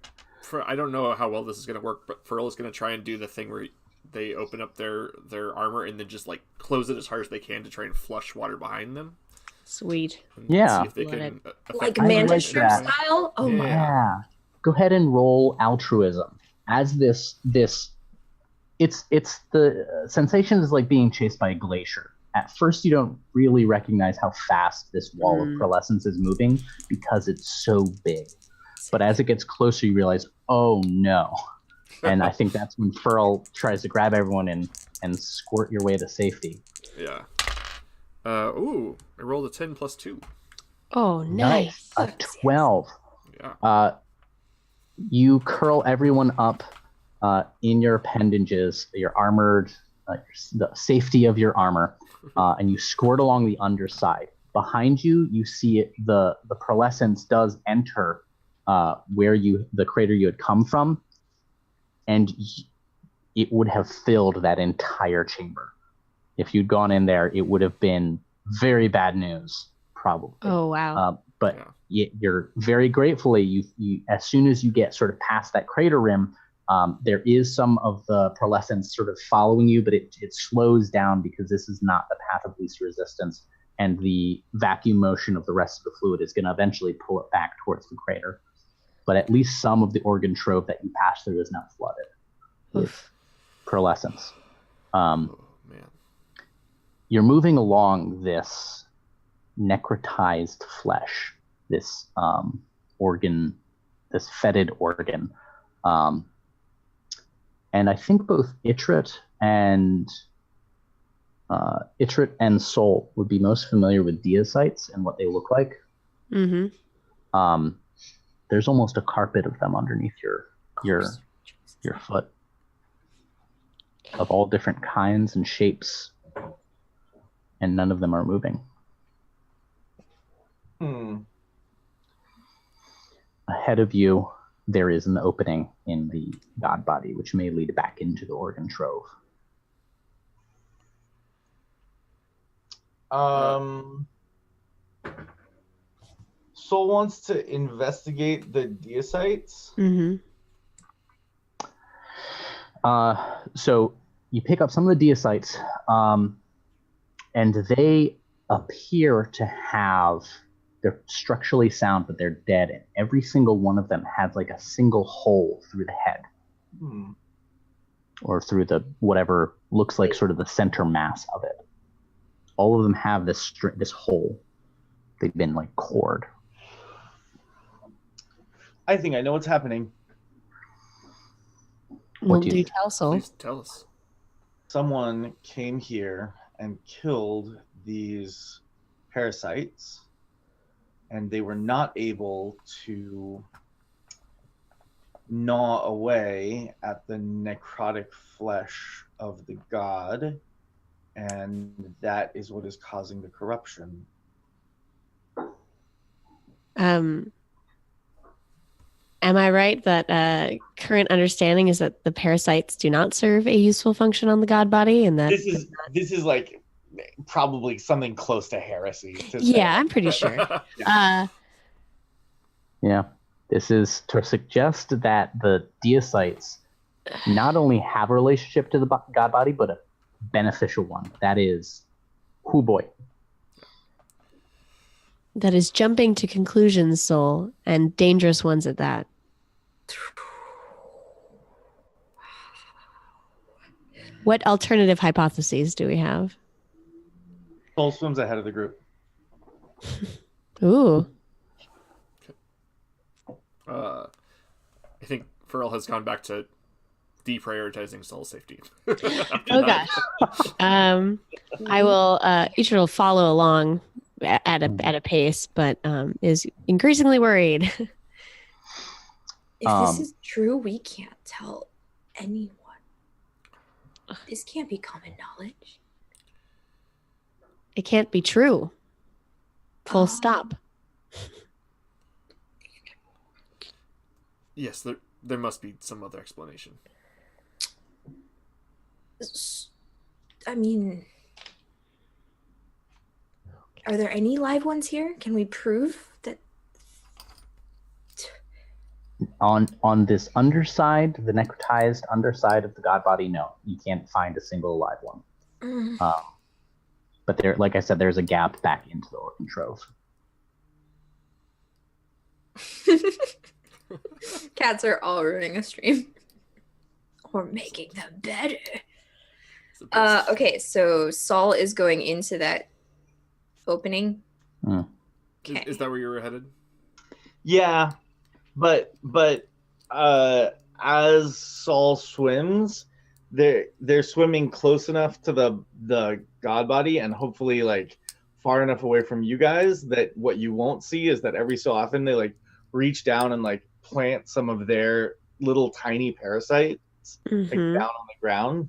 I don't know how well this is going to work, but Furl is going to try and do the thing where they open up their armor and then just like close it as hard as they can to try and flush water behind them. Sweet. And Yeah. see if they can Like I like Mantis that. style? Oh my. Yeah. Go ahead and roll altruism. As it's the sensation is like being chased by a glacier. At first, you don't really recognize how fast this wall of pearlescence is moving because it's so big. But as it gets closer, you realize, oh no. And I think that's when Furl tries to grab everyone and squirt your way to safety. Yeah. I rolled a 10 plus 2. Oh, nice. A 12. Yeah. You curl everyone up in your appendages, your armored, the safety of your armor, and you squirt along the underside. Behind you, you see the pearlescence does enter where the crater you had come from, and it would have filled that entire chamber. If you'd gone in there, it would have been very bad news, probably. Oh, wow. But you're very gratefully, you as soon as you get sort of past that crater rim, there is some of the pearlescence sort of following you, but it slows down because this is not the path of least resistance, and the vacuum motion of the rest of the fluid is going to eventually pull it back towards the crater. But at least some of the organ trove that you pass through is not flooded with pearlescence. Man. You're moving along this necrotized flesh, this organ, this fetid organ. And I think both Itrit and Soul would be most familiar with deicites and what they look like. Mm-hmm. There's almost a carpet of them underneath your foot, of all different kinds and shapes, and none of them are moving. Ahead of you, there is an opening in the god body, which may lead back into the organ trove. Soul wants to investigate the deicites. Mm-hmm. So you pick up some of the deicites, and they appear to have, they're structurally sound, but they're dead. And every single one of them has like a single hole through the head. Or through the, whatever looks like sort of the center mass of it. All of them have this hole. They've been like cored. I think I know what's happening. Well, do you do think? tell, Soul. Please tell us. Someone came here and killed these parasites, and they were not able to gnaw away at the necrotic flesh of the god, and that is what is causing the corruption. Am I right that current understanding is that the parasites do not serve a useful function on the god body, and that This is like probably something close to heresy to say. Yeah, I'm pretty sure. Yeah. This is to suggest that the Deicites not only have a relationship to the god body, but a beneficial one. That is, oh boy. That is jumping to conclusions, Soul, and dangerous ones at that. What alternative hypotheses do we have? Soul swims ahead of the group. Ooh. I think Furl has gone back to deprioritizing Soul safety. Oh gosh. I will. Ichiro will follow along at a pace, but is increasingly worried. If this is true, we can't tell anyone. This can't be common knowledge. It can't be true. Full stop. Yes, there must be some other explanation. I mean, are there any live ones here? Can we prove that? On this underside, the necrotized underside of the god body, no, you can't find a single live one. But there, like I said, there's a gap back into the organ trove. Cats are all ruining a stream. Or making them better. Okay, so Saul is going into that opening. Okay. Is that where you were headed? Yeah, but as Saul swims, they're swimming close enough to the god body and hopefully like far enough away from you guys that what you won't see is that every so often they like reach down and like plant some of their little tiny parasites like down on the ground,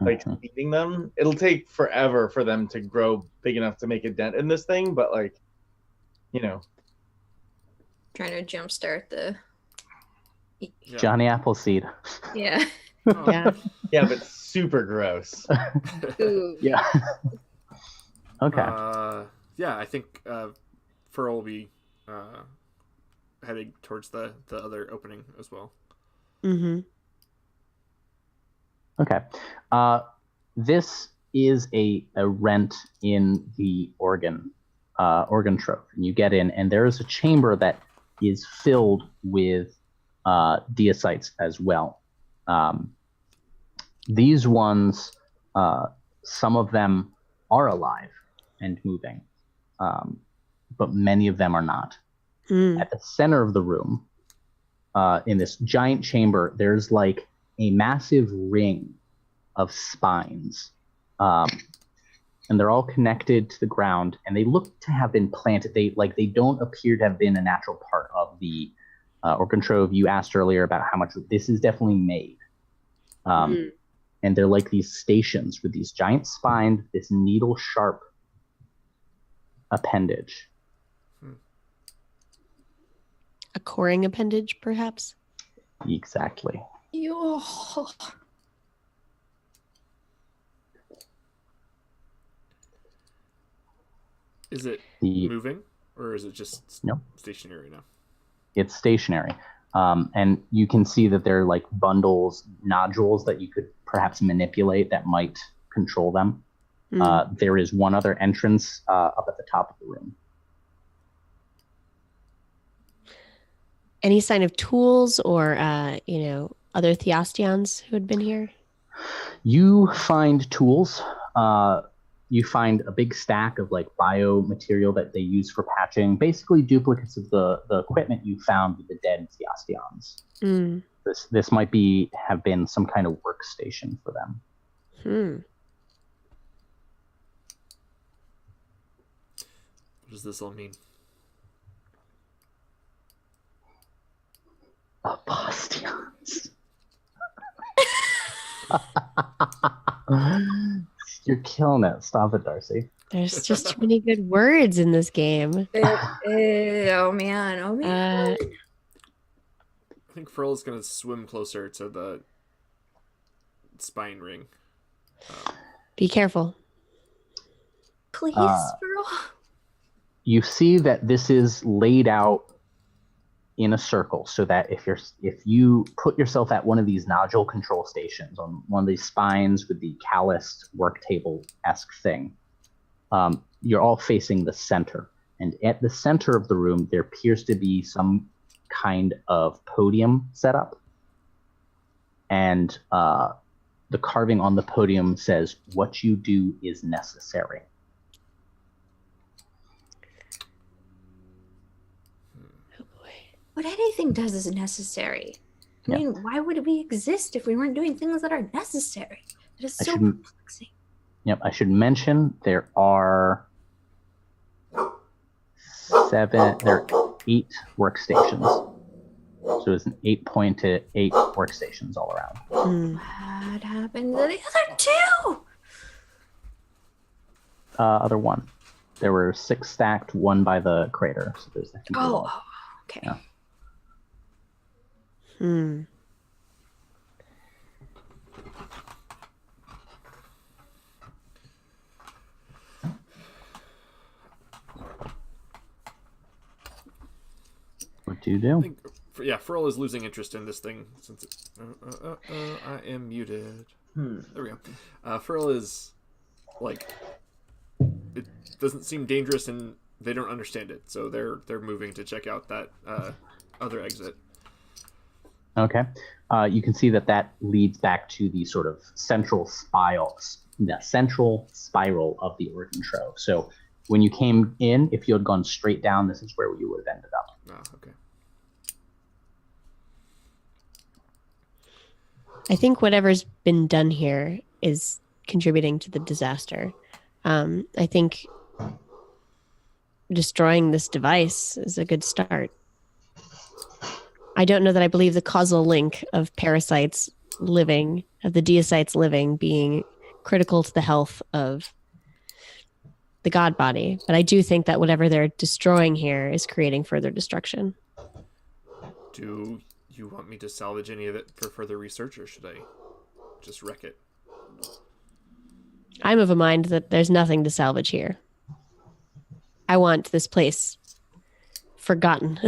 like feeding them. It'll take forever for them to grow big enough to make a dent in this thing, but like, you know, trying to jumpstart the Johnny Appleseed. Yeah. Yeah, but super gross. Ooh. Yeah. Okay. Yeah, I think Furl will be heading towards the other opening as well. Okay. This is a rent in the organ trove. And you get in, and there is a chamber that is filled with Deicites as well. These ones, some of them are alive and moving, but many of them are not. At the center of the room, in this giant chamber, there's like a massive ring of spines, and they're all connected to the ground, and they look to have been planted. They don't appear to have been a natural part of the organ trove. You asked earlier about how much this is definitely made, and they're like these stations with these giant spines, this needle sharp appendage. A coring appendage, perhaps? Exactly. Is it moving, or is it just stationary now? It's stationary. And you can see that there are like bundles, nodules that you could perhaps manipulate that might control them. There is one other entrance up at the top of the room. Any sign of tools or, other Theosteons who had been here? You find tools. You find a big stack of like biomaterial that they use for patching, basically duplicates of the equipment you found with the dead Theosteons. This might have been some kind of workstation for them. What does this all mean? Bastions. You're killing it. Stop it, Darcy. There's just too many good words in this game. Oh man. I think Furl is going to swim closer to the spine ring. Be careful. please, Pearl? You see that this is laid out in a circle, so that if you put yourself at one of these nodule control stations on one of these spines with the calloused work table-esque thing, you're all facing the center. And at the center of the room, there appears to be some kind of podium set up. And the carving on the podium says, "What you do is necessary." What anything does is necessary. I mean, why would we exist if we weren't doing things that are necessary? It is so perplexing. Yep, I should mention there are 8 workstations. So it's an 8 to 8 workstations all around. What happened to the other 2? Other one. There were 6 stacked, 1 by the crater. So there's Okay. Yeah. What do you do? I think, Furl is losing interest in this thing since it's... I am muted. There we go. Furl is, like... It doesn't seem dangerous and they don't understand it, so they're moving to check out that other exit. Okay. You can see that leads back to the sort of central spiral of the organ trove. So when you came in, if you had gone straight down, this is where you would have ended up. Oh, okay. I think whatever's been done here is contributing to the disaster. I think destroying this device is a good start. I don't know that I believe the causal link of parasites living, of the deocytes living, being critical to the health of the god body. But I do think that whatever they're destroying here is creating further destruction. Do you want me to salvage any of it for further research, or should I just wreck it? I'm of a mind that there's nothing to salvage here. I want this place forgotten.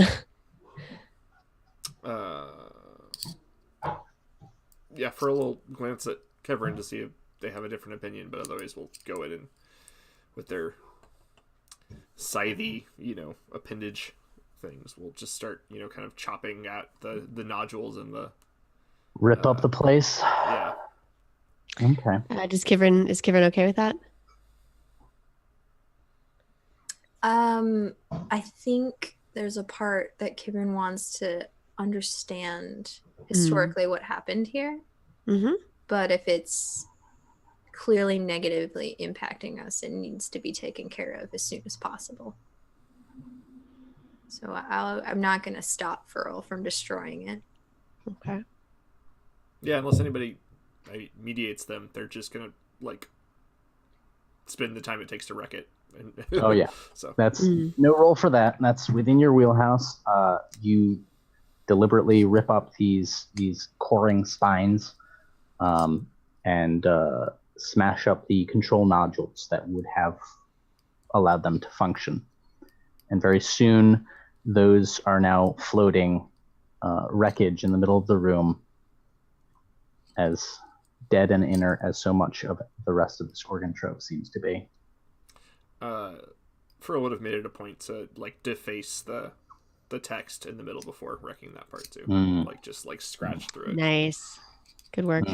Furl will glance at Kevin to see if they have a different opinion, but otherwise we'll go in and with their scythe, appendage things, we'll just start, kind of chopping at the nodules and the... Rip up the place? Yeah. Okay. Is Kivrin okay with that? I think there's a part that Kivrin wants to understand historically what happened here. Mm-hmm. But if it's clearly negatively impacting us, it needs to be taken care of as soon as possible. So I'm not going to stop Furl from destroying it. Okay. Yeah, unless anybody mediates them, they're just going to, spend the time it takes to wreck it. Oh, yeah. So that's no roll for that. That's within your wheelhouse. You deliberately rip up these coring spines and smash up the control nodules that would have allowed them to function. And very soon, those are now floating wreckage in the middle of the room, as dead and inert as so much of the rest of this organ trove seems to be. Furl would have made it a point to deface the text in the middle before wrecking that part too. Just scratch through it. Nice. Good work.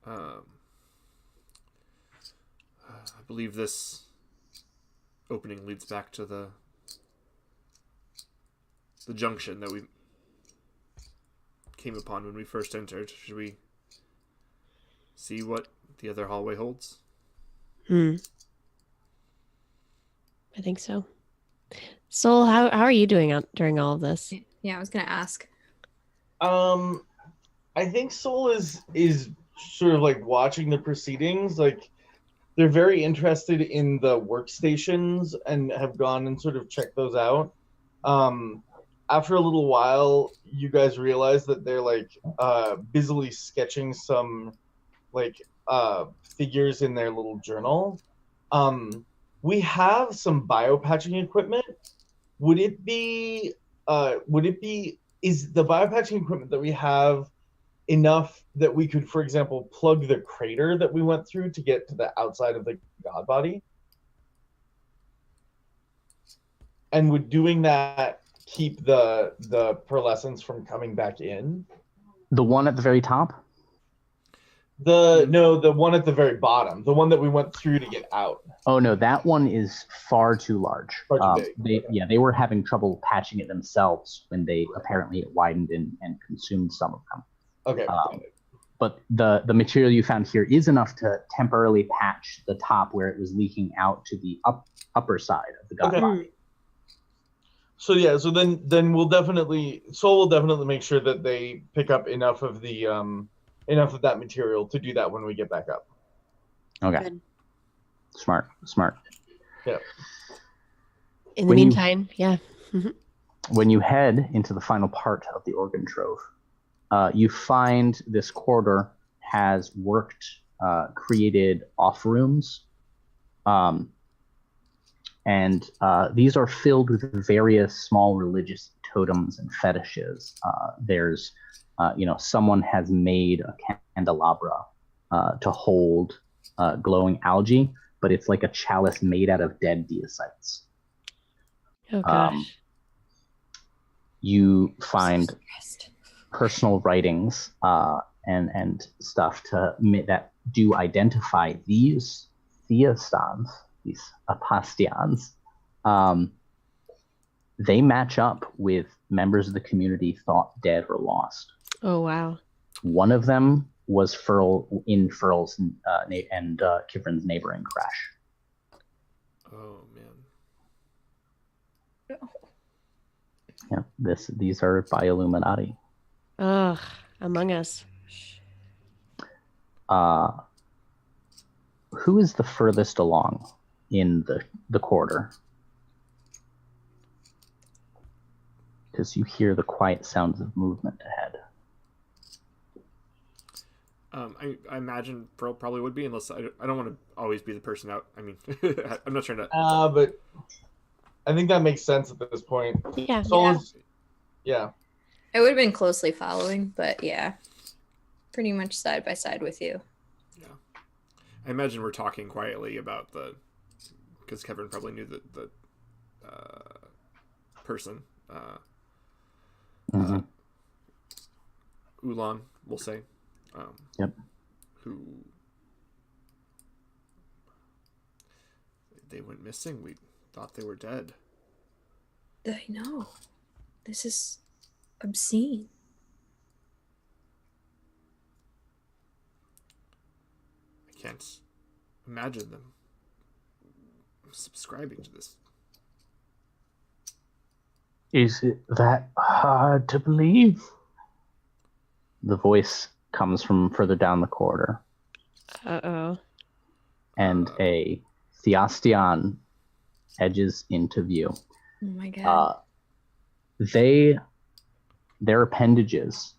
I believe this opening leads back to the junction that we came upon when we first entered. Should we see what the other hallway holds? I think so. Sol, how are you doing during all of this? Yeah, I was going to ask. I think Sol is sort of watching the proceedings. They're very interested in the workstations and have gone and sort of checked those out. After a little while, you guys realize that they're busily sketching some figures in their little journal. We have some biopatching equipment. Is the biopatching equipment that we have enough that we could, for example, plug the crater that we went through to get to the outside of the god body? And would doing that keep the pearlescence from coming back in? The one at the very top? The one at the very bottom, the one that we went through to get out. Oh no, that one is far too large. Far too big. They were having trouble patching it themselves when they apparently it widened and consumed some of them. Okay. But the material you found here is enough to temporarily patch the top where it was leaking out to the upper side of the god body. So yeah, so then we'll definitely make sure that they pick up enough of the enough of that material to do that when we get back up. Okay. Good. Smart. Yeah. In the meantime, yeah. When you head into the final part of the organ trove, you find this corridor has created off rooms. And these are filled with various small religious totems and fetishes. There's, someone has made a candelabra to hold glowing algae, but it's like a chalice made out of dead deicites. Oh gosh. You find personal writings and stuff that do identify these Theosteons, these Theosteons. They match up with members of the community thought dead or lost. Oh wow. One of them was Furl's and Kivrin's neighboring crash. Oh man. Yeah, these are Bioluminati. Ugh, Among Us. Who is the furthest along in the corridor? Because you hear the quiet sounds of movement ahead. I imagine Pearl probably would be, unless I don't want to always be the person out. I mean, I'm not trying to. But I think that makes sense at this point. Yeah. Yeah. I would have been closely following, but yeah, pretty much side by side with you. Yeah, I imagine we're talking quietly about because Kevin probably knew the person. Ulan, we'll say. Yep. Who they went missing. We thought they were dead. I know. This is obscene. I can't imagine them subscribing to this. Is it that hard to believe? The voice comes from further down the corridor. Uh-oh. And a Theosteon edges into view. Oh my god. Their appendages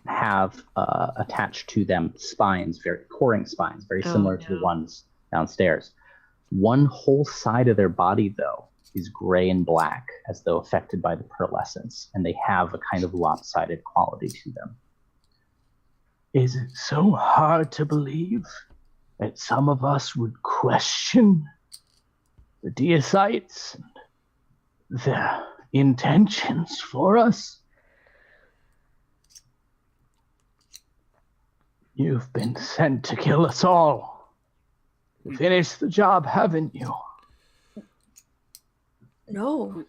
have attached to them spines, coring spines, very similar to the ones downstairs. One whole side of their body, though, is gray and black, as though affected by the pearlescence, and they have a kind of lopsided quality to them. Is it so hard to believe that some of us would question the deicites and their intentions for us? You've been sent to kill us all. Finish the job, haven't you? No.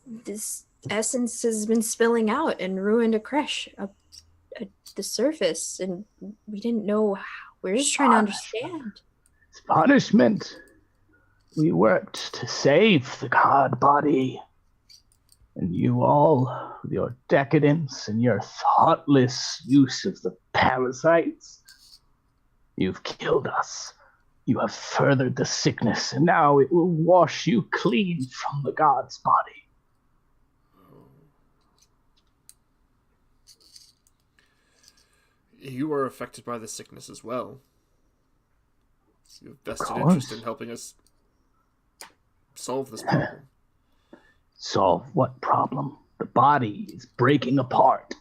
This essence has been spilling out and ruined a creche up at the surface, and we didn't know how. We're just trying to understand. It's punishment. We worked to save the god body. And you all, with your decadence and your thoughtless use of the parasites, you've killed us. You have furthered the sickness, and now it will wash you clean from the god's body. you are affected by the sickness as well. You have vested course. interest in helping us solve this problem. Solve what problem? The body is breaking apart.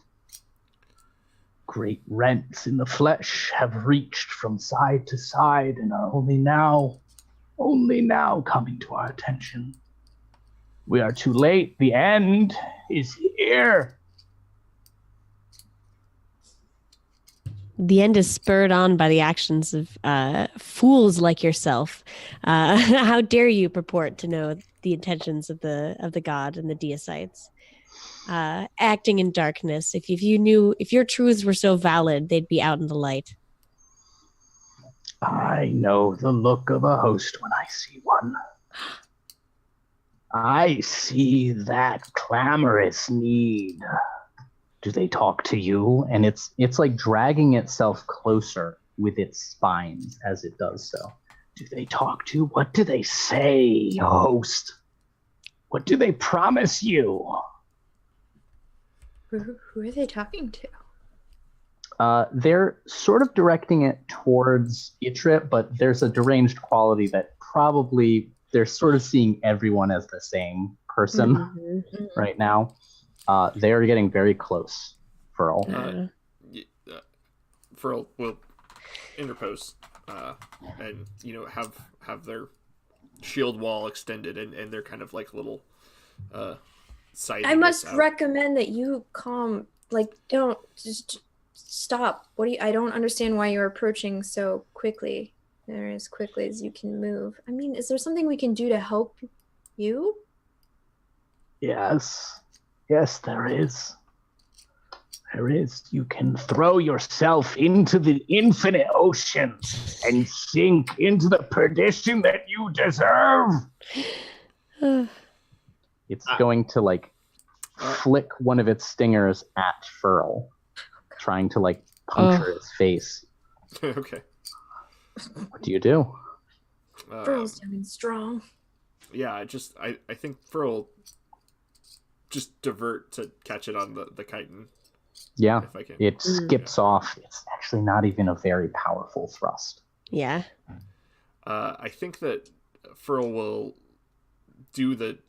Great rents in the flesh have reached from side to side and are only now coming to our attention. We are too late. The end is here. The end is spurred on by the actions of fools like yourself. How dare you purport to know the intentions of the god and the deicites? Acting in darkness. If your truths were so valid, they'd be out in the light. I know the look of a host when I see one. I see that clamorous need. Do they talk to you? And it's like dragging itself closer with its spines as it does so. Do they talk to you? What do they say, host? What do they promise you? Who are they talking to? They're sort of directing it towards Itrip, but there's a deranged quality that probably they're sort of seeing everyone as the same person right now. They are getting very close, Furl. Furl will interpose and have their shield wall extended and they're kind of like little I must recommend that you don't just stop. I don't understand why you're approaching so quickly, or as quickly as you can move. I mean, is there something we can do to help you? Yes, there is. There is. You can throw yourself into the infinite ocean and sink into the perdition that you deserve. It's going to flick one of its stingers at Furl, trying to puncture its face. Okay. What do you do? Furl's doing strong. Yeah, I think Furl just divert to catch it on the chitin. Yeah, if I can. It skips off. It's actually not even a very powerful thrust. Yeah. I think that Furl will do the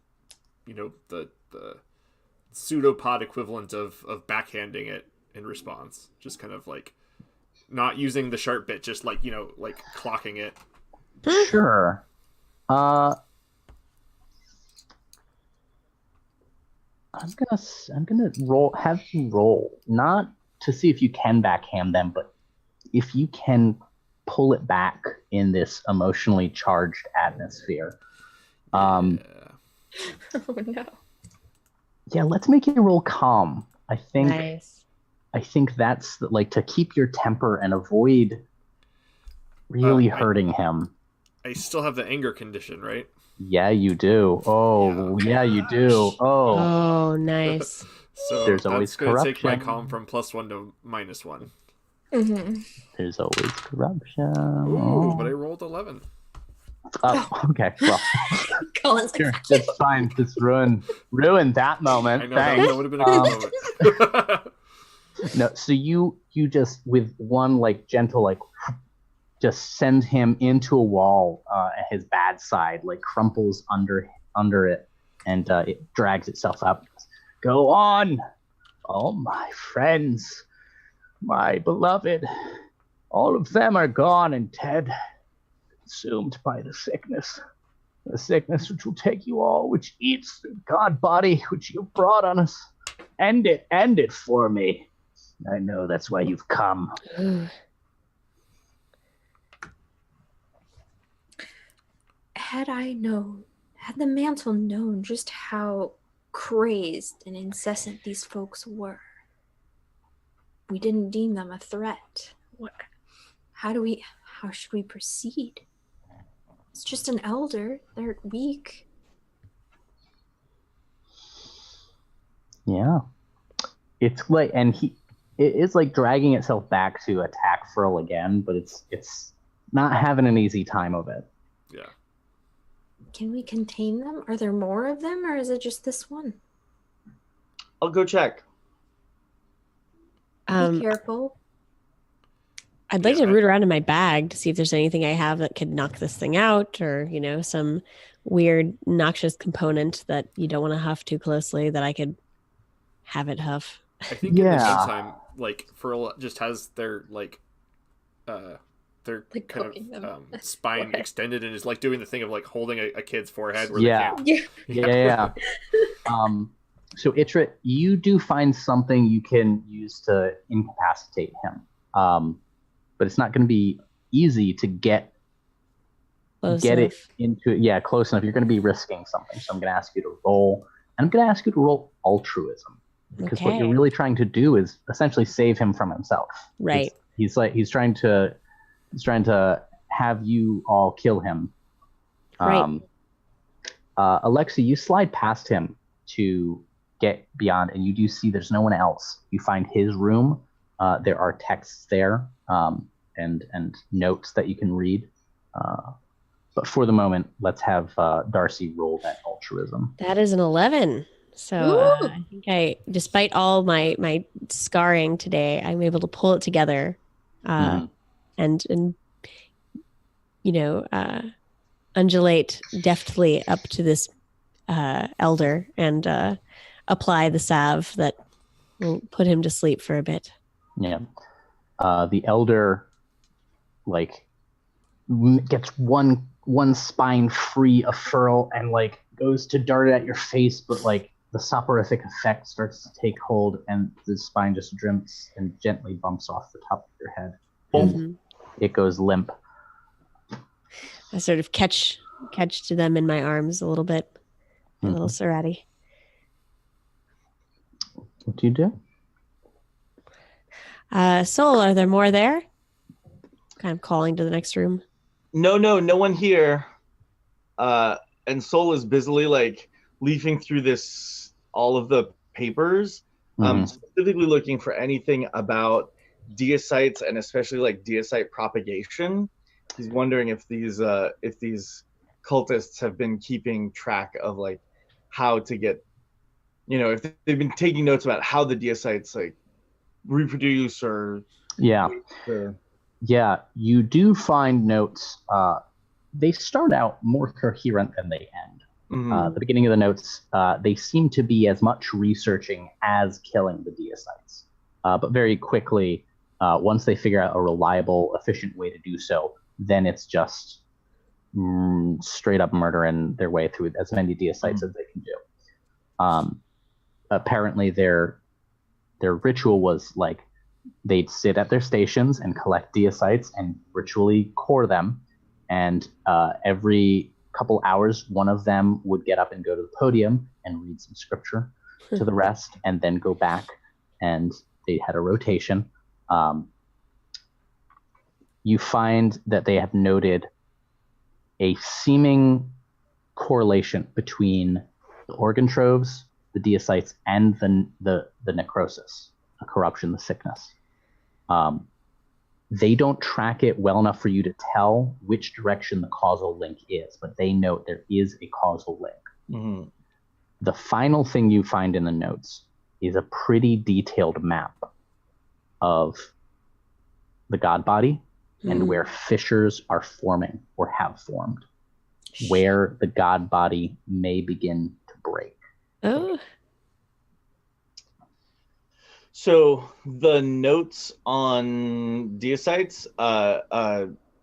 pseudopod equivalent of backhanding it in response. Just kind of not using the sharp bit, just clocking it. Sure. I'm gonna have you roll, not to see if you can backhand them, but if you can pull it back in this emotionally charged atmosphere. Oh no. Yeah, let's make you roll calm. I think Nice. I think that's to keep your temper and avoid really hurting him. I still have the anger condition, right? Yeah, you do. Oh, yeah, you do. Oh, nice. So there's always corruption. Take my calm from +1 to -1. Mm-hmm. There's always corruption. Ooh, but I rolled 11. Oh, okay. Well, Colin's sure, that's fine. Just ruin that moment. I know Thanks. that would have been a good moment. No, so you just with one gentle just send him into a wall at his bad side, crumples under it, and it drags itself up. Go on, all my friends, my beloved, all of them are gone and dead, consumed by the sickness which will take you all, which eats the god body which you brought on us. End it for me. I know that's why you've come. Had the mantle known just how crazed and incessant these folks were, we didn't deem them a threat. How should we proceed? It's just an elder. They're weak. Yeah. It's it is dragging itself back to attack Furl again, but it's not having an easy time of it. Yeah. Can we contain them? Are there more of them, or is it just this one? I'll go check. Be careful. I'd like to root around in my bag to see if there's anything I have that could knock this thing out, or, some weird noxious component that you don't want to huff too closely that I could have it huff. I think in the meantime, like Furl just has their their kind of spine extended and is like doing the thing of like holding a kid's forehead where they can't. Yeah. So Itra, you do find something you can use to incapacitate him, but it's not going to be easy to get it into close enough. You're going to be risking something, so I'm going to ask you to roll, and I'm going to ask you to roll altruism, because what you're really trying to do is essentially save him from himself. Right. He's trying to have you all kill him. Right. Alexi, you slide past him to get beyond, and you do see there's no one else. You find his room. There are texts there, and notes that you can read. But for the moment, let's have Darcy roll that altruism. That is an 11. So I think despite all my scarring today, I'm able to pull it together, and undulate deftly up to this elder and apply the salve that will put him to sleep for a bit. Yeah. The elder gets one spine free of furl and goes to dart it at your face, but the soporific effect starts to take hold and the spine just drifts and gently bumps off the top of your head. And it goes limp. I sort of catch to them in my arms a little bit. A little Serati. What do you do? Sol, are there more there? Kind of calling to the next room. No one here. And Sol is busily leafing through all of the papers, specifically looking for anything about deicites and especially deicite propagation. He's wondering if these cultists have been keeping track of how to get, if they've been taking notes about how the deicites reproduce or you do find notes. They start out more coherent than they end. The beginning of the notes, they seem to be as much researching as killing the deicites, but very quickly, once they figure out a reliable, efficient way to do so, then it's just straight up murdering their way through as many deicites as they can do. Apparently their ritual was they'd sit at their stations and collect deicites and ritually core them, and every couple hours one of them would get up and go to the podium and read some scripture to the rest, and then go back, and they had a rotation. You find that they have noted a seeming correlation between the organ troves, the deicites, and the necrosis, the corruption, the sickness. They don't track it well enough for you to tell which direction the causal link is, but they note there is a causal link. The final thing you find in the notes is a pretty detailed map of the god body and where fissures are forming or have formed, where the god body may begin to break. Oh. So the notes on deicites,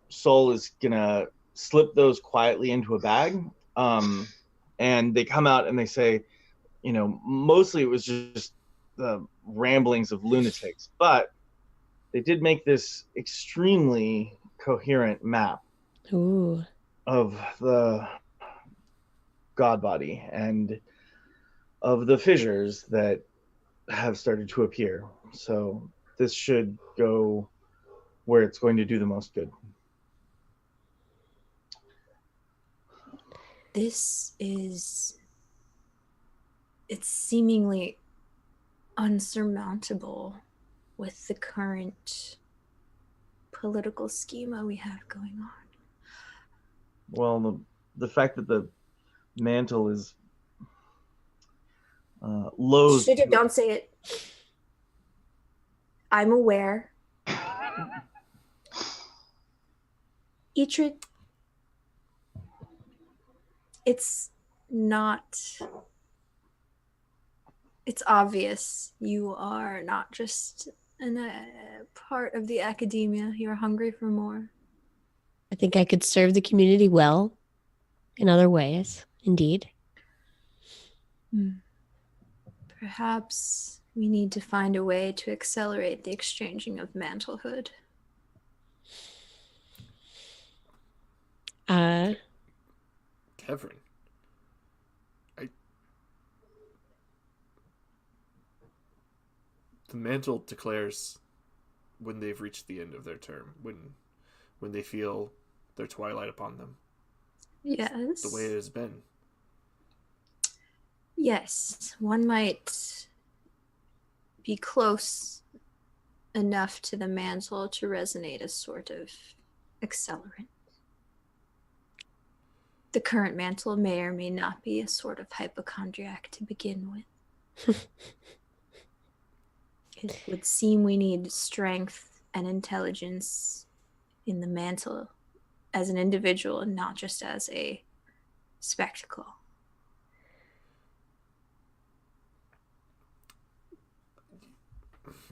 Sol is gonna slip those quietly into a bag, and they come out and they say, mostly it was just the ramblings of lunatics, but they did make this extremely coherent map of the god body and of the fissures that have started to appear. So this should go where it's going to do the most good. It's seemingly unsurmountable with the current political schema we have going on. Well, the fact that the mantle is low. Don't say it. I'm aware. Etrid, it's not. It's obvious you are not just a part of the academia. You're hungry for more. I think I could serve the community well in other ways, indeed. Perhaps we need to find a way to accelerate the exchanging of mantlehood. Kevin, the mantle declares when they've reached the end of their term, when they feel their twilight upon them. Yes. The way it has been. Yes, one might be close enough to the mantle to resonate as sort of accelerant. The current mantle may or may not be a sort of hypochondriac to begin with. It would seem we need strength and intelligence in the mantle as an individual and not just as a spectacle.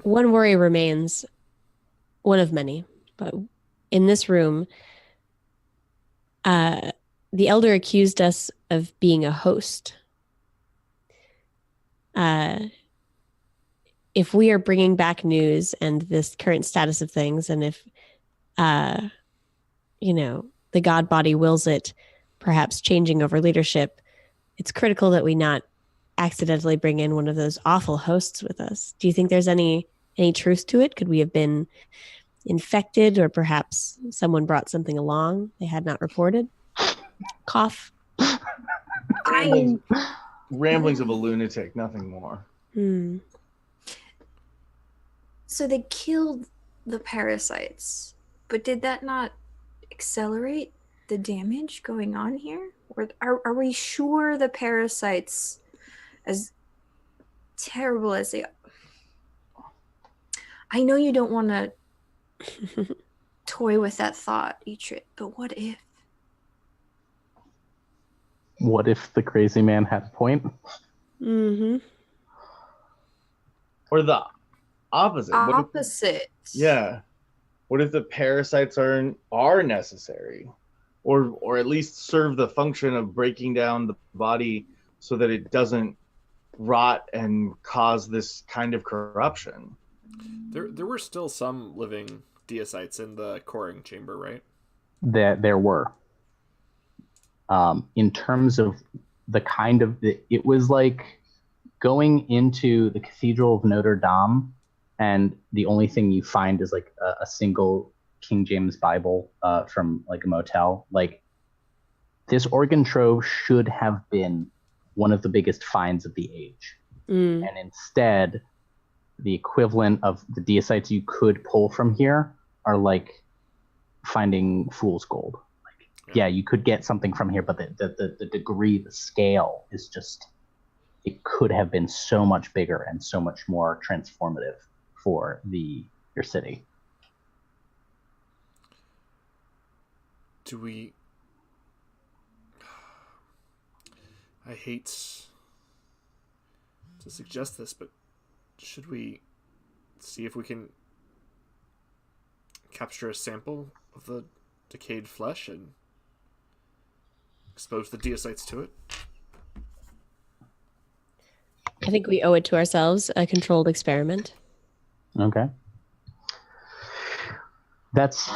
One worry remains, one of many, but in this room, the elder accused us of being a host. If we are bringing back news and this current status of things, and if, the god body wills it, perhaps changing over leadership, it's critical that we not accidentally bring in one of those awful hosts with us. Do you think there's any truth to it? Could we have been infected, or perhaps someone brought something along they had not reported? Cough. Ramblings of a lunatic, nothing more. So they killed the parasites, but did that not accelerate the damage going on here? Or are we sure the parasites, as terrible as they are? I know you don't want to toy with that thought, Etrid, but what if? What if the crazy man had a point? Mm-hmm. Or the opposite. Opposite. Yeah. What if the parasites are necessary? Or at least serve the function of breaking down the body so that it doesn't rot and cause this kind of corruption? There were still some living deicites in the coring chamber, right? There were. In terms of the kind of... It was like going into the Cathedral of Notre Dame, and the only thing you find is like a single King James Bible from like a motel. Like, this organ trove should have been one of the biggest finds of the age. And instead, the equivalent of the deicites you could pull from here are like finding fool's gold. Like, yeah, you could get something from here, but the degree, the scale is just... It could have been so much bigger and so much more transformative for your city. Do we... I hate to suggest this, but should we see if we can capture a sample of the decayed flesh and expose the deicites to it? I think we owe it to ourselves, a controlled experiment. Okay. That's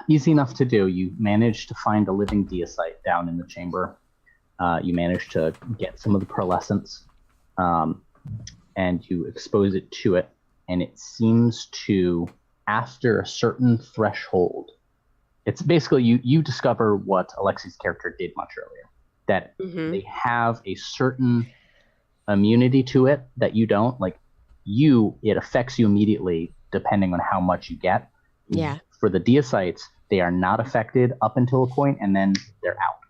easy enough to do. You managed to find a living deicite down in the chamber. You managed to get some of the pearlescence, and you expose it to it. And it seems to, after a certain threshold, it's basically you discover what Alexi's character did much earlier, that they have a certain immunity to it that you don't. Like, it affects you immediately depending on how much you get. Yeah. For the deicites, they are not affected up until a point, and then they're out.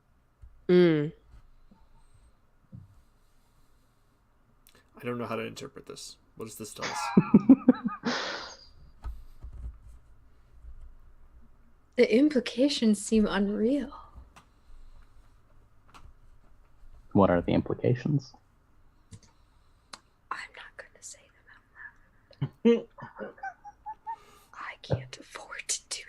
I don't know how to interpret this. What does this tell us? The implications seem unreal. What are the implications? I'm not going to say them out loud. I can't afford to do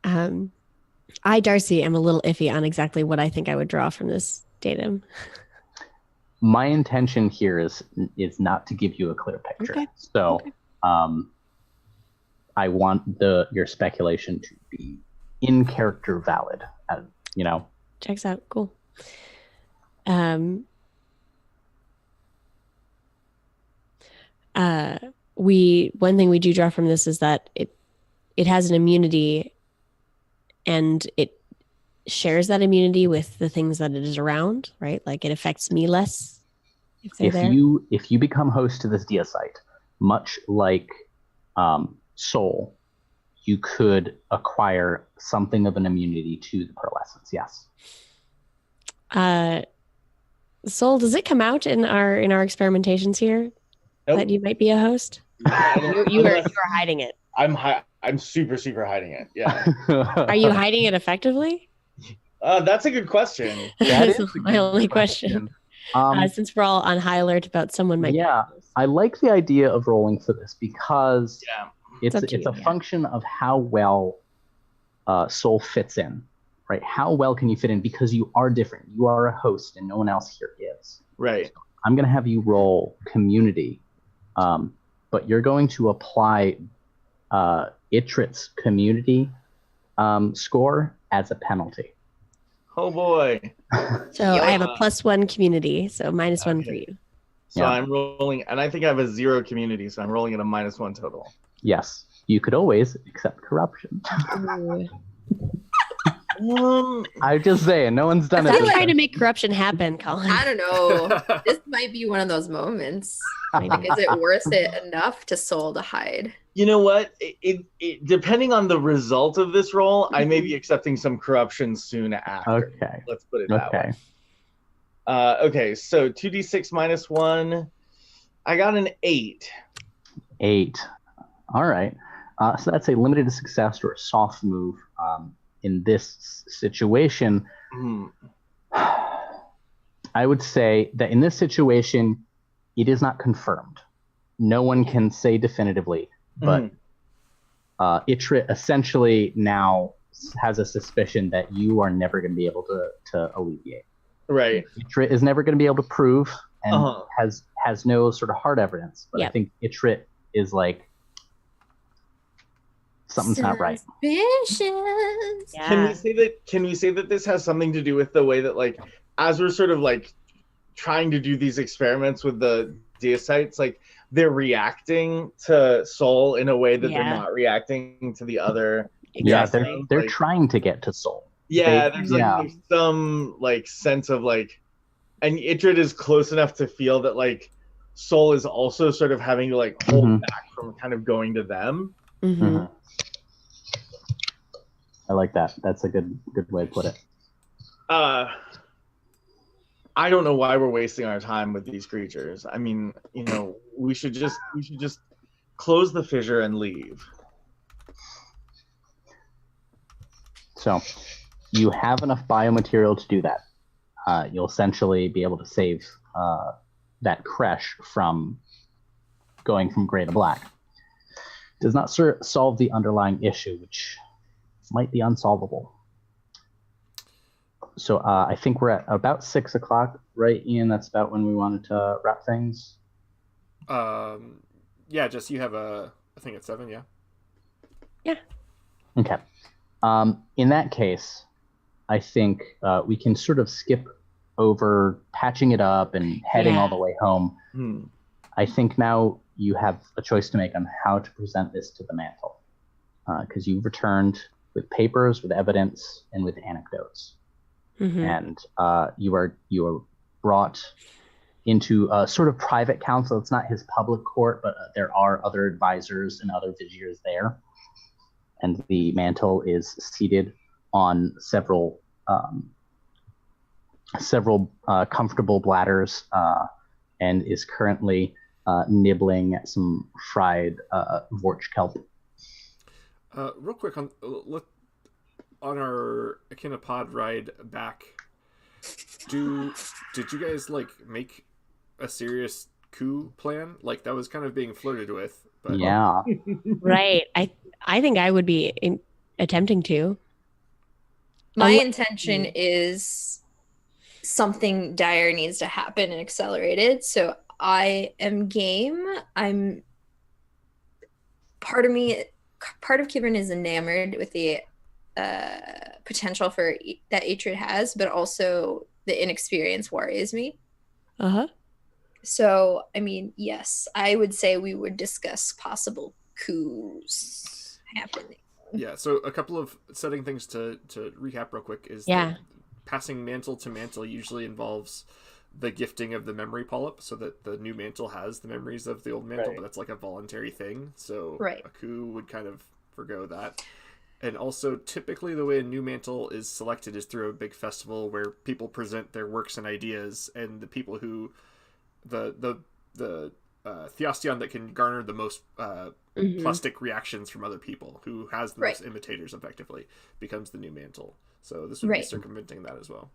that. I, Darcy, am a little iffy on exactly what I think I would draw from this datum. My intention here is not to give you a clear picture. Okay. So, Okay. I want your speculation to be in character valid. Checks out. Cool. One thing we do draw from this is that it has an immunity, and it shares that immunity with the things that it is around, right? Like it affects me less if they're there. If you become host to this deicide, much like Soul, you could acquire something of an immunity to the pearlescence. Yes. Soul, does it come out in our experimentations here that you might be a host? You are hiding it. I'm super hiding it. Yeah. Are you hiding it effectively? That's a good question. That's my only question. Since we're all on high alert about someone might. Yeah, I like the idea of rolling for this because it's a you, function of how well Soul fits in, right? How well can you fit in? Because you are different. You are a host, and no one else here is. Right. So I'm going to have you roll community, but you're going to apply Itrit's community score as a penalty. Oh boy. So I have a +1 community, so -1 for you. So I'm rolling, and I think I have a 0 community, so I'm rolling at a -1 total. Yes. You could always accept corruption. I'm just saying, no one's done it. I'm trying to make corruption happen, Colin. I don't know. This might be one of those moments. Is it worth it enough to Soul to hide? You know what? It depending on the result of this roll, I may be accepting some corruption soon after. Okay. Let's put it that way. Okay, so 2d6 -1. I got an 8. 8. All right. So that's a limited success or a soft move. In this situation, I would say that in this situation, it is not confirmed. No one can say definitively, but Itrit essentially now has a suspicion that you are never going to be able to alleviate. Right. Itrit is never going to be able to prove and has no sort of hard evidence. But I think Itrit is like, something's not right. Suspicions. Yeah. Can we say that this has something to do with the way that, like, as we're sort of like trying to do these experiments with the deicides, like they're reacting to Soul in a way that they're not reacting to the other. Exactly. Yeah, they're trying to get to Soul. Yeah, there's some like sense of like, and Itrit is close enough to feel that like Soul is also sort of having to like hold back from kind of going to them. I like that. That's a good way to put it. I don't know why we're wasting our time with these creatures. I mean, we should just close the fissure and leave. So, you have enough biomaterial to do that. You'll essentially be able to save that creche from going from gray to black. Does not solve the underlying issue, which might be unsolvable. So I think we're at about 6 o'clock, right, Ian? That's about when we wanted to wrap things. Yeah, just you have I think it's 7, yeah. Yeah. Okay. In that case, I think we can sort of skip over patching it up and heading all the way home. I think now you have a choice to make on how to present this to the mantle, because you've returned with papers, with evidence, and with anecdotes. And you are brought into a sort of private council. It's not his public court, but there are other advisors and other viziers there. And the mantle is seated on several comfortable bladders and is currently nibbling at some fried vorch kelp. Real quick on our Echinopod ride back, did you guys like make a serious coup plan? Like that was kind of being flirted with, but Yeah. Right. I think I would be attempting to. My Unless- intention is something dire needs to happen and accelerated. So I am game. I'm part of Kibern is enamored with the potential that Atrid has, but also the inexperience worries me. Uh-huh. So, I mean, yes, I would say we would discuss possible coups happening. yeah. So a couple of setting things to recap real quick is that passing mantle to mantle usually involves the gifting of the memory polyp, so that the new mantle has the memories of the old mantle, but that's like a voluntary thing. So a coup would kind of forgo that. And also, typically, the way a new mantle is selected is through a big festival where people present their works and ideas, and the people who the Theosteon that can garner the most plastic reactions from other people, who has the most imitators effectively, becomes the new mantle. So this would be circumventing that as well.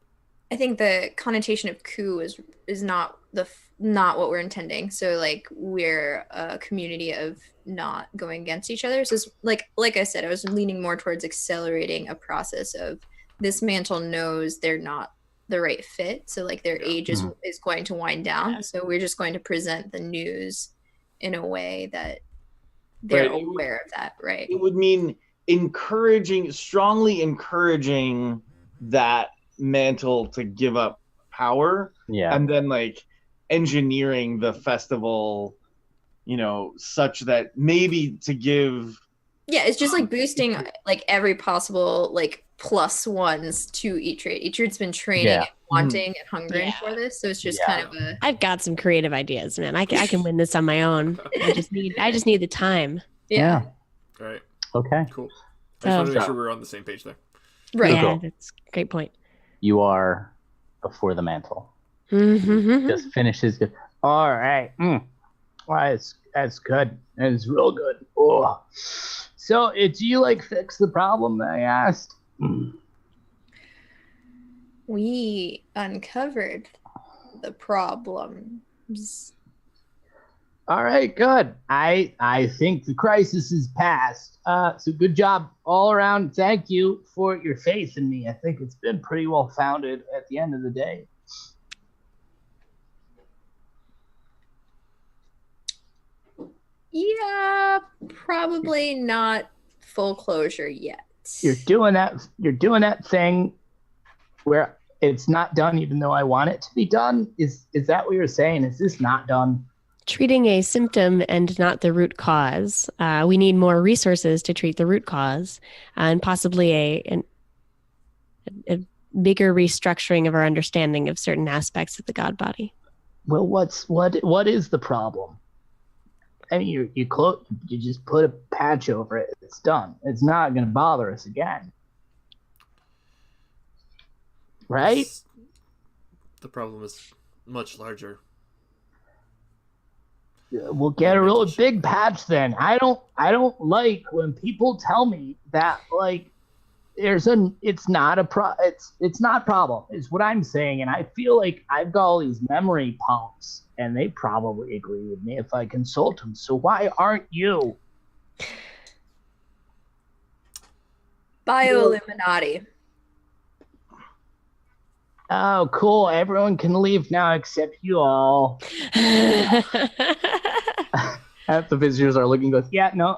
I think the connotation of coup is not what we're intending. So like we're a community of not going against each other. So it's like I said, I was leaning more towards accelerating a process of this mantle knows they're not the right fit. So like their age is going to wind down. Yeah. So we're just going to present the news in a way that they're aware of that, right? It would mean strongly encouraging that mantle to give up power, and then like engineering the festival, such that maybe to give it's just like boosting like every possible like plus ones to Atrid. Atrid's been training and wanting and hungering for this, so it's just kind of a I've got some creative ideas, man. I can win this on my own. I just need the time. Yeah. All right. Okay. Cool. I just want to make sure we're on the same page there. Right. Yeah, that's a great point. You are before the mantle. Just finishes. All right. Well, that's good. It's real good. Oh. So, do you like fix the problem that I asked? We uncovered the problems. All right, good. I think the crisis is past. So good job all around. Thank you for your faith in me. I think it's been pretty well founded at the end of the day. Yeah, probably not full closure yet. You're doing that thing where it's not done even though I want it to be done. Is that what you're saying? Is this not done? Treating a symptom and not the root cause. We need more resources to treat the root cause, and possibly a bigger restructuring of our understanding of certain aspects of the god body. Well, what is the problem? I mean, you just put a patch over it. It's done. It's not going to bother us again, right? The problem is much larger. We'll get a really big patch then. I don't like when people tell me that like it's not a problem. It's what I'm saying, and I feel like I've got all these memory pumps, and they probably agree with me if I consult them. So why aren't you? Bio-Illuminati. Oh, cool. Everyone can leave now except you all. Half the visitors are looking, goes, yeah, no,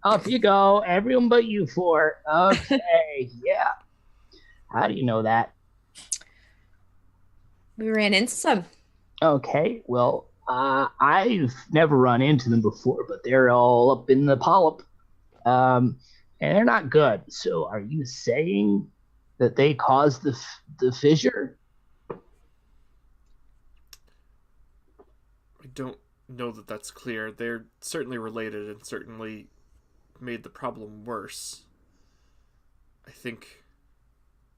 off you go. Everyone but you four. Okay, yeah. How do you know that? We ran into some. Okay, well, I've never run into them before, but they're all up in the polyp. And they're not good. So are you saying that they caused the fissure? I don't know that that's clear. They're certainly related and certainly made the problem worse. I think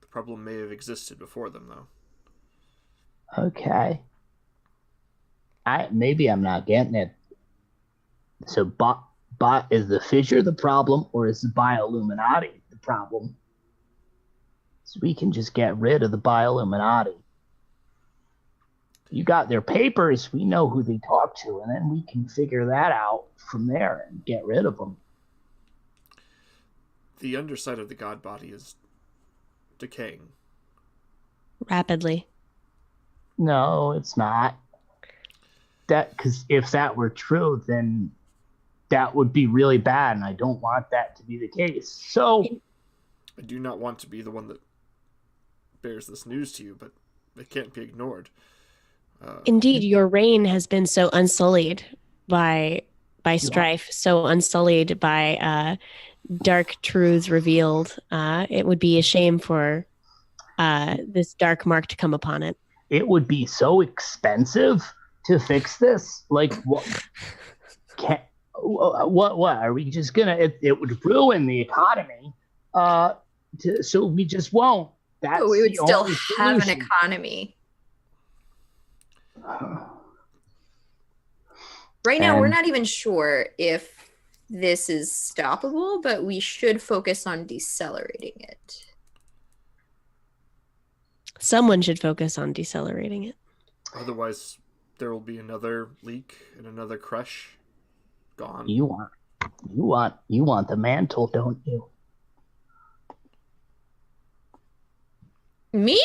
the problem may have existed before them, though. Okay. Maybe I'm not getting it. So, is the fissure the problem, or is the bioluminati the problem? So we can just get rid of the bioluminati. You got their papers. We know who they talk to, and then we can figure that out from there and get rid of them. The underside of the god body is decaying. Rapidly. No, it's not. Because if that were true, then that would be really bad, and I don't want that to be the case. So I do not want to be the one that bears this news to you, but it can't be ignored. Indeed, your reign has been so unsullied by strife, so unsullied by dark truths revealed. It would be a shame for this dark mark to come upon it. It would be so expensive to fix this. Like, what are we just gonna? It would ruin the economy. So we just won't. But we would still have an economy. Right now, we're not even sure if this is stoppable, but we should focus on decelerating it. Someone should focus on decelerating it. Otherwise, there will be another leak and another crush. Gone. You want the mantle, don't you? Me?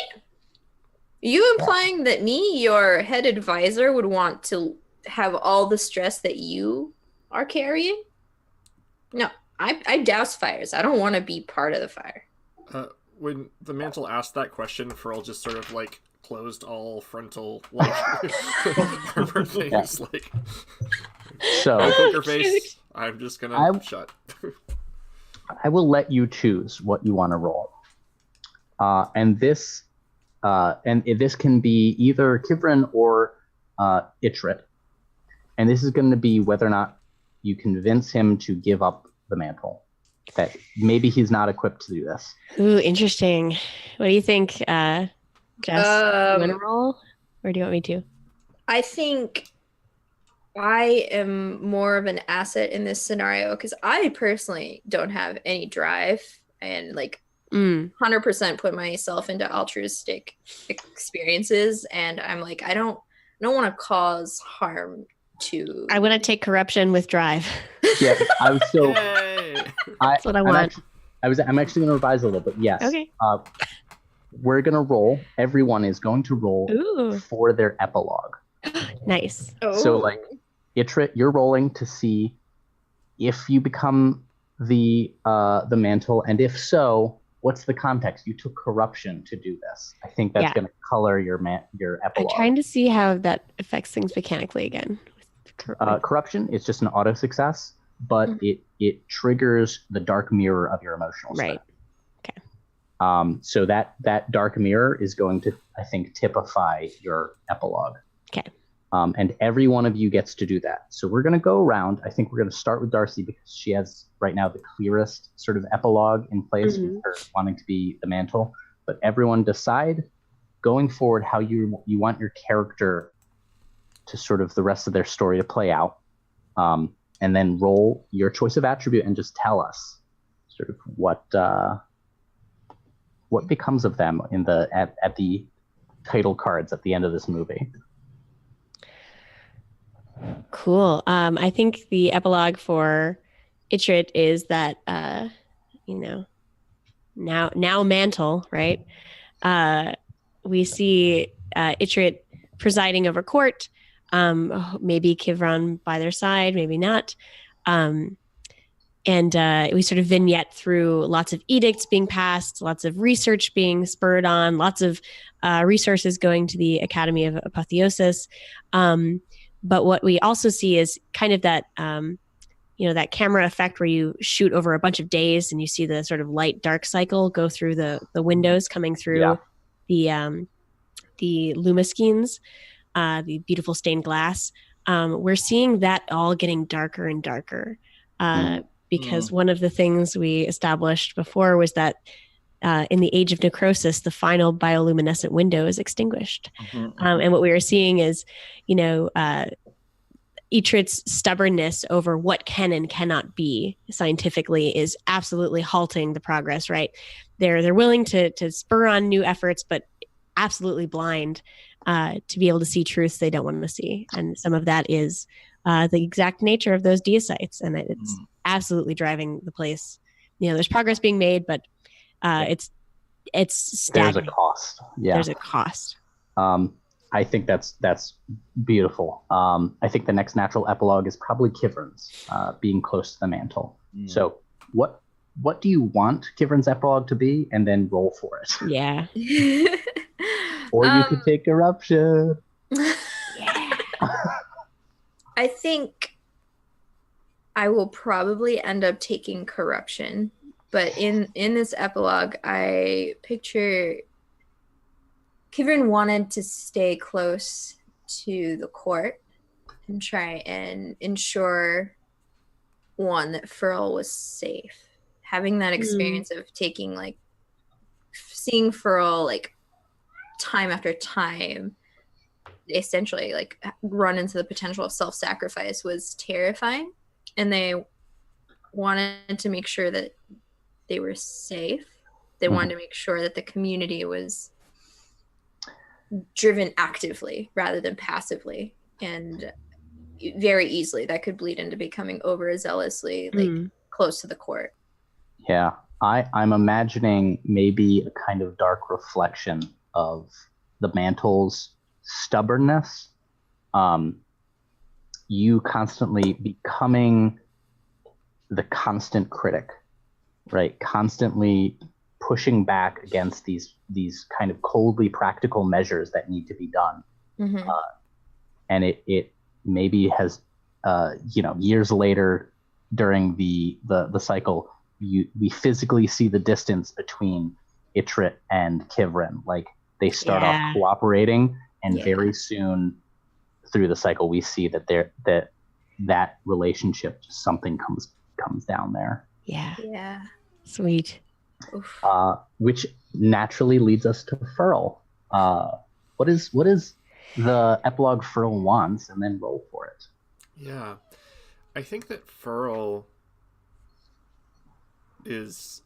You implying that me, your head advisor, would want to have all the stress that you are carrying? No, I douse fires. I don't want to be part of the fire. When the mantle asked that question, Furl just sort of like closed all frontal like armor things. Yeah. Like, so poker face. I'm just gonna shut. I will let you choose what you want to roll, and this can be either Kivrin or Itrit, and this is going to be whether or not you convince him to give up the mantle. That maybe he's not equipped to do this. Ooh, interesting. What do you think, Jess? Do you want to roll, or do you want me to? I think I am more of an asset in this scenario because I personally don't have any drive and 100% put myself into altruistic experiences, and I'm like, I don't want to cause harm to. I want to take corruption with drive. Yeah, I was so. That's what I want. I'm actually going to revise a little bit. Yes. Okay. We're going to roll. Everyone is going to roll for their epilogue. Nice. So, Itrit, you're rolling to see if you become the mantle, and if so, what's the context? You took corruption to do this. I think that's going to color your epilogue. I'm trying to see how that affects things mechanically again. Corruption is just an auto success, but it triggers the dark mirror of your emotional state. Right. Okay. So that dark mirror is going to, I think, typify your epilogue. Okay. And every one of you gets to do that. So we're going to go around. I think we're going to start with Darcy because she has right now the clearest sort of epilogue in place with her wanting to be the mantle. But everyone decide going forward how you want your character to sort of the rest of their story to play out. And then roll your choice of attribute and just tell us sort of what becomes of them in at the title cards at the end of this movie. Cool. I think the epilogue for Itrit is that now mantle, right? We see Itrit presiding over court. Maybe Kivron by their side, maybe not. And we sort of vignette through lots of edicts being passed, lots of research being spurred on, lots of resources going to the Academy of Apotheosis. But what we also see is kind of that, that camera effect where you shoot over a bunch of days and you see the sort of light dark cycle go through the windows coming through the Lumaskeens. The beautiful stained glass. We're seeing that all getting darker and darker because one of the things we established before was that in the age of necrosis, the final bioluminescent window is extinguished. Mm-hmm. And what we are seeing is, Etrit's stubbornness over what can and cannot be scientifically is absolutely halting the progress, right? They're willing to spur on new efforts, but absolutely blind to be able to see truths they don't want to see. And some of that is the exact nature of those deicites. And it's absolutely driving the place. There's progress being made, but it's stagnant. There's a cost. Yeah. There's a cost. I think that's beautiful. I think the next natural epilogue is probably Kivrin's being close to the mantle. So what do you want Kivrin's epilogue to be, and then roll for it? Yeah. Or you could take Eruption. Yeah. I think I will probably end up taking Corruption, but in this epilogue, I picture Kivrin wanted to stay close to the court and try and ensure, one, that Furl was safe. Having that experience of taking, like, seeing Furl, like, time after time, essentially, like, run into the potential of self-sacrifice was terrifying. And they wanted to make sure that they were safe. They wanted to make sure that the community was driven actively rather than passively, and very easily that could bleed into becoming overzealously close to the court. Yeah, I'm imagining maybe a kind of dark reflection of the mantle's stubbornness. You constantly becoming the constant critic, right? Constantly pushing back against these kind of coldly practical measures that need to be done. And it maybe has, years later during the cycle, we physically see the distance between Itrit and Kivrin. Like, they start off cooperating, and very soon through the cycle, we see that that relationship, something comes down there. Yeah. Sweet. Which naturally leads us to Furl. What is the epilogue Furl wants, and then roll for it? Yeah, I think that Furl is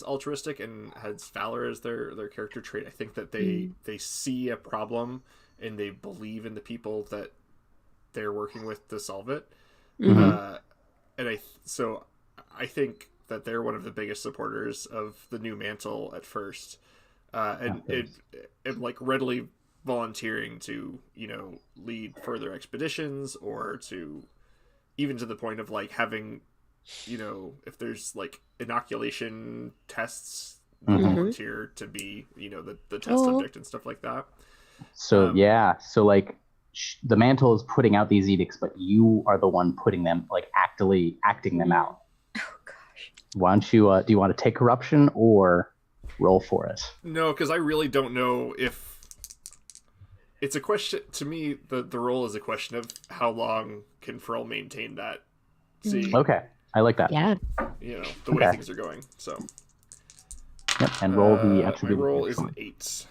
altruistic and has valor as their character trait. I think that they see a problem and they believe in the people that they're working with to solve it. So I think that they're one of the biggest supporters of the new mantle at first, and like readily volunteering to lead further expeditions, or to even to the point of like having if there's like inoculation tests, volunteer to be the test subject and stuff like that. So so like the mantle is putting out these edicts, but you are the one putting them, like, acting them out. Oh gosh. Why don't you do you want to take Corruption or roll for it? No, because I really don't know if it's a question. To me, the role is a question of how long can Furl maintain that. See, okay, I like that. Yeah, the way things are going. So yep, and roll the attribute. My roll is an 8.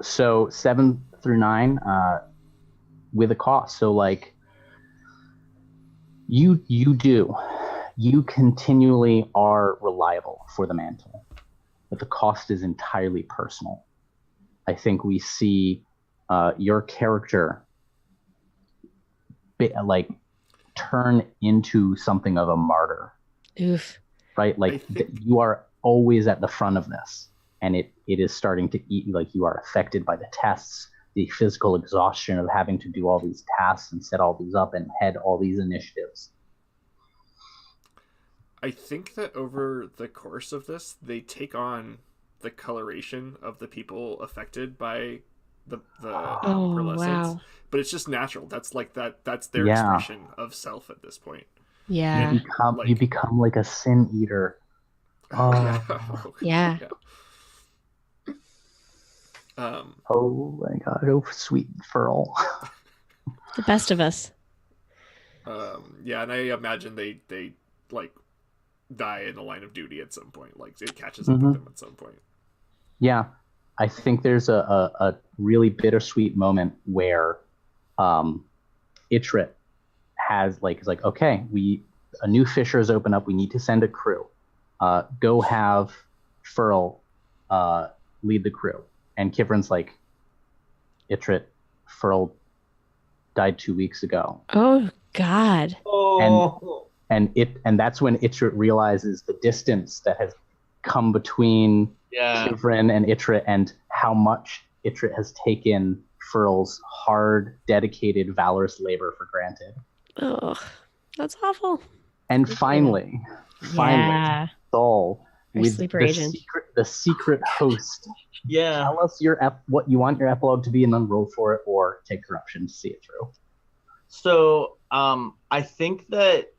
So 7 through 9 with a cost. So like you continually are reliable for the mantle, but the cost is entirely personal. I think we see your character like turn into something of a martyr. Oof. Right? Like you are always at the front of this, and it is starting to eat you. Like, you are affected by the tests, the physical exhaustion of having to do all these tasks and set all these up and head all these initiatives. I think that over the course of this, they take on the coloration of the people affected by the pearlescence. Wow. But it's just natural. That's their expression of self at this point. Yeah. You become like a sin eater. Yeah. Oh my god, oh sweet Furl. The best of us. And I imagine they like die in the line of duty at some point. Like it catches up with them at some point. Yeah, I think there's a really bittersweet moment where Itrit is like, okay, a new fissure has opened up. We need to send a crew. Go have Furl lead the crew. And Kivrin's like, Itrit, Furl died 2 weeks ago. Oh God. Oh. And that's when Itrit realizes the distance that has come between Kivrin and Itrit, and how much Itrit has taken Furl's hard, dedicated, valorous labor for granted. Oh, that's awful. And finally, Sol, with the secret host. Yeah. Tell us what you want your epilogue to be, and then roll for it, or take corruption to see it through. So I think that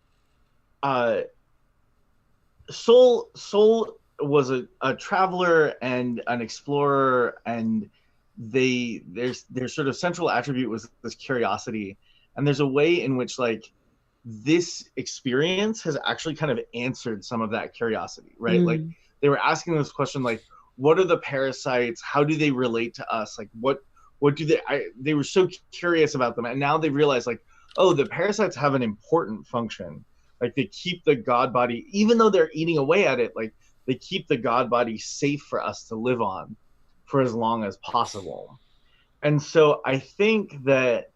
Sol was a traveler and an explorer, and their sort of central attribute was this curiosity. And there's a way in which like this experience has actually kind of answered some of that curiosity, right? Like they were asking this question, like, what are the parasites? How do they relate to us? Like, what do they were so curious about them. And now they realize, like, oh, the parasites have an important function. Like, they keep the god body, even though they're eating away at it, like, they keep the god body safe for us to live on for as long as possible. And so I think that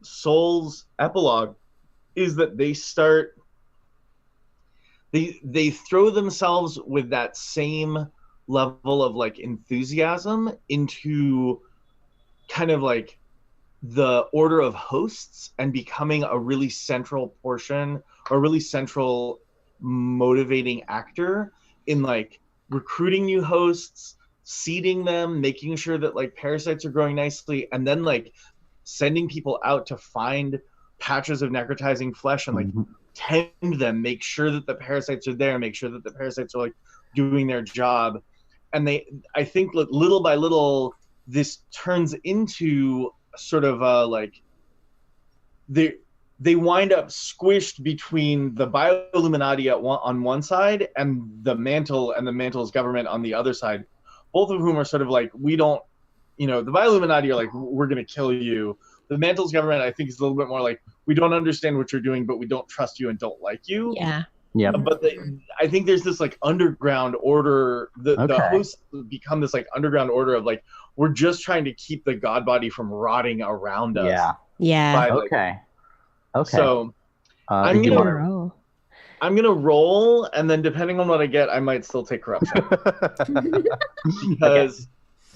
Sol's epilogue is that they start, they throw themselves with that same level of like enthusiasm into kind of like the order of hosts and becoming a really central portion or really central motivating actor in like recruiting new hosts, seeding them, making sure that like parasites are growing nicely, and then like sending people out to find patches of necrotizing flesh and like tend them, make sure that the parasites are there, make sure that the parasites are like doing their job. And I think little by little, this turns into sort of like they wind up squished between the Bioluminati on one side and the Mantle and the Mantle's government on the other side, both of whom are sort of like, we don't, the Bioluminati are like, we're going to kill you. The Mantle's government, I think, is a little bit more like, we don't understand what you're doing, but we don't trust you and don't like you. Yeah. Yeah. But I think there's this like underground order. The hosts become this like underground order of like, we're just trying to keep the god body from rotting around us. Yeah. Yeah. Okay. So I'm gonna roll, and then depending on what I get, I might still take corruption.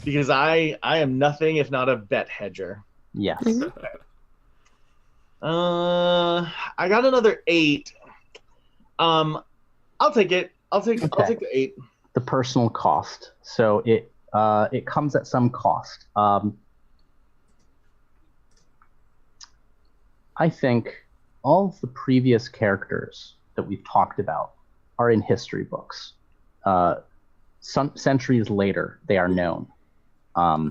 because I am nothing if not a bet hedger. Yes. I got another 8. I'll take it. I'll take the 8. The personal cost. So it comes at some cost. I think all of the previous characters that we've talked about are in history books. Some centuries later, they are known. I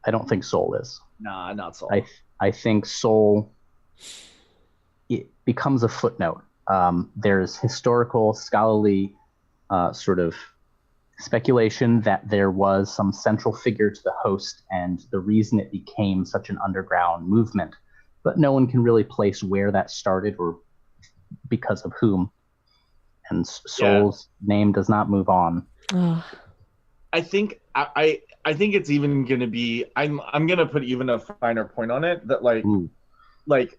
don't think Sol is. Nah, not Sol. I think Sol, it becomes a footnote. There's historical, scholarly sort of speculation that there was some central figure to the host and the reason it became such an underground movement, but no one can really place where that started or because of whom. And Sol's name does not move on. Oh. I think I think it's even gonna be. I'm gonna put even a finer point on it that like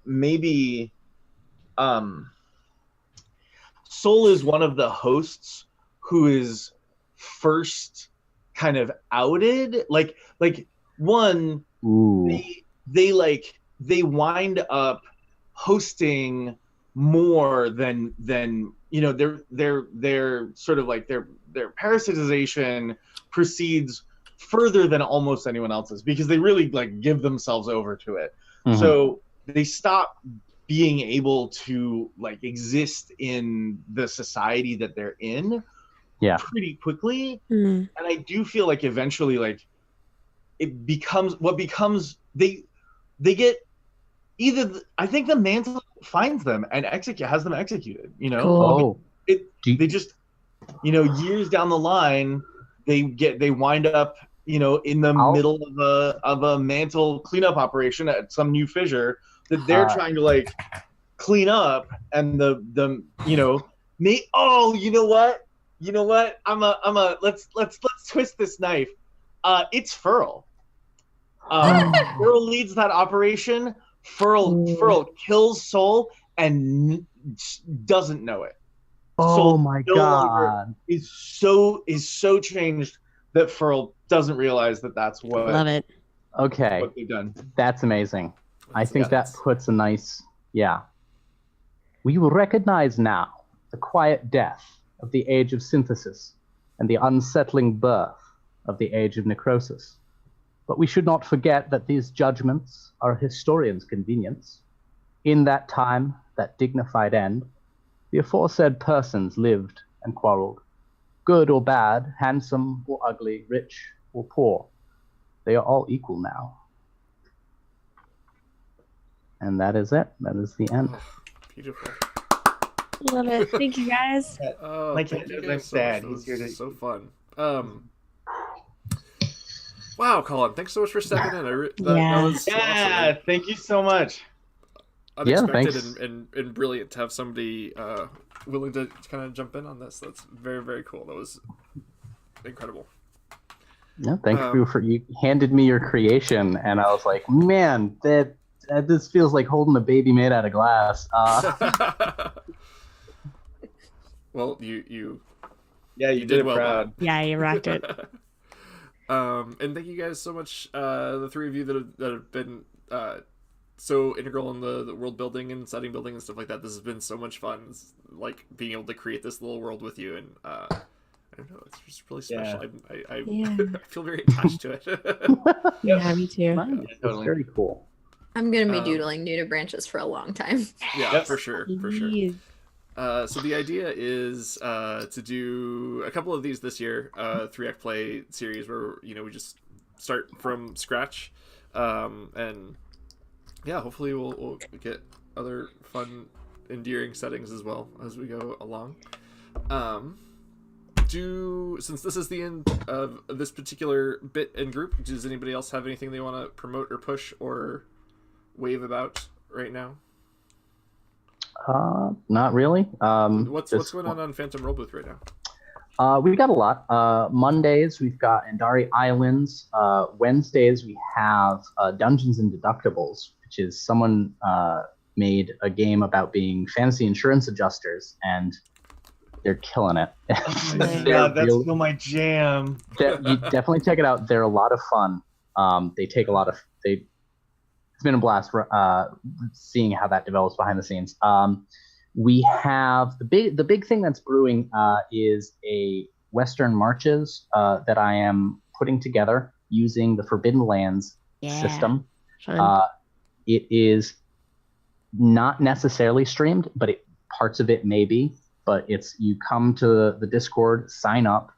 maybe, Sol is one of the hosts who is first kind of outed. Like one, they wind up hosting more than their sort of like their parasitization proceeds further than almost anyone else's because they really like give themselves over to it. So they stop being able to like exist in the society that they're in pretty quickly. And I do feel like eventually like it becomes they get either I think the Mantle finds them and has them executed. You know, Cool. they just, you know, years down the line, they wind up, you know, in the middle of a mantle cleanup operation at some new fissure that they're trying to like clean up, and the you know, you know what, let's twist this knife. It's Furl. Furl leads that operation. Furl kills Soul and doesn't know it. Oh Soul my no longer god! is so changed that Furl doesn't realize that that's what. Love it. Okay, what they've done. That's amazing. I think that puts a nice, We will recognize now the quiet death of the age of synthesis and the unsettling birth of the age of necrosis. But we should not forget that these judgments are a historian's convenience. In that time, that dignified end, the aforesaid persons lived and quarreled. Good or bad, handsome or ugly, rich or poor, they are all equal now. And that is it. That is the end. Oh, beautiful. Love it. Thank you, guys. My cat is sad. He's here to. So fun. Wow, Colin, thanks so much for stepping in. That was awesome. Thank you so much. Unexpected and brilliant to have somebody willing to kind of jump in on this. That's very, very cool. That was incredible. Yeah, thank you for you handed me your creation, and I was like, man, this feels like holding a baby made out of glass. Well, you did it well. Proud. Yeah, you rocked it. And thank you guys so much, the three of you that have been so integral in the world building and setting building and stuff like that. This has been so much fun. It's like being able to create this little world with you, and I don't know, it's just really special. I feel very attached to it. Yeah, me too. It's very cool. I'm gonna be doodling Nuda branches for a long time. Yeah, for sure. So the idea is to do a couple of these this year, 3-act play series where we just start from scratch, and hopefully we'll get other fun, endearing settings as well as we go along. Since this is the end of this particular bit and group, does anybody else have anything they want to promote or push or wave about right now? Not really. What's going on Phantom Rulebooth right now? We've got a lot. Mondays, we've got Andari Islands. Wednesdays, we have Dungeons and Deductibles, which is someone made a game about being fantasy insurance adjusters, and they're killing it. That's still my jam. You definitely check it out. They're a lot of fun. They take a lot of... It's been a blast seeing how that develops behind the scenes. We have the big thing that's brewing is a Western Marches that I am putting together using the Forbidden Lands system. It is not necessarily streamed, but parts of it may be. But you come to the Discord, sign up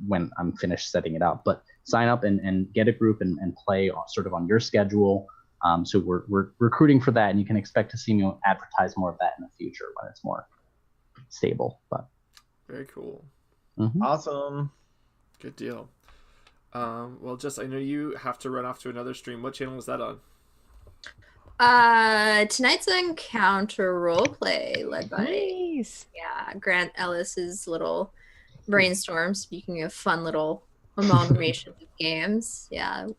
when I'm finished setting it up. But sign up and get a group and play sort of on your schedule. So we're recruiting for that, and you can expect to see me advertise more of that in the future when it's more stable. But very cool. Mm-hmm. Awesome. Good deal. Well, Jess, I know you have to run off to another stream. What channel is that on? Tonight's Encounter Roleplay led by Grant Ellis's little brainstorm. Speaking of fun little amalgamations of games,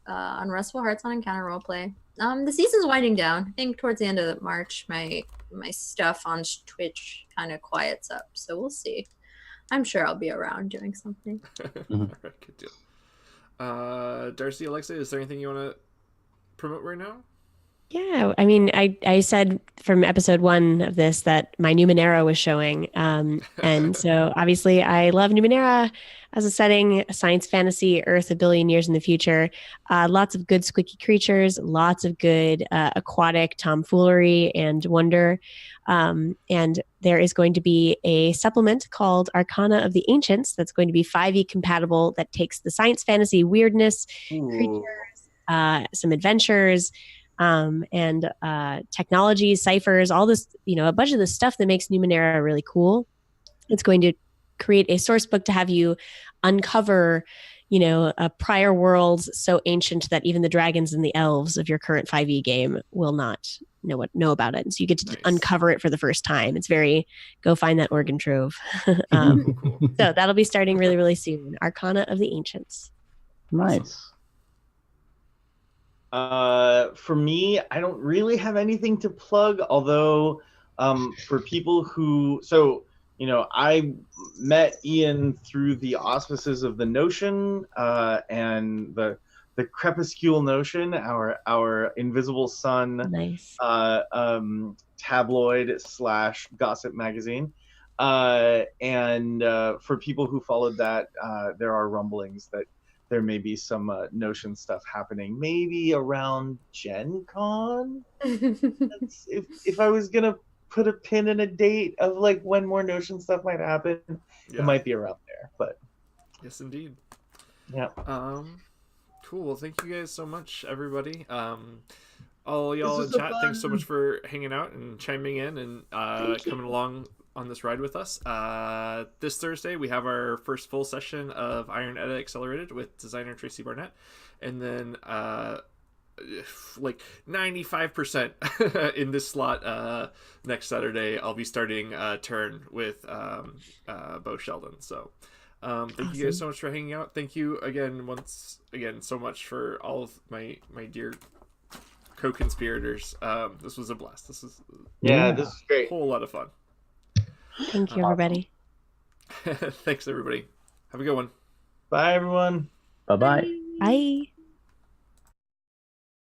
on Restful Hearts on Encounter Roleplay. The season's winding down. I think towards the end of March, my stuff on Twitch kind of quiets up, so we'll see. I'm sure I'll be around doing something. All right, good deal. Darcy, Alexa, is there anything you want to promote right now? Yeah, I mean, I said from episode 1 of this that my Numenera was showing. And so obviously I love Numenera as a setting, science fantasy, Earth a billion years in the future. Lots of good squeaky creatures, lots of good aquatic tomfoolery and wonder. And there is going to be a supplement called Arcana of the Ancients that's going to be 5e compatible that takes the science fantasy weirdness, creatures, some adventures, and technologies, ciphers, all this, a bunch of the stuff that makes Numenera really cool. It's going to create a source book to have you uncover, prior worlds so ancient that even the dragons and the elves of your current 5e game will not know about it. And so you get to uncover it for the first time. It's very go find that organ trove. Cool. So that'll be starting really, really soon. Arcana of the Ancients. Nice. For me, I don't really have anything to plug, although for people who, I met Ian through the auspices of the Notion and the Crepuscule Notion, our Invisible Sun Nice. tabloid / gossip magazine. And for people who followed that, there are rumblings that there may be some Notion stuff happening, maybe around Gen Con. If I was gonna put a pin in a date of like when more Notion stuff might happen, it might be around there. But yes, indeed. Yeah. Cool. Well, thank you guys so much, everybody. All y'all in so chat, thanks so much for hanging out and chiming in and coming along on this ride with us. This Thursday, we have our first full session of Iron Edit Accelerated with designer Tracy Barnett. And then like 95% in this slot next Saturday, I'll be starting Turn with Bo Sheldon. So thank you guys so much for hanging out. Thank you once again so much for all of my dear co-conspirators. This was a blast. This is this is great. A whole lot of fun. Thank you, everybody. Thanks, everybody. Have a good one. Bye, everyone. Bye-bye. Bye.